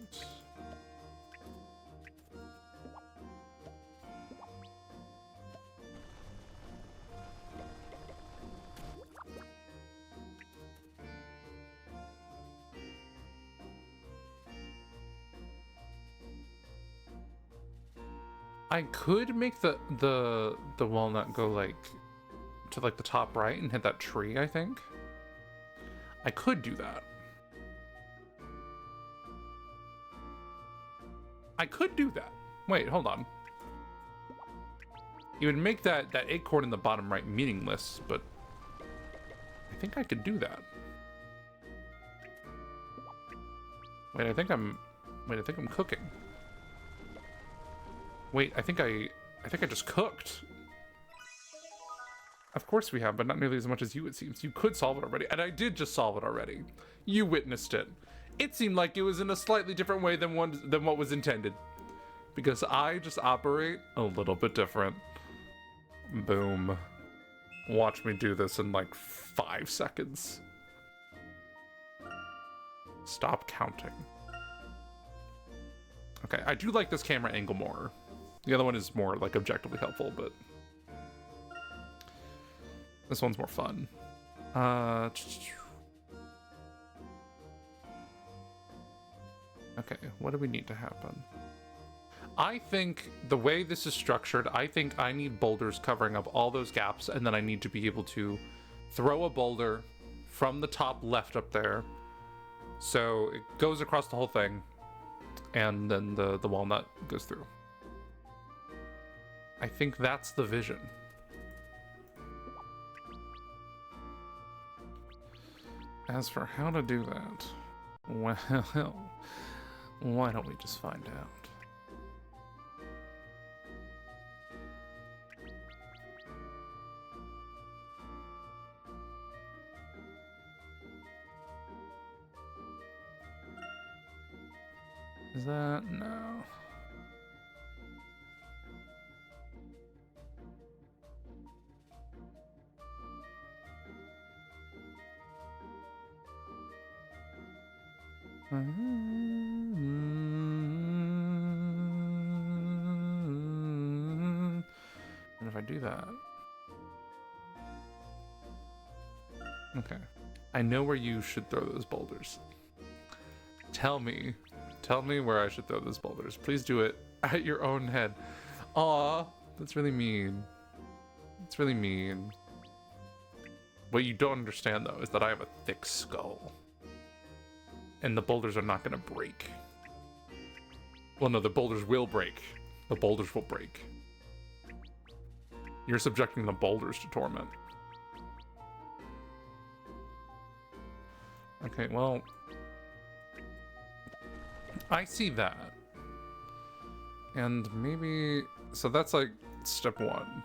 I could make the walnut go like to like the top right and hit that tree, I think. I could do that. I could do that. Wait, hold on. You would make that acorn in the bottom right meaningless, but I think I could do that. Wait, I think I'm cooking. Wait, I think I just cooked. Of course we have, but not nearly as much as you, it seems. You could solve it already, and I did just solve it already. You witnessed it. It seemed like it was in a slightly different way than what was intended. Because I just operate a little bit different. Boom. Watch me do this in like 5 seconds. Stop counting. Okay, I do like this camera angle more. The other one is more like objectively helpful, but this one's more fun. Okay, what do we need to happen? I think the way this is structured, I think I need boulders covering up all those gaps, and then I need to be able to throw a boulder from the top left up there. So it goes across the whole thing, and then the walnut goes through. I think that's the vision. As for how to do that, well, why don't we just find out? Is that? No. And if I do that... Okay. I know where you should throw those boulders. Tell me where I should throw those boulders. Please do it at your own head. Aw, that's really mean. It's really mean. What you don't understand, though, is that I have a thick skull. And the boulders are not going to break. Well, no, the boulders will break. The boulders will break. You're subjecting the boulders to torment. Okay, well... I see that. And maybe... So that's like step 1.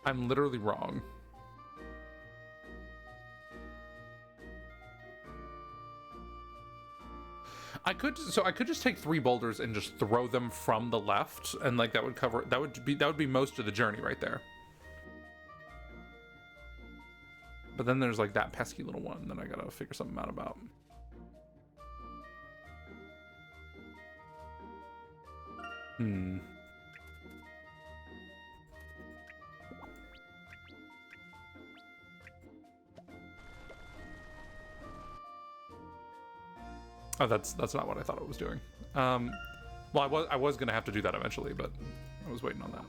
I'm literally wrong. I could just take 3 boulders and just throw them from the left, and like that would be most of the journey right there. But then there's like that pesky little one that I gotta figure something out about. Oh, that's not what I thought it was doing. Well, I was gonna have to do that eventually, but I was waiting on that.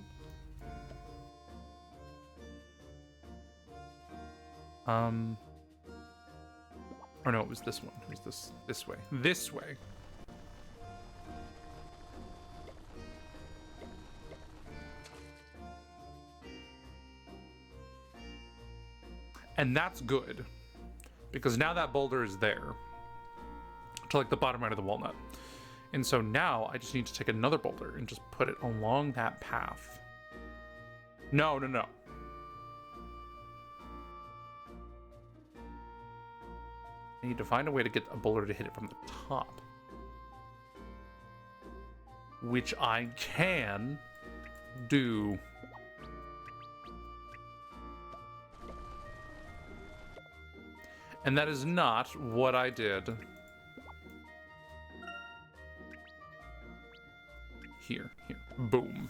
Or no, it was this one. It was this way. This way. And that's good, because now that boulder is there to like the bottom right of the walnut. And so now I just need to take another boulder and just put it along that path. No. I need to find a way to get a boulder to hit it from the top. Which I can do. And that is not what I did here. Boom.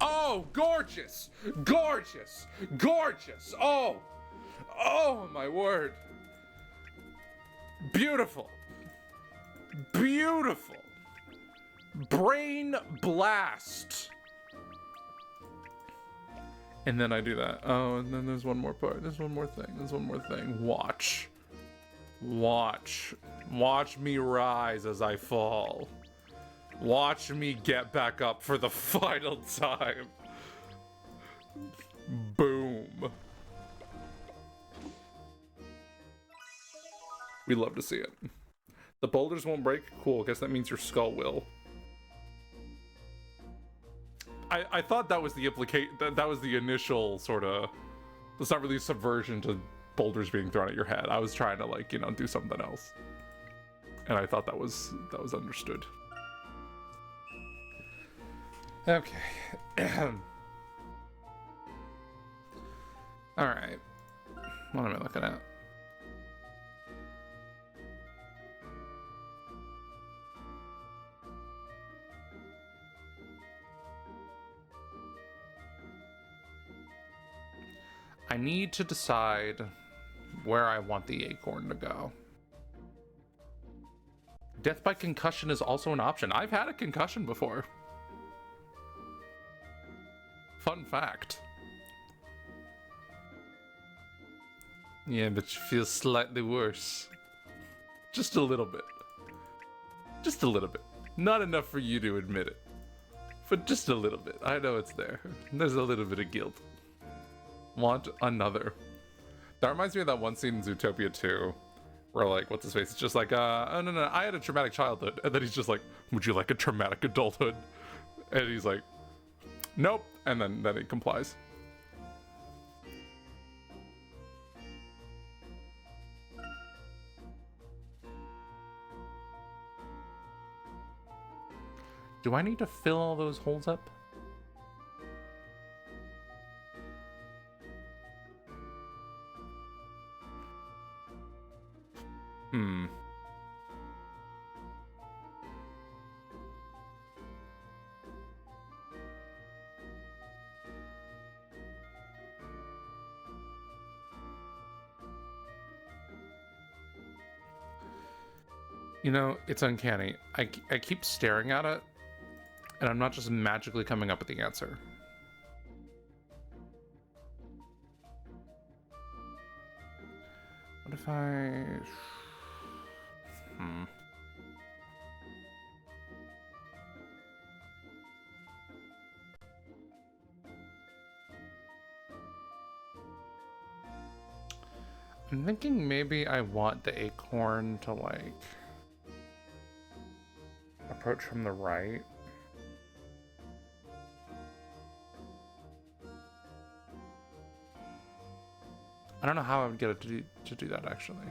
Oh, gorgeous! Gorgeous! Gorgeous! Oh! Oh, my word. Beautiful. Beautiful. Brain blast. And then I do that. Oh, and then there's one more part. There's one more thing. Watch. Watch me rise as I fall. Watch me get back up for the final time. Boom. We love to see it. The boulders won't break? Cool, guess that means your skull will. I thought that was the that was the initial sort of, it's not really a subversion to boulders being thrown at your head. I was trying to, like, you know, do something else. And I thought that was understood. Okay. Alright. What am I looking at? I need to decide where I want the acorn to go. Death by concussion is also an option. I've had a concussion before. Fun fact. Yeah, but you feel slightly worse. Just a little bit. Just a little bit. Not enough for you to admit it. But just a little bit. I know it's there. There's a little bit of guilt. Want another. That reminds me of that one scene in Zootopia 2 where, like, what's his face? It's just like, oh no, I had a traumatic childhood. And then he's just like, would you like a traumatic adulthood? And he's like, nope. And then he complies. Do I need to fill all those holes up? You know, it's uncanny. I keep staring at it, and I'm not just magically coming up with the answer. What if I... I'm thinking maybe I want the acorn to, like, approach from the right. I don't know how I would get it to do that, actually.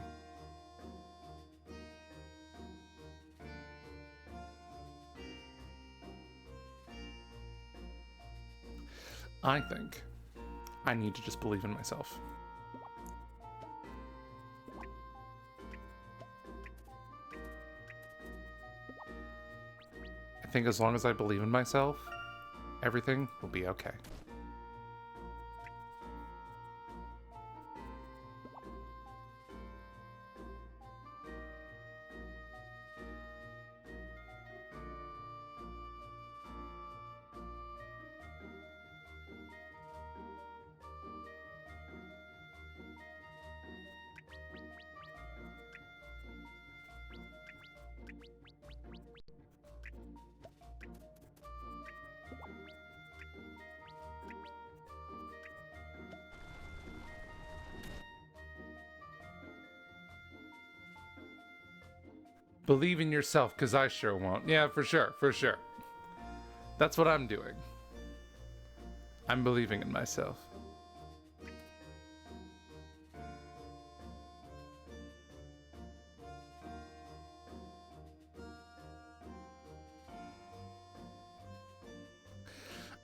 I think I need to just believe in myself. I think as long as I believe in myself, everything will be okay. Believe in yourself, because I sure won't. Yeah, for sure, for sure. That's what I'm doing. I'm believing in myself.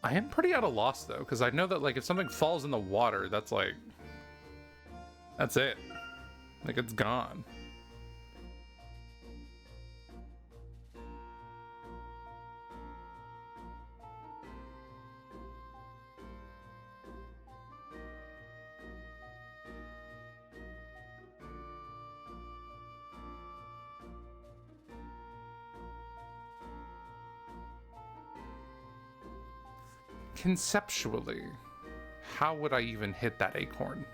I am pretty at a loss, though, because I know that, like, if something falls in the water, that's, like... That's it. Like, it's gone. Conceptually, how would I even hit that acorn?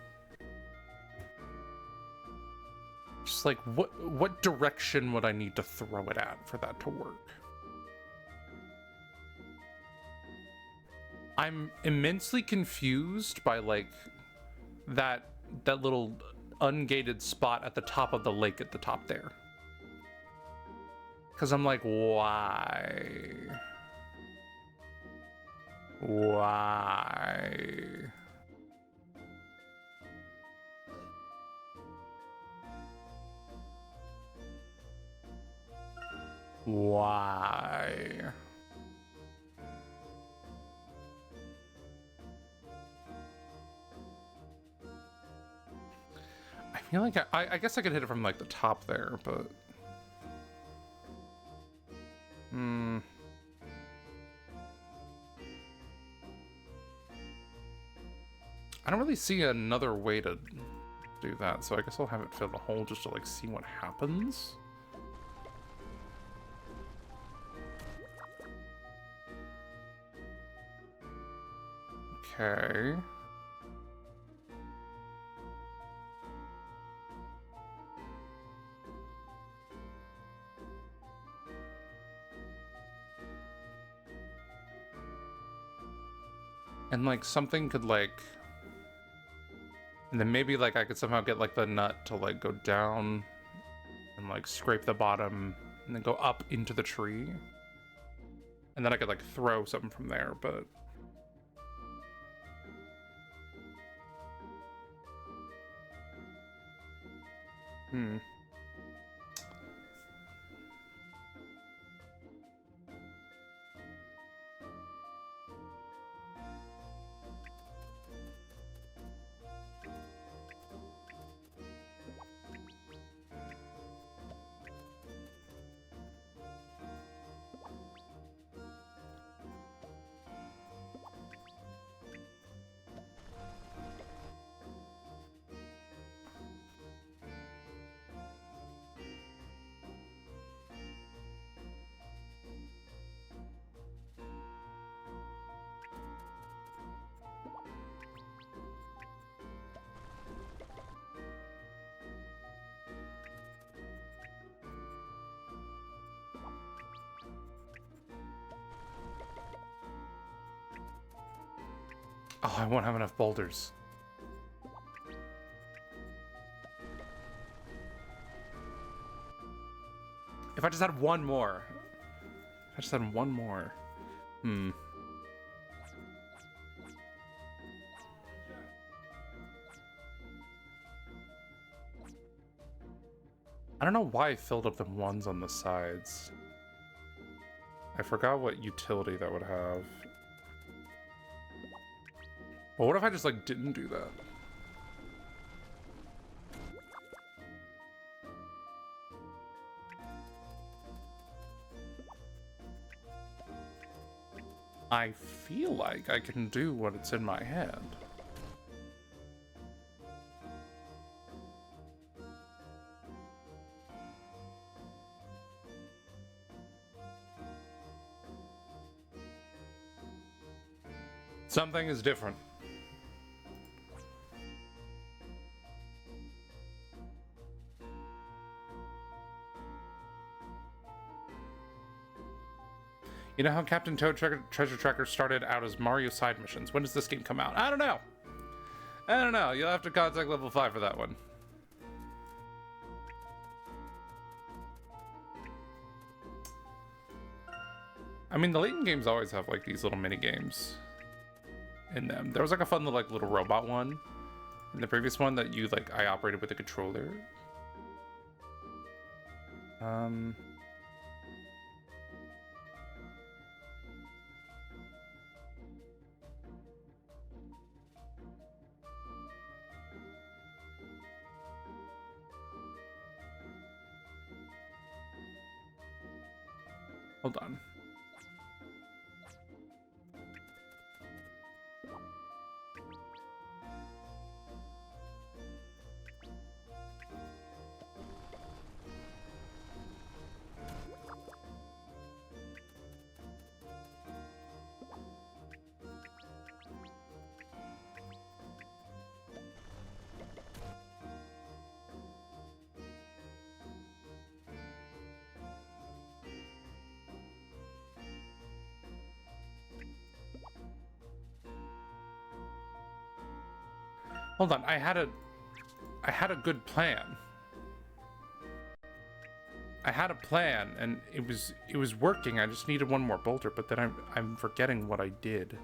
Just like, what direction would I need to throw it at for that to work? I'm immensely confused by, like, that little ungated spot at the top of the lake at the top there. Because I'm like, why? Why? Why? I feel like I guess I could hit it from like the top there, but I don't really see another way to do that, so I guess I'll have it fill the hole just to like see what happens. Okay. And like something could like, and then maybe like I could somehow get like the nut to like go down and like scrape the bottom and then go up into the tree. And then I could like throw something from there, but oh, I won't have enough boulders. If I just had one more. If I just had one more. I don't know why I filled up the ones on the sides. I forgot what utility that would have. Well, what if I just, like, didn't do that? I feel like I can do what it's in my head. Something is different. You know how Captain Toad Treasure Tracker started out as Mario side missions? When does this game come out? I don't know. I don't know. You'll have to contact level 5 for that one. I mean, the Layton games always have like these little mini games in them. There was like a fun little, like little robot one in the previous one that you like I operated with a controller. Hold on. Hold on, I had a good plan. I had a plan and it was working. I just needed one more bolter, but then I'm forgetting what I did.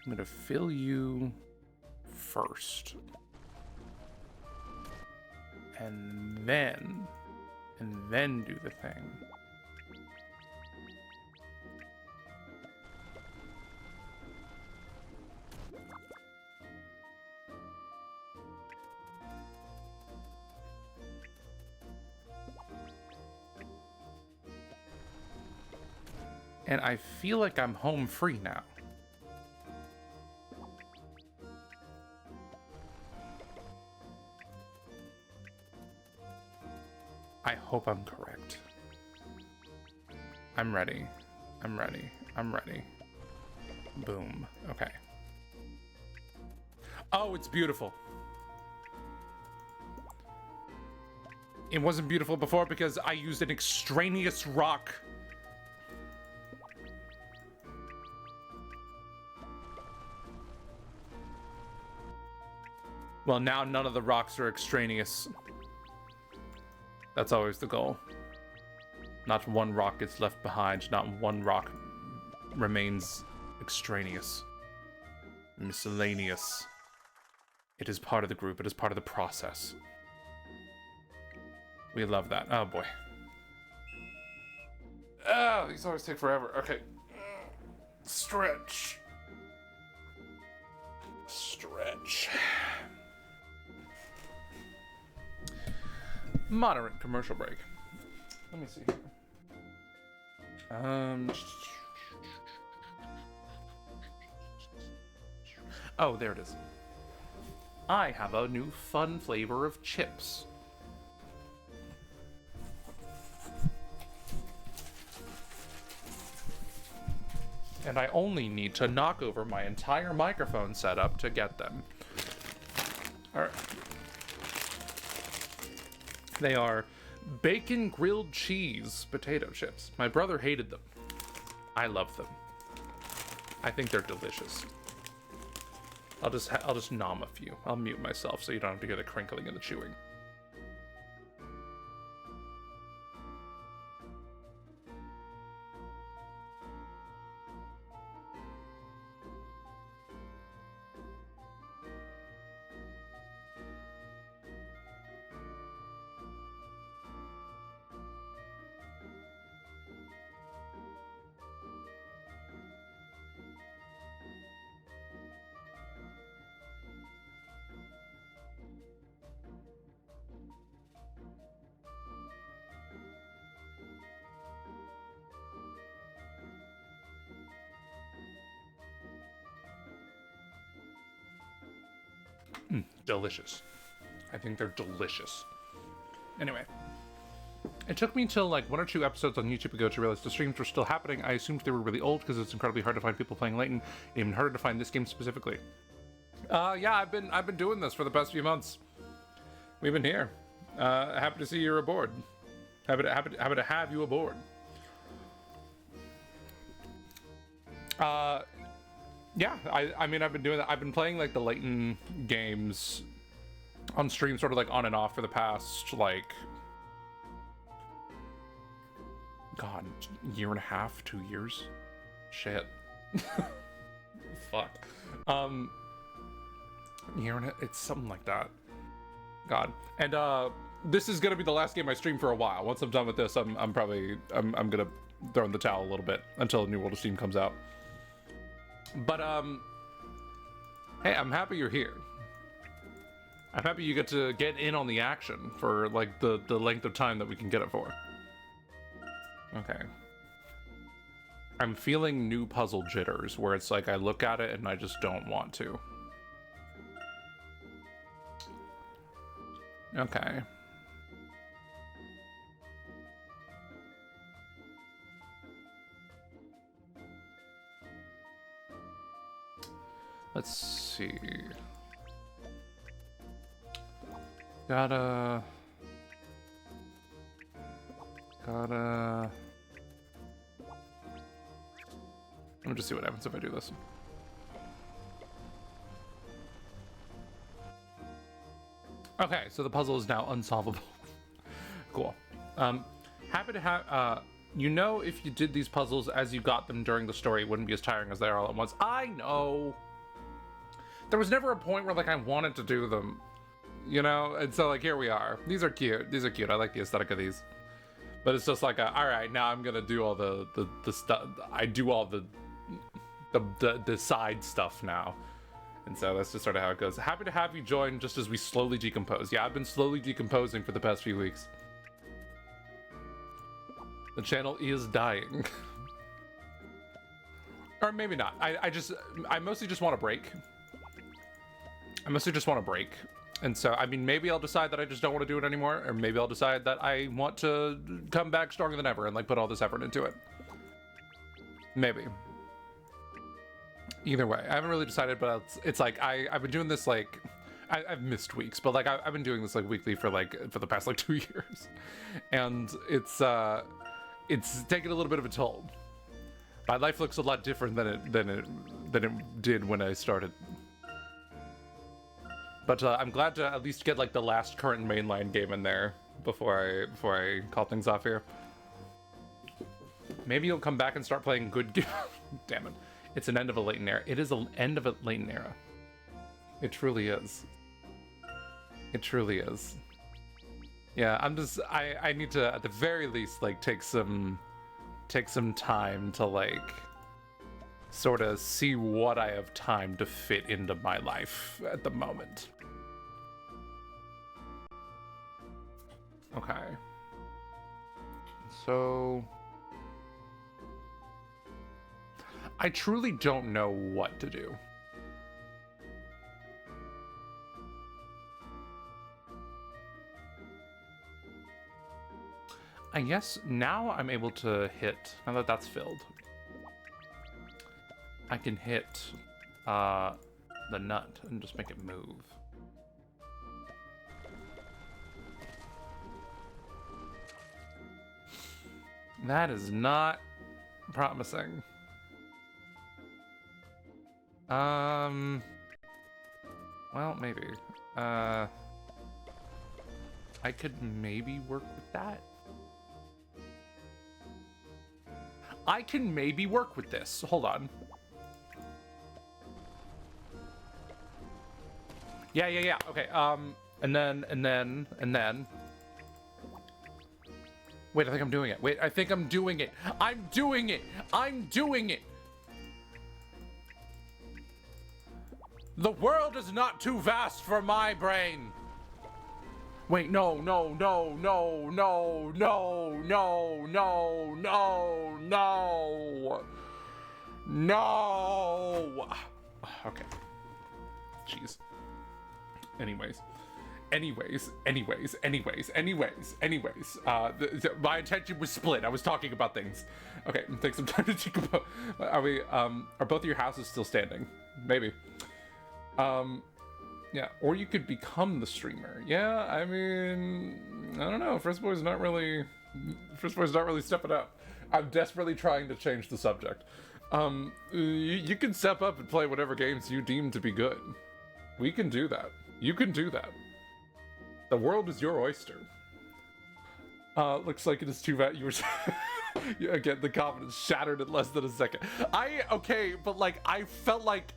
I'm gonna fill you first. And then do the thing. And I feel like I'm home free now. I hope I'm correct. I'm ready. I'm ready. I'm ready. Boom. Okay. Oh, it's beautiful. It wasn't beautiful before because I used an extraneous rock. Well, now none of the rocks are extraneous. That's always the goal. Not one rock gets left behind. Not one rock remains extraneous. Miscellaneous. It is part of the group. It is part of the process. We love that. Oh, boy. Oh, these always take forever. Okay. Stretch. Stretch. Moderate commercial break. Let me see here. Oh, there it is. I have a new fun flavor of chips. And I only need to knock over my entire microphone setup to get them. Alright. They are bacon grilled cheese potato chips. My brother hated them. I love them. I think they're delicious. I'll just nom a few. I'll mute myself so you don't have to hear the crinkling and the chewing. Delicious. I think they're delicious. Anyway, it took me till like 1 or 2 episodes on YouTube ago to realize the streams were still happening. I assumed they were really old because it's incredibly hard to find people playing Layton, and even harder to find this game specifically. Yeah, I've been doing this for the past few months. we've been here. Happy to see you're aboard. Happy to have you aboard. Yeah, I mean, I've been doing that. I've been playing like the Layton games on stream, sort of like on and off for the past like, God, year and a half, 2 years. Shit. Fuck. Year and it's something like that. God. And this is gonna be the last game I stream for a while. Once I'm done with this, I'm gonna throw in the towel a little bit until New World of Steam comes out. But hey, I'm happy you're here. I'm happy you get to get in on the action for like the length of time that we can get it for. Okay. I'm feeling new puzzle jitters where it's like I look at it and I just don't want to. Okay. Let's see. Gotta... Let me just see what happens if I do this. Okay, so the puzzle is now unsolvable. Cool. Happy to have, you know, if you did these puzzles as you got them during the story, it wouldn't be as tiring as they are all at once. I know. There was never a point where like I wanted to do them, you know? And so like here we are. These are cute. These are cute. I like the aesthetic of these. But it's just like, all right, now I'm gonna do all the stuff. I do all the side stuff now. And so that's just sort of how it goes. Happy to have you join just as we slowly decompose. Yeah, I've been slowly decomposing for the past few weeks. The channel is dying. Or maybe not. I mostly just want a break. I mostly just want a break. And so, I mean, maybe I'll decide that I just don't want to do it anymore, or maybe I'll decide that I want to come back stronger than ever and like put all this effort into it. Maybe. Either way, I haven't really decided, but it's like I've been doing this like I've missed weeks, but like I've been doing this like weekly for the past like 2 years, and it's taken a little bit of a toll. My life looks a lot different than it did when I started. But I'm glad to at least get like the last current mainline game in there before I call things off here. Maybe you'll come back and start playing good games. Damn it. It's an end of a Layton era. It is an end of a Layton era. It truly is. It truly is. Yeah, I need to at the very least like take some time to like sort of see what I have time to fit into my life at the moment. Okay. So I truly don't know what to do. I guess now I'm able to hit, now that that's filled, I can hit the nut and just make it move. That is not promising. Well, maybe. I could maybe work with that. I can maybe work with this. Hold on. Yeah. Okay. And then. Wait, I think I'm doing it. Wait, I think I'm doing it. I'm doing it. I'm doing it. The world is not too vast for my brain. Wait, no. Okay. Jeez. Anyways. My attention was split. I was talking about things. Okay, take some time to decompose. Are both of your houses still standing? Maybe. Yeah, or you could become the streamer. Yeah, I mean, I don't know. First Boy's not really stepping up. I'm desperately trying to change the subject. You can step up and play whatever games you deem to be good. We can do that. You can do that. The world is your oyster. Looks like it is too bad you were... Again, the confidence shattered in less than a second. Okay, but like, I felt like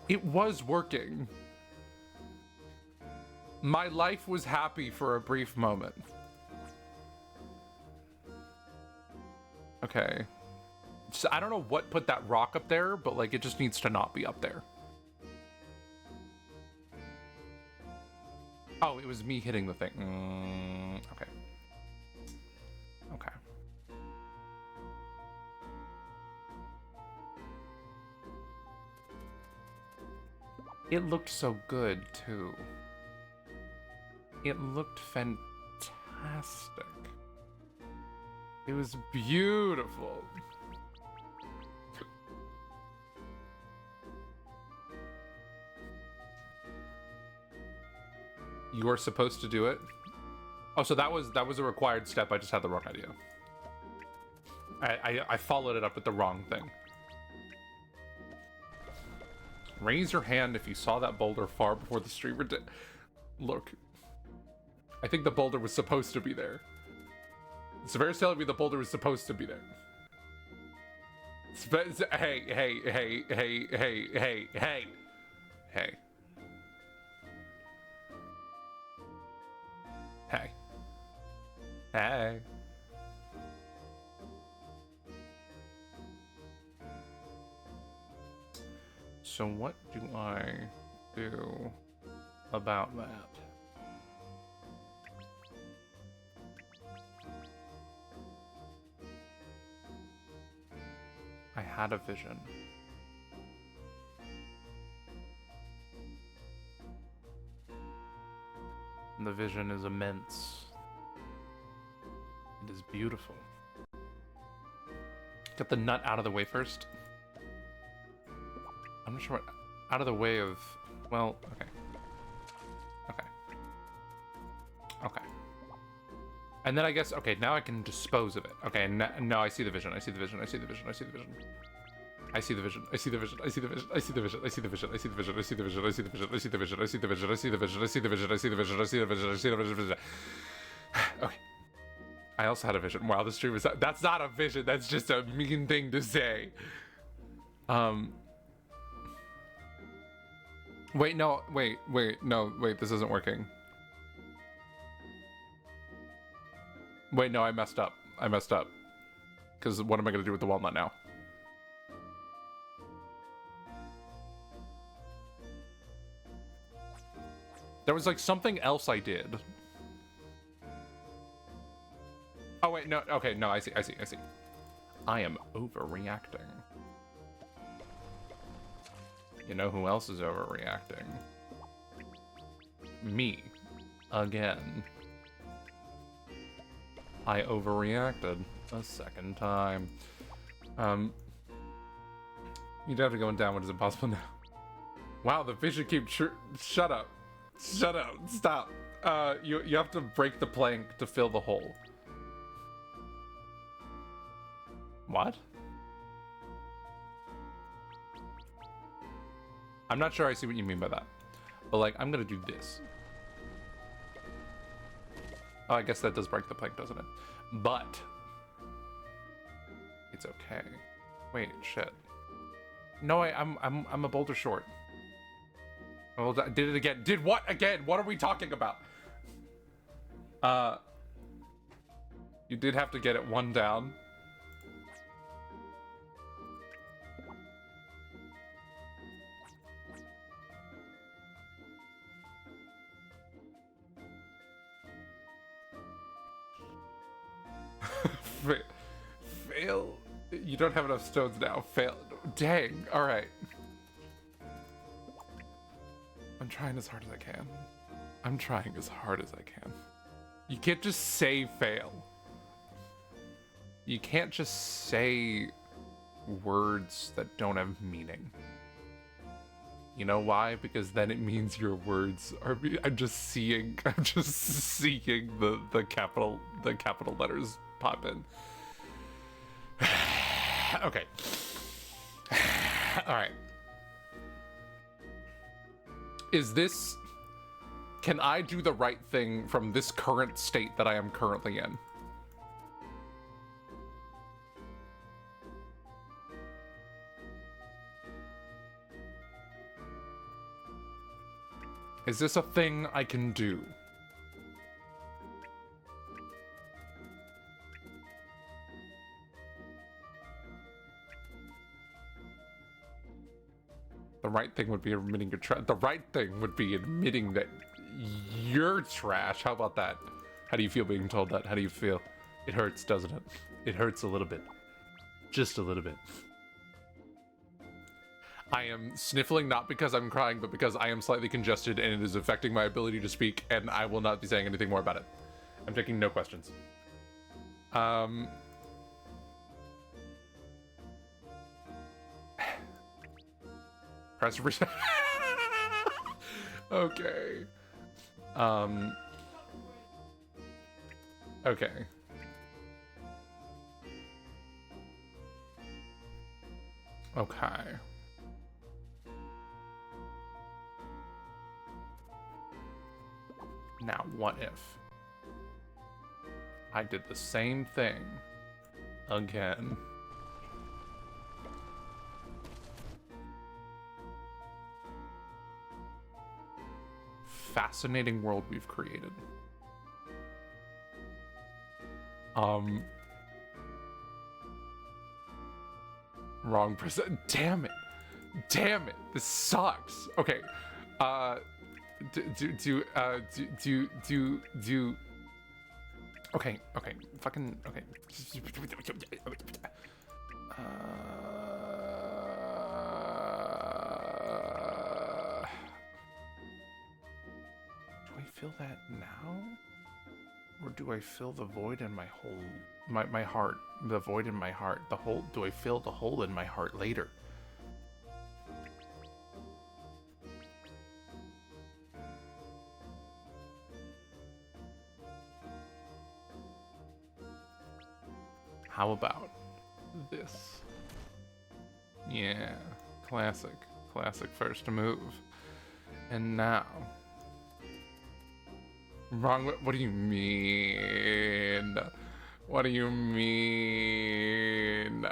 it was working. My life was happy for a brief moment. Okay. So I don't know what put that rock up there, but like, it just needs to not be up there. Oh, it was me hitting the thing. Okay. Okay. It looked so good, too. It looked fantastic. It was beautiful. You were supposed to do it? Oh, so that was a required step. I just had the wrong idea. I followed it up with the wrong thing. Raise your hand if you saw that boulder far before the streamer did. Look. I think the boulder was supposed to be there. Severus telling me the boulder was supposed to be there. Hey. Hey. Hey. So what do I do about that? I had a vision. And the vision is immense. It is beautiful. Get the nut out of the way first. I'm not sure what... Out of the way of... Well, okay. Okay. Okay. And then I guess... Okay, now I can dispose of it. Okay, no, I see the vision. I see the vision. I see the vision. I see the vision. I see the vision. I see the vision. I see the vision. I see the vision. I see the vision. I see the vision. I see the vision. I see the vision. I see the vision. I see the vision. I see the vision. I see the vision. I see the vision. I see the vision. I see the vision. Okay. I also had a vision. Wow, the stream is... That's not a vision. That's just a mean thing to say. Wait, no. Wait. No, wait. This isn't working. Wait, no, I messed up. I messed up. Because what am I going to do with the walnut now? There was like something else I did. Oh wait, no, okay, no, I see. I am overreacting. You know who else is overreacting? Me. Again. I overreacted a second time. You'd have to go down, what is impossible now? Wow, the vision keep shut up. Shut up, stop. You have to break the plank to fill the hole. What? I'm not sure I see what you mean by that. But like, I'm gonna do this. Oh, I guess that does break the plank, doesn't it? But it's okay. Wait, shit. No, I'm a boulder short. Oh, did it again. Did what again? What are we talking about? You did have to get it one down. Fail. You don't have enough stones now. Fail. Dang. All right. I'm trying as hard as I can. I'm trying as hard as I can. You can't just say fail. You can't just say words that don't have meaning. You know why? Because then it means your words are. I'm just seeing the capital letters pop in. Okay. All right. Is this? Can I do the right thing from this current state that I am currently in? Is this a thing I can do? The right thing would be admitting your trash. The right thing would be admitting that you're trash. How about that? How do you feel being told that? How do you feel? It hurts, doesn't it? It hurts a little bit. Just a little bit. I am sniffling not because I'm crying, but because I am slightly congested and it is affecting my ability to speak, and I will not be saying anything more about it. I'm taking no questions. Press reset. Okay. Okay. Okay. Now, what if I did the same thing again? Fascinating world we've created. Wrong person. Damn it. Damn it. This sucks. Okay. Okay, fucking, okay. Do I feel that now? Or do I feel the void in my whole, my heart, the void in my heart, the hole, do I feel the hole in my heart later? How about this? Yeah, classic first move. And now, wrong, what do you mean? What do you mean?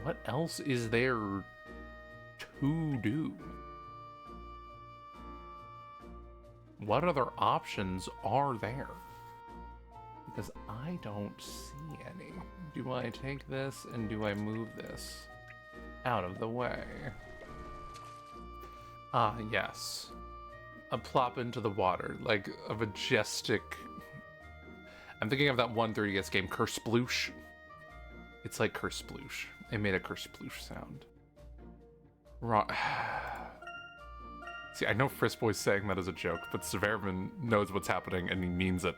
What else is there to do? What other options are there? Because I don't see any. Do I take this and do I move this out of the way? Ah, yes. A plop into the water, like a majestic... I'm thinking of that one 3DS game, Kersploosh. It's like Kersploosh. It made a Kersploosh sound. Wrong. See, I know Friskboy's saying that as a joke, but Severman knows what's happening and he means it.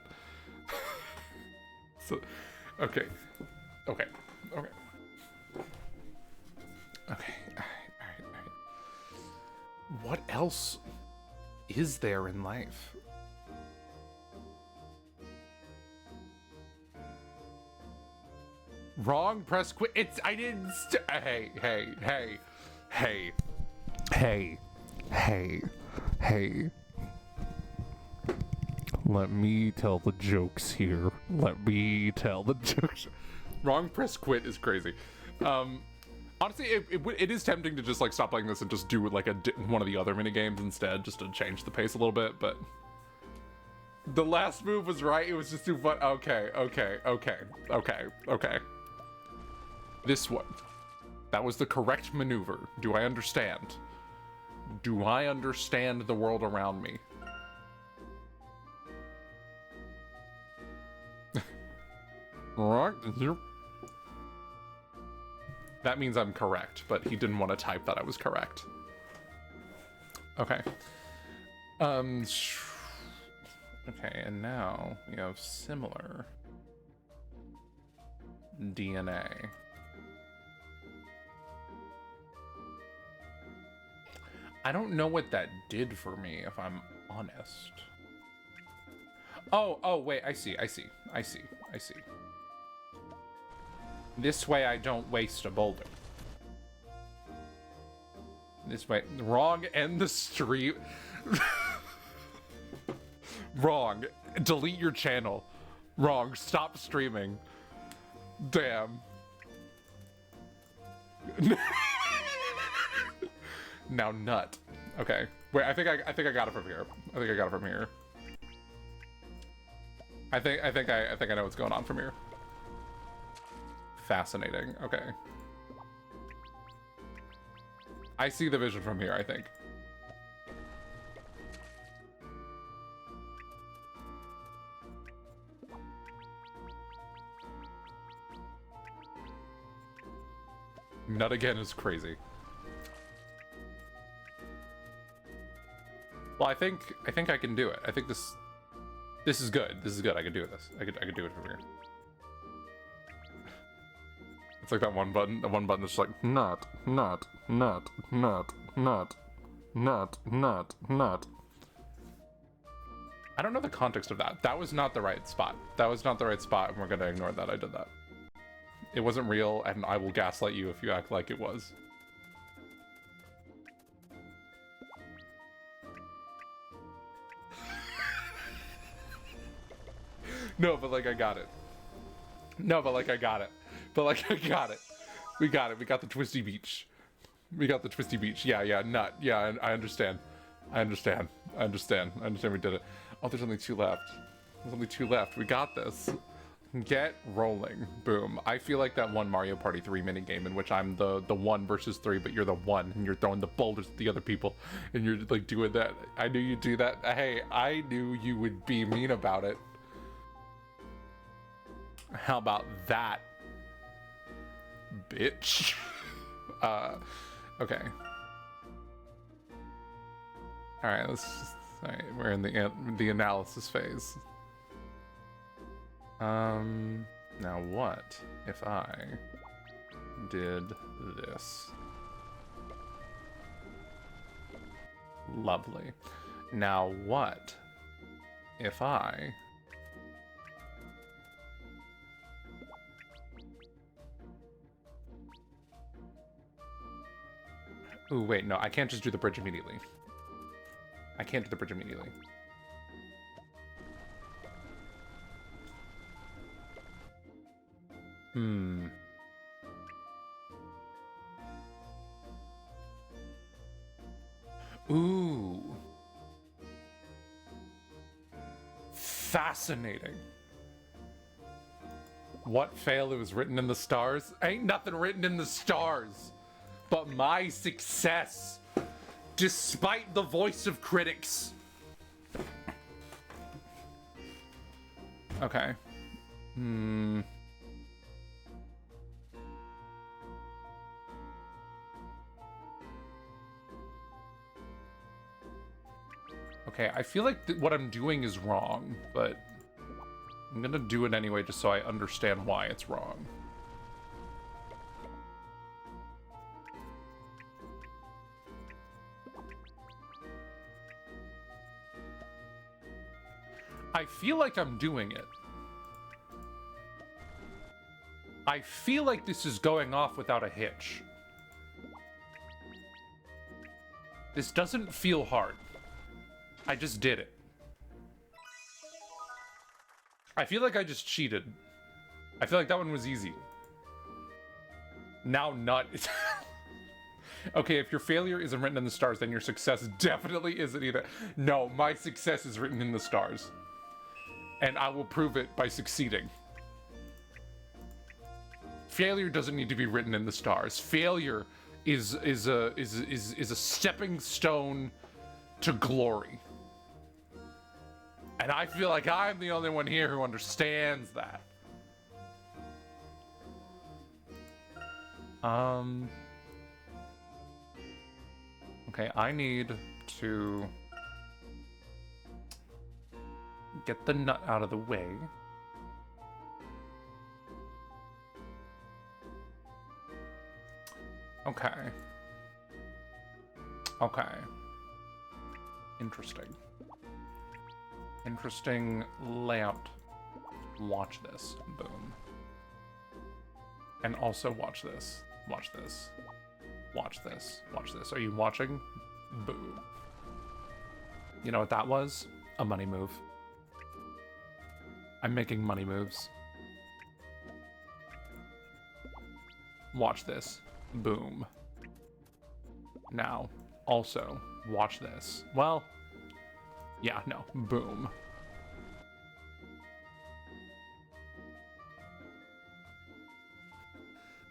So, okay. Okay. Alright. What else is there in life? Wrong, press quit. I didn't Hey. Let me tell the jokes here. Wrong press quit is crazy. Honestly, it is tempting to just like stop playing this and just do like one of the other mini games instead, just to change the pace a little bit. But the last move was right. It was just too fun. Okay. This one. That was the correct maneuver. Do I understand? Do I understand the world around me? Right. That means I'm correct, but he didn't want to type that I was correct. Okay. Okay, and now we have similar DNA. I don't know what that did for me, if I'm honest. Oh, wait, I see. This way I don't waste a boulder. This way. Wrong, end the stream. Wrong. Delete your channel. Wrong, stop streaming. Damn. Now nut. Okay. Wait, I think I got it from here. I think I know what's going on from here. Fascinating. Okay. I see the vision from here, I think. Nut again is crazy. Well, I think I can do it. I think this is good. This is good. I can do this. I could do it from here. It's like that one button. The one button that's like nut. I don't know the context of that. That was not the right spot. And we're gonna ignore that I did that. It wasn't real, and I will gaslight you if you act like it was. No, but like I got it. We got it. We got the twisty beach. Yeah, nut. Yeah, I understand. I understand we did it. Oh, there's only 2 left. We got this. Get rolling. Boom. I feel like that one Mario Party 3 minigame in which I'm the 1 versus 3, but you're the 1 and you're throwing the boulders at the other people and you're like doing that. I knew you'd do that. Hey, I knew you would be mean about it. How about that, bitch? Okay. All right, we're in the analysis phase. Now what if I did this? Lovely. Now what if I ooh, wait, no, I can't just do the bridge immediately. Ooh. Fascinating. What fail? It was written in the stars? Ain't nothing written in the stars but my success, despite the voice of critics. Okay. Okay, I feel like what I'm doing is wrong, but I'm gonna do it anyway just so I understand why it's wrong. I feel like I'm doing it. I feel like this is going off without a hitch. This doesn't feel hard. I just did it. I feel like I just cheated. I feel like that one was easy. Now nut. Okay, if your failure isn't written in the stars, then your success definitely isn't either. No, my success is written in the stars. And I will prove it by succeeding. Failure doesn't need to be written in the stars. Failure is a stepping stone to glory. And I feel like I'm the only one here who understands that. Okay, I need to get the nut out of the way. Okay. Okay. Interesting. Interesting layout. Watch this. Boom. And also watch this. Watch this. Watch this. Watch this. Are you watching? Boom. You know what that was? A money move. I'm making money moves. Watch this. Boom. Now, also, watch this. Well, yeah, no. Boom.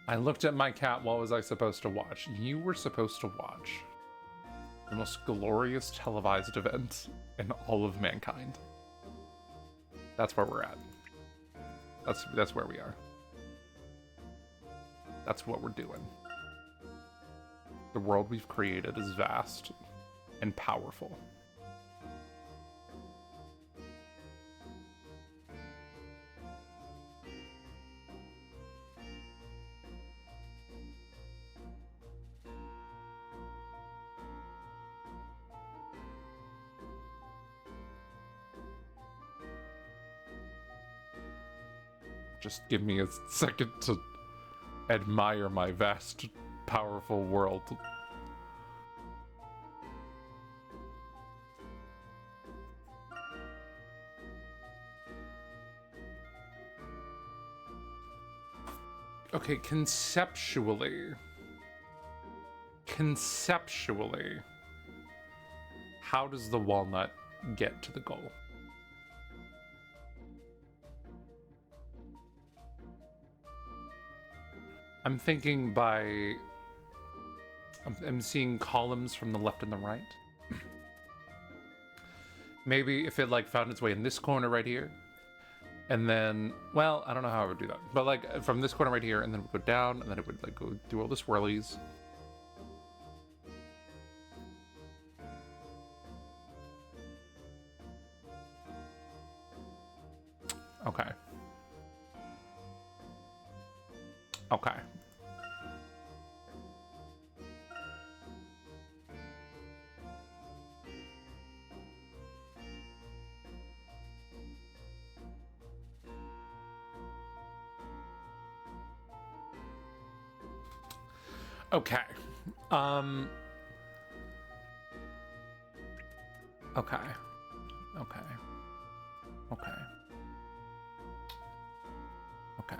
I looked at my cat. What was I supposed to watch? You were supposed to watch the most glorious televised event in all of mankind. That's where we're at. That's where we are. That's what we're doing. The world we've created is vast and powerful. Just give me a second to admire my vast, powerful world. Okay, conceptually, how does the walnut get to the goal? I'm thinking by... I'm seeing columns from the left and the right. Maybe if it, like, found its way in this corner right here. And then... Well, I don't know how I would do that. But, like, from this corner right here, and then it would go down, and then it would, like, go through all the swirlies. Okay. Okay. Okay. Okay. Okay. Okay. Okay.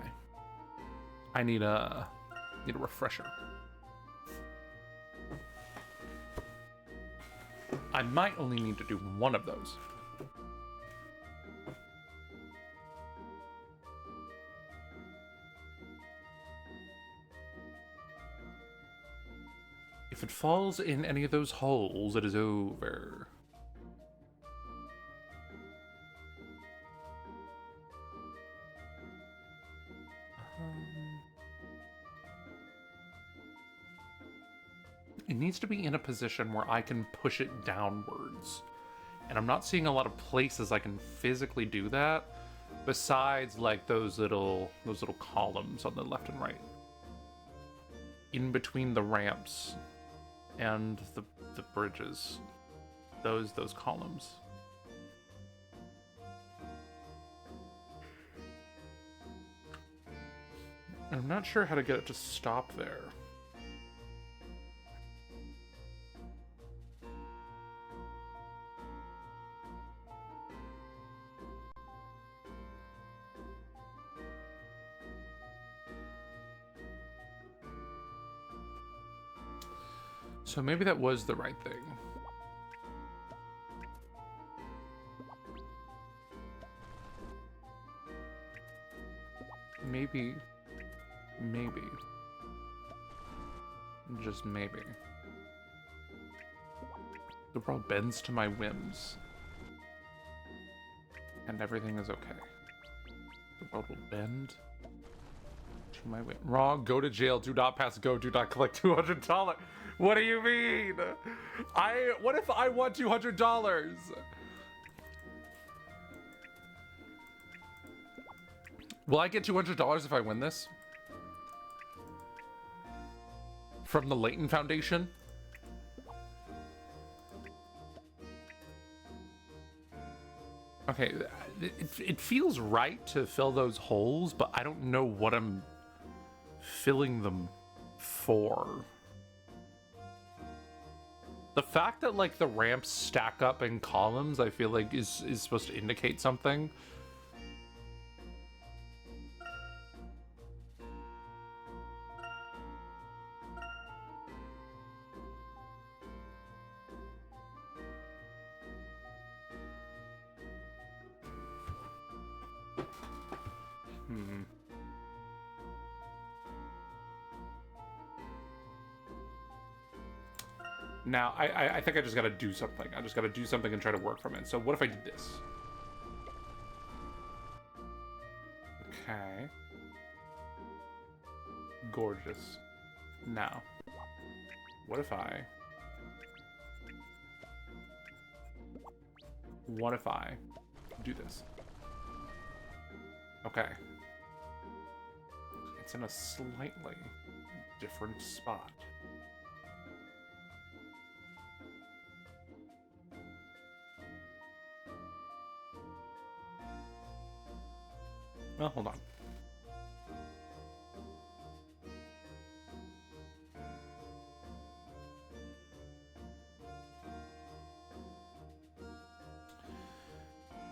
I need a refresher. I might only need to do one of those. If it falls in any of those holes, it is over. It needs to be in a position where I can push it downwards. And I'm not seeing a lot of places I can physically do that, besides like those little columns on the left and right. In between the ramps and the bridges. Those columns. I'm not sure how to get it to stop there. So maybe that was the right thing. Maybe. Just maybe. The world bends to my whims. And everything is okay. The world will bend to my whim. Wrong, go to jail, do not pass go, do not collect $200. What do you mean? What if I want $200? Will I get $200 if I win this? From the Layton Foundation? Okay, it feels right to fill those holes, but I don't know what I'm filling them for. The fact that like the ramps stack up in columns, I feel like is supposed to indicate something. Now, I think I just gotta do something. I just gotta do something and try to work from it. So what if I did this? Okay. Gorgeous. Now, what if I do this? Okay. It's in a slightly different spot. Well, hold on.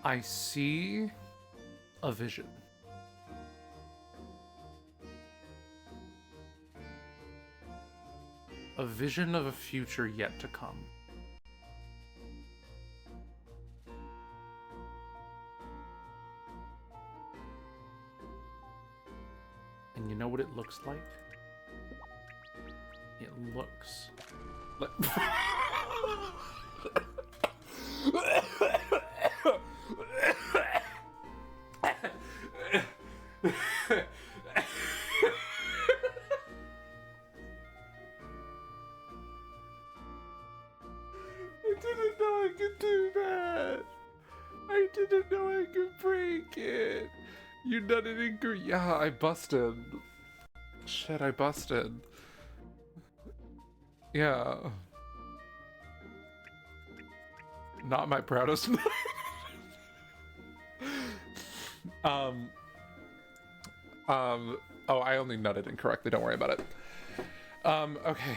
I see a vision. A vision of a future yet to come. And you know what it looks like? It looks like... I didn't know I could do that. I didn't know I could break it. You done it in Korea. Yeah, I busted. Shit, I busted. Yeah. Not my proudest. Oh, I only nutted incorrectly. Don't worry about it. Okay.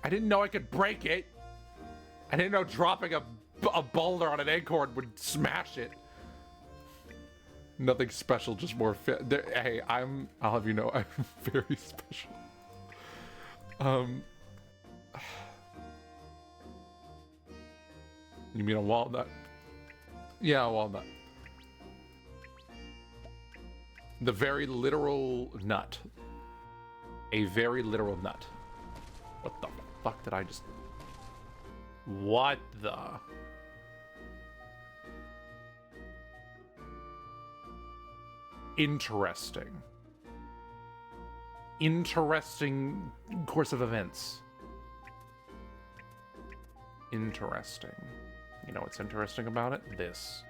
I didn't know I could break it. I didn't know dropping a boulder on an acorn would smash it. Nothing special, just more fit. Hey, I'll have you know, I'm very special. You mean a walnut? Yeah, a walnut. The very literal nut. A very literal nut. What the fuck did I just... What the... Interesting. Interesting course of events. Interesting. You know what's interesting about it? This.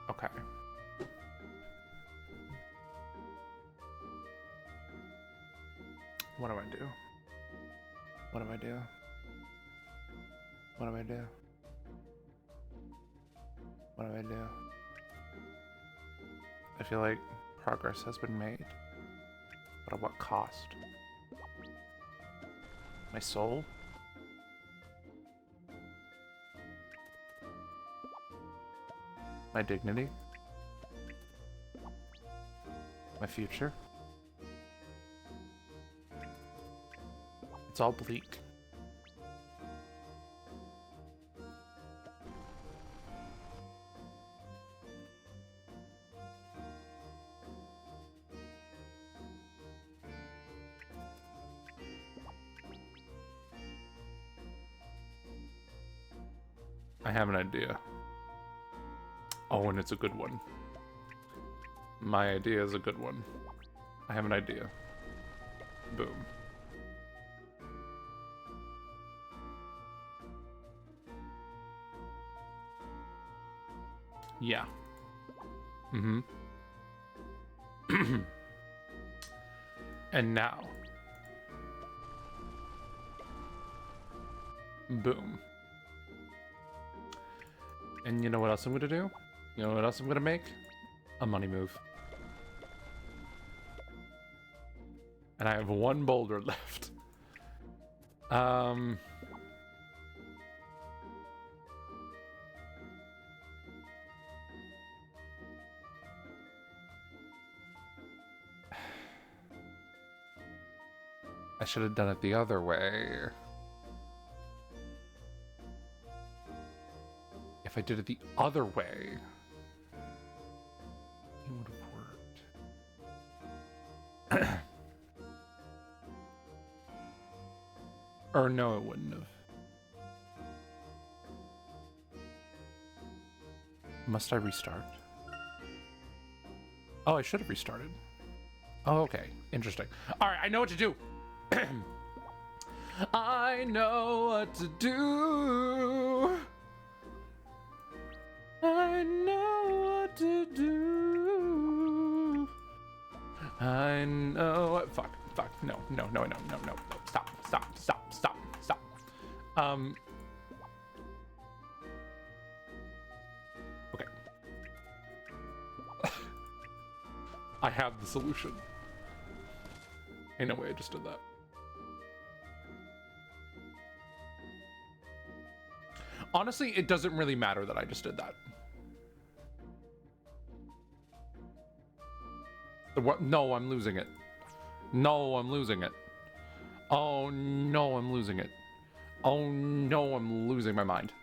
Okay. What do I do? What do I do? What do I do? What do I do? I feel like progress has been made. But at what cost? My soul? My dignity? My future? It's all bleak. I have an idea. Oh, and it's a good one. My idea is a good one. I have an idea. Boom. Yeah. Mm-hmm. And now. Boom. And you know what else I'm gonna do? You know what else I'm gonna make? A money move. And I have one boulder left. I should have done it the other way. If I did it the other way, it would have worked. Or no, it wouldn't have. Must I restart? Oh, I should have restarted. Oh, okay. Interesting. All right, I know what to do. I know what to do. I know what to do. I know what. Fuck. No. Stop. Okay. I have the solution. Ain't no way I just did that. Honestly, it doesn't really matter that I just did that. What? No, I'm losing it. No, I'm losing it. Oh no, I'm losing it. Oh no, I'm losing my mind.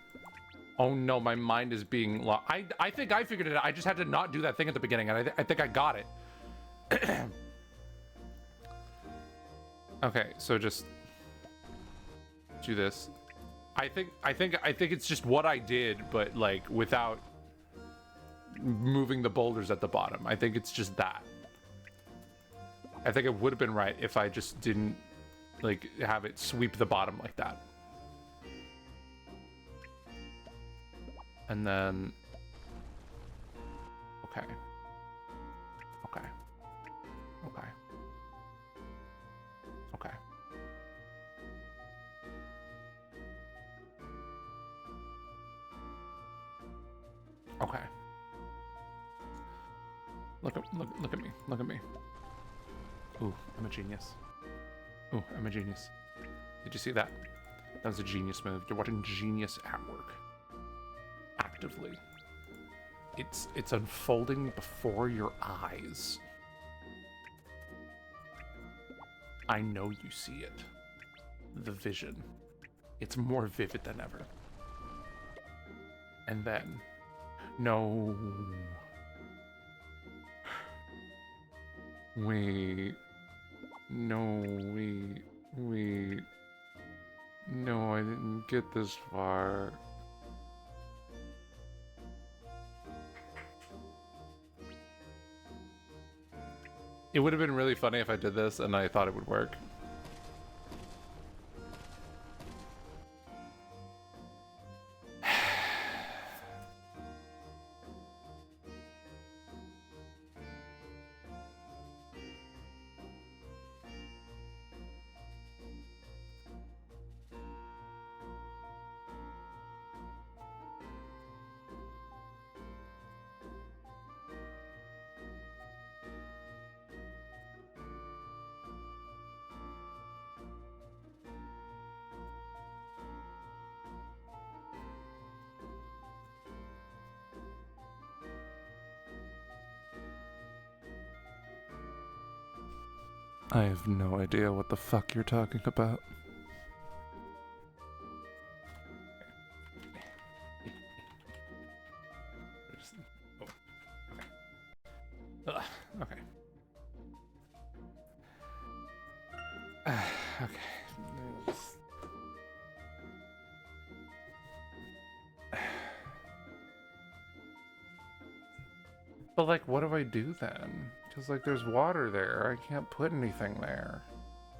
Oh no, my mind is being lost. I think I figured it out. I just had to not do that thing at the beginning, and I think I got it. Okay, so just do this. I think it's just what I did, but like without moving the boulders at the bottom. I think it's just that. I think it would have been right if I just didn't like have it sweep the bottom like that. And then okay. Okay. Look at me. Ooh, I'm a genius. Did you see that? That was a genius move. You're watching genius at work. Actively. It's unfolding before your eyes. I know you see it. The vision. It's more vivid than ever. And then... No. Wait. No, wait. No, I didn't get this far. It would have been really funny if I did this and I thought it would work. I have no idea what the fuck you're talking about. Okay. Okay. But like, what do I do then? Because like, there's water there. I can't put anything there.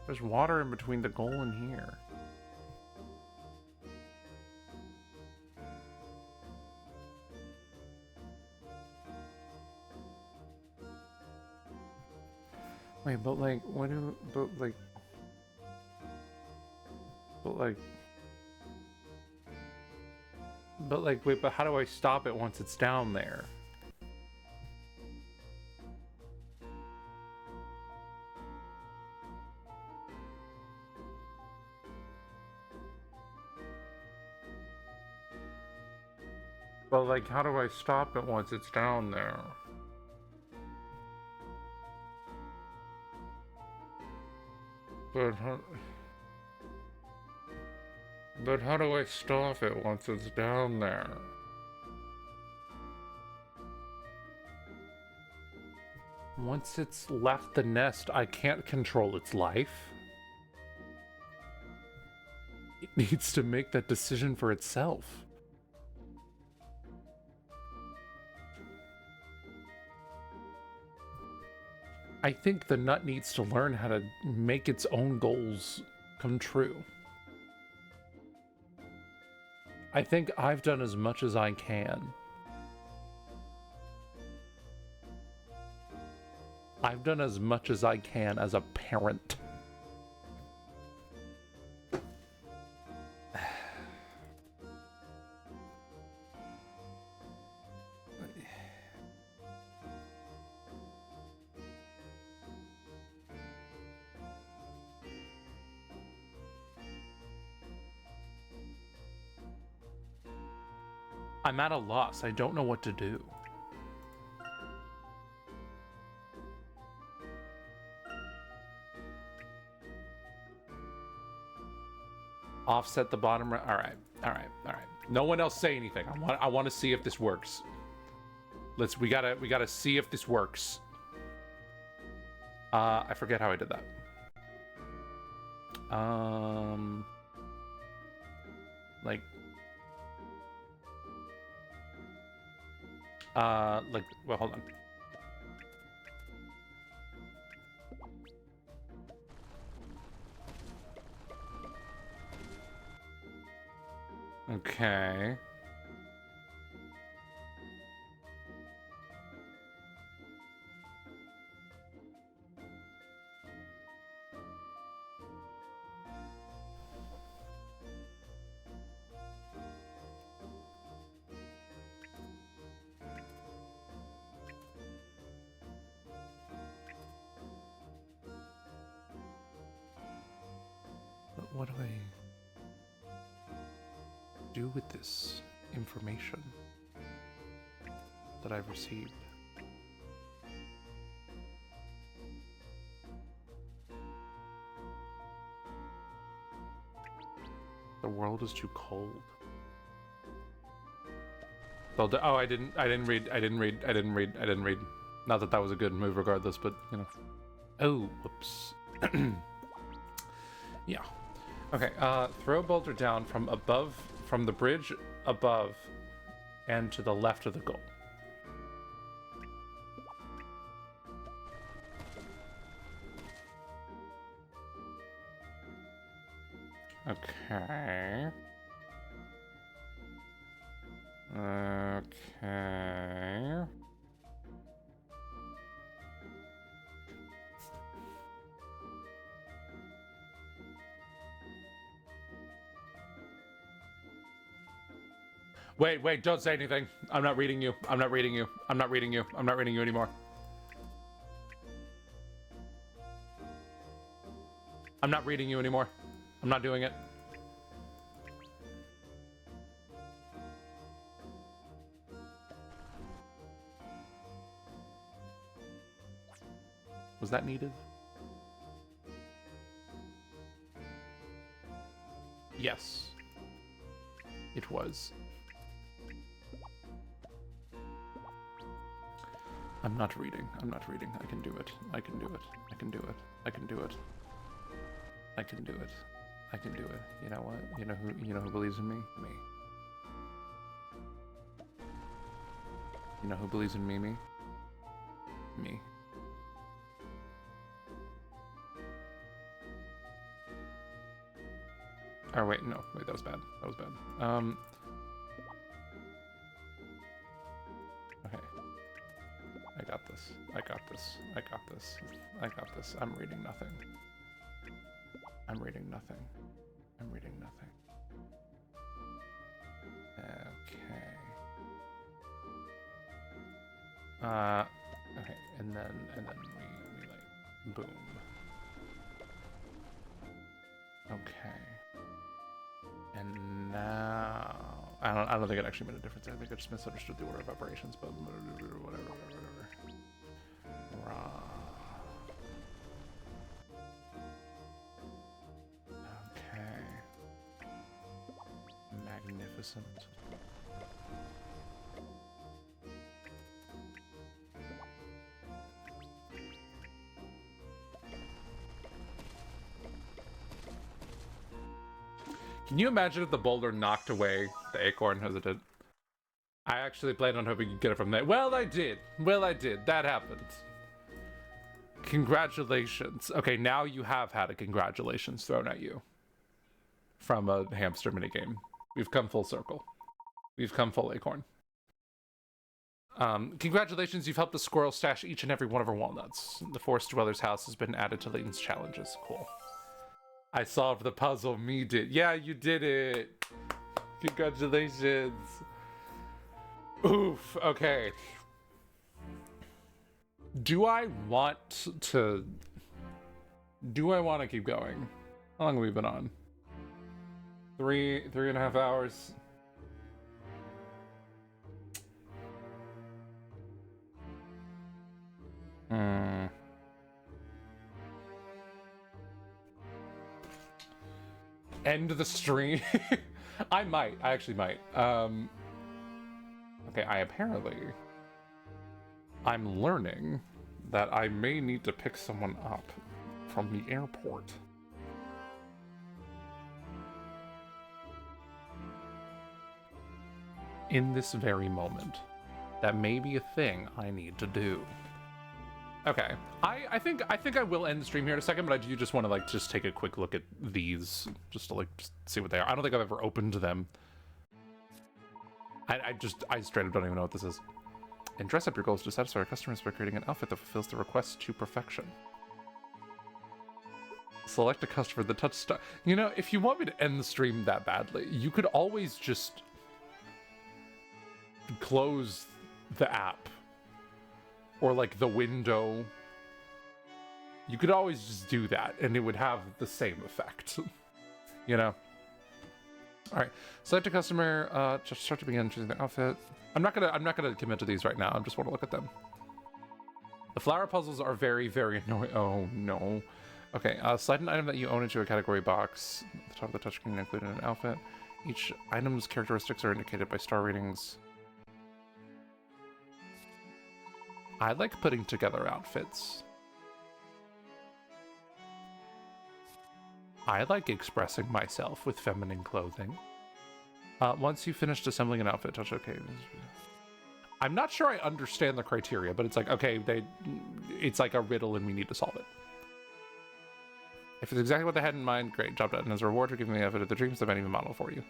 There's water in between the goal and here. Wait, but like, what do, but like, But like, wait, but how do I stop it once it's down there? But like, how do I stop it once it's down there? But how do I stop it once it's down there? Once it's left the nest, I can't control its life. It needs to make that decision for itself. I think the nut needs to learn how to make its own goals come true. I think I've done as much as I can. I've done as much as I can as a parent. I'm at a loss. I don't know what to do. Offset the bottom right. All right. All right. All right. No one else say anything. I want to see if this works. We gotta see if this works. I forget how I did that. Well, hold on. Okay. But what do I do with this information that I've received? The world is too cold. Oh, I didn't read. Not that that was a good move regardless, but, you know. Oh, whoops. Yeah. Okay, throw a boulder down from the bridge above, and to the left of the goal. Okay. Okay. Wait, don't say anything. I'm not reading you. I'm not reading you. I'm not reading you. I'm not reading you anymore. I'm not reading you anymore. I'm not doing it. Was that needed? Yes. It was. I'm not reading. I'm not reading. I can do it. I can do it. I can do it. I can do it. I can do it. I can do it. You know what? You know who believes in me? Me. You know who believes in me? Me. Me. Oh wait, no. Wait, that was bad. That was bad. Okay. I got this. I got this. I got this. I got this. I'm reading nothing. I'm reading nothing. I'm reading nothing. Okay. Okay, and then we like boom. Okay. And now I don't think it actually made a difference. I think I just misunderstood the order of operations, but whatever. Rah. Okay. Magnificent. Can you imagine if the boulder knocked away the acorn as it did? I actually planned on hoping you'd get it from there. Well, I did. That happened. Congratulations. Okay, now you have had a congratulations thrown at you from a hamster minigame. We've come full circle. We've come full acorn. Congratulations, you've helped the squirrel stash each and every one of her walnuts. The forest dweller's house has been added to Layton's challenges. Cool. I solved the puzzle, me did. Yeah, you did it. Congratulations. Oof, okay. Do I want to keep going? How long have we been on? 3.5 hours. End the stream. I actually might. Okay, I'm learning that I may need to pick someone up from the airport. In this very moment. That may be a thing I need to do. Okay, I think I will end the stream here in a second, but I do just want to like just take a quick look at these just to like just see what they are. I don't think I've ever opened them. I straight up don't even know what this is. And dress up your goals to satisfy our customers by creating an outfit that fulfills the request to perfection. Select a customer that touch star. You know, if you want me to end the stream that badly, you could always just close the app. Or like the window. You could always just do that and it would have the same effect. You know? Alright. Select a customer, just start to begin choosing the outfit. I'm not gonna commit to these right now. I just want to look at them. The flower puzzles are very, very annoying. Oh no. Okay, slide an item that you own into a category box. At the top of the touchscreen included an outfit. Each item's characteristics are indicated by star ratings. I like putting together outfits. I like expressing myself with feminine clothing. Once you've finished assembling an outfit, touch OK. I'm not sure I understand the criteria, but it's like, okay, it's like a riddle and we need to solve it. If it's exactly what they had in mind, great, job done. And as a reward for giving the outfit of the dreams, they might even model for you.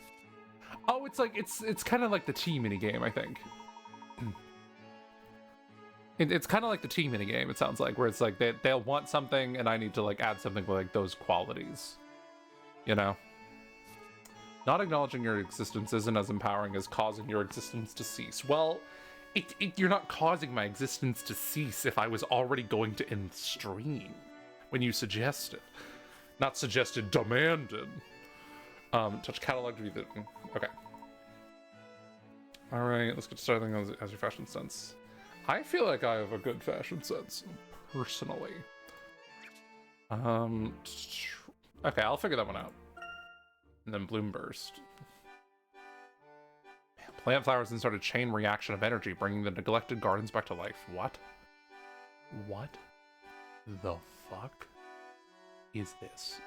Oh, it's like, it's kind of like the tea minigame, I think. It's kind of like the tea minigame, it sounds like, where it's like they'll want something and I need to like add something with like those qualities. You know? Not acknowledging your existence isn't as empowering as causing your existence to cease. Well, you're not causing my existence to cease if I was already going to end the stream when you suggested. Not suggested, demanded. Touch catalog to be the... Okay. Alright, let's get started as your fashion sense. I feel like I have a good fashion sense, personally. Okay, I'll figure that one out. And then Bloom Burst. Plant flowers and start a chain reaction of energy, bringing the neglected gardens back to life. What? What the fuck is this?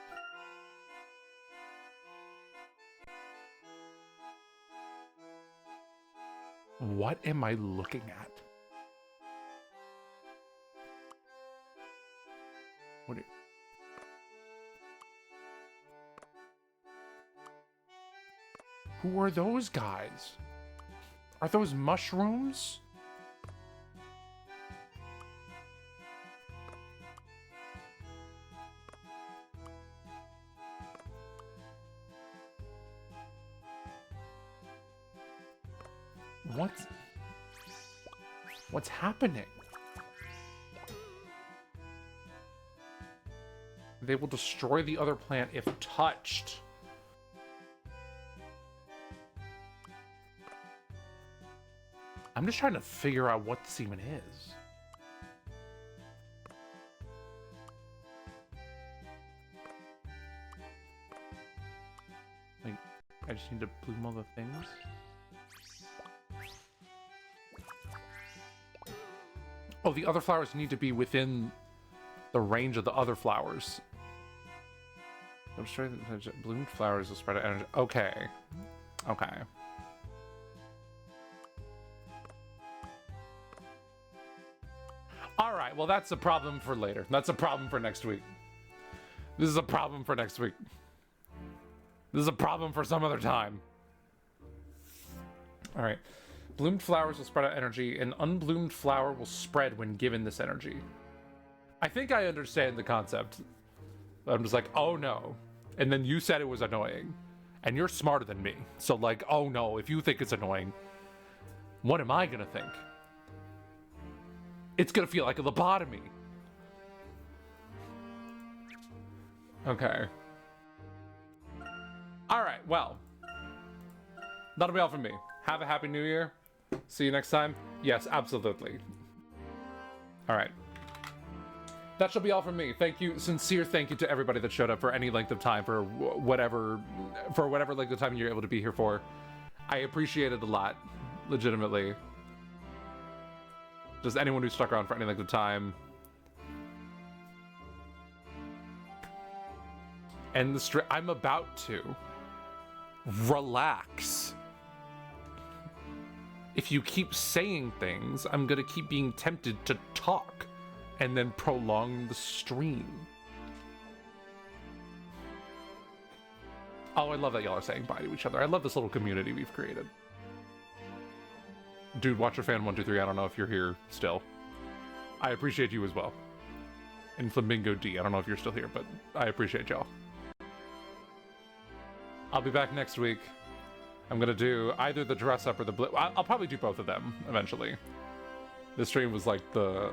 What am I looking at? What? Who are those guys? Are those mushrooms? What's happening? They will destroy the other plant if touched. I'm just trying to figure out what this even is. Like, I just need to bloom all the things. Oh, the other flowers need to be within the range of the other flowers. Bloomed flowers will spread out energy. Okay. Okay. Alright, well that's a problem for later. That's a problem for next week. This is a problem for next week. This is a problem for some other time. Alright. Bloomed flowers will spread out energy. An unbloomed flower will spread when given this energy. I think I understand the concept. I'm just like, oh no. And then you said it was annoying. And you're smarter than me. So like, oh no, if you think it's annoying, what am I gonna think? It's gonna feel like a lobotomy. Okay. Alright, well. That'll be all from me. Have a happy new year. See you next time. Yes, absolutely. Alright. That shall be all from me. Thank you, sincere thank you to everybody that showed up for any length of time, for whatever length of time you're able to be here for. I appreciate it a lot, legitimately. Just anyone who stuck around for any length of time. And the I'm about to relax. If you keep saying things, I'm gonna keep being tempted to talk and then prolong the stream. Oh, I love that y'all are saying bye to each other. I love this little community we've created. Dude, Watcher Fan 123, I don't know if you're here still. I appreciate you as well. And Flamingo D, I don't know if you're still here, but I appreciate y'all. I'll be back next week. I'm gonna do either the dress up or the blitz. I'll probably do both of them eventually. This stream was like the...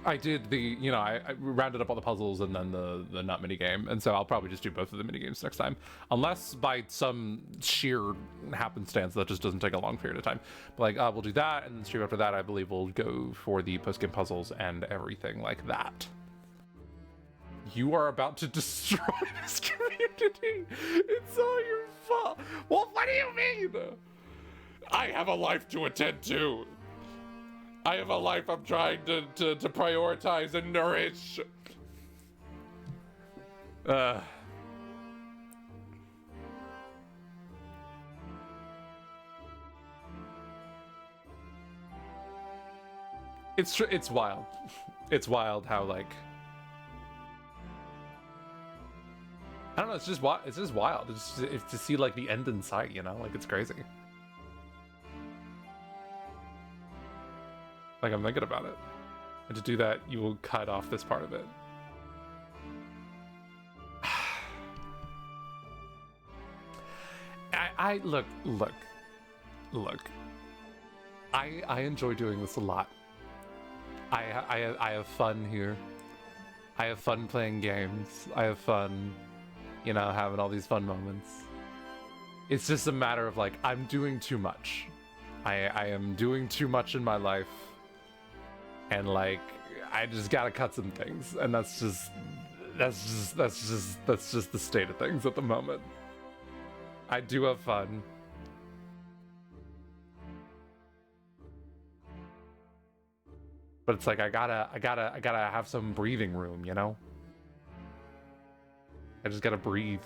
I did the, you know, I rounded up all the puzzles and then the nut mini game, and so I'll probably just do both of the mini games next time, unless by some sheer happenstance that just doesn't take a long period of time. But like, we'll do that, and then stream after that, I believe we'll go for the post-game puzzles and everything like that. You are about to destroy this community. It's all your fault. Well, what do you mean? I have a life to attend to. I have a life I'm trying to prioritize and nourish. It's wild. It's wild how, like, I don't know, it's just wild. It's just wild. It's to see like the end in sight, you know? Like, it's crazy. Like, I'm thinking about it. And to do that, you will cut off this part of it. Look. I enjoy doing this a lot. I have fun here. I have fun playing games. I have fun, you know, having all these fun moments. It's just a matter of like, I'm doing too much. I am doing too much in my life. And like, I just gotta cut some things, and that's just the state of things at the moment. I do have fun. But it's like, I gotta have some breathing room, you know? I just gotta breathe.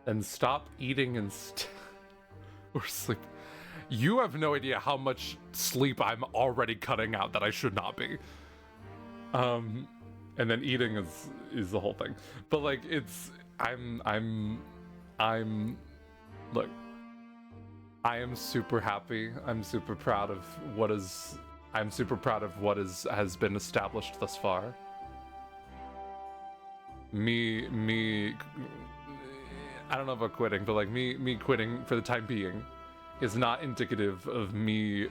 And stop eating and or sleep. You have no idea how much sleep I'm already cutting out that I should not be. And then eating is the whole thing. But like, it's I'm look, I am super happy. I'm super proud of what has been established thus far. I don't know about quitting, but like me quitting for the time being is not indicative of me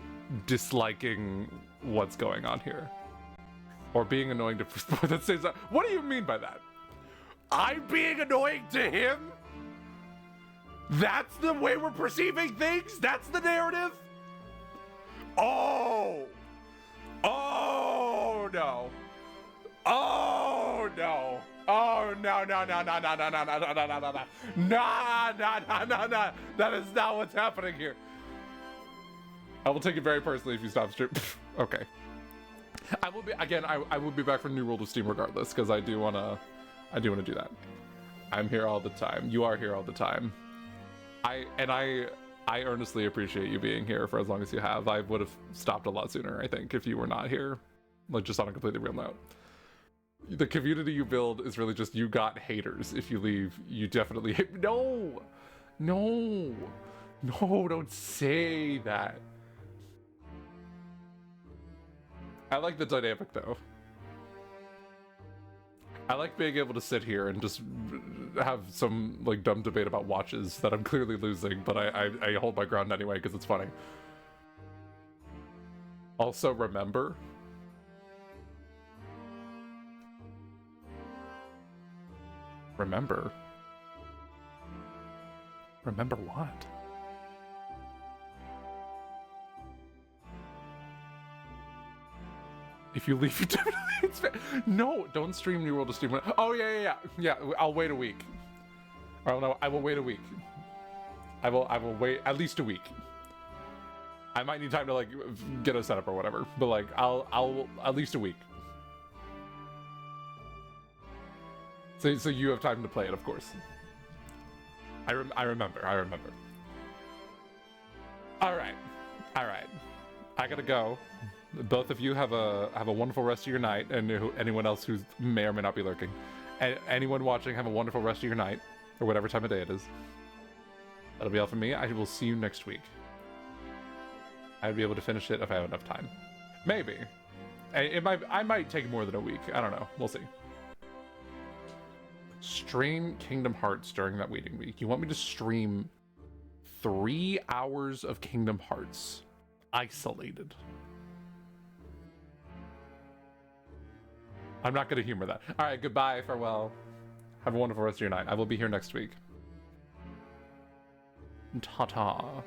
disliking what's going on here. Or being annoying to that says that. What do you mean by that? I'm being annoying to him? That's the way we're perceiving things? That's the narrative? Oh! Oh no! Oh no! Oh no no no no no no no no no no no no no. That is not what's happening here. I will take it very personally if you stop stream. Okay. I will be again. I will be back for New World of Steam regardless because I do wanna do that. I'm here all the time. You are here all the time. I earnestly appreciate you being here for as long as you have. I would have stopped a lot sooner, I think, if you were not here. Like, just on a completely real note. The community you build is really just you got haters. If you leave, you definitely hate. No! No! No, don't say that. I like the dynamic, though. I like being able to sit here and just have some like dumb debate about watches that I'm clearly losing, but I hold my ground anyway because it's funny. Also, remember. Remember what? If you leave, you definitely it's fair. No, don't stream New World of Steam. Oh yeah. I'll wait a week. Or no, I will wait a week. I will wait at least a week. I might need time to like get a setup or whatever, but like I'll at least a week. So you have time to play it, of course. I remember. All right. I gotta go. Both of you have a wonderful rest of your night, and anyone else who may or may not be lurking. Anyone watching, have a wonderful rest of your night, or whatever time of day it is. That'll be all from me. I will see you next week. I'd be able to finish it if I have enough time. Maybe. I might take more than a week. I don't know. We'll see. Stream Kingdom Hearts during that waiting week. You want me to stream 3 hours of Kingdom Hearts isolated? I'm not going to humor that. All right, goodbye, farewell. Have a wonderful rest of your night. I will be here next week. Ta-ta.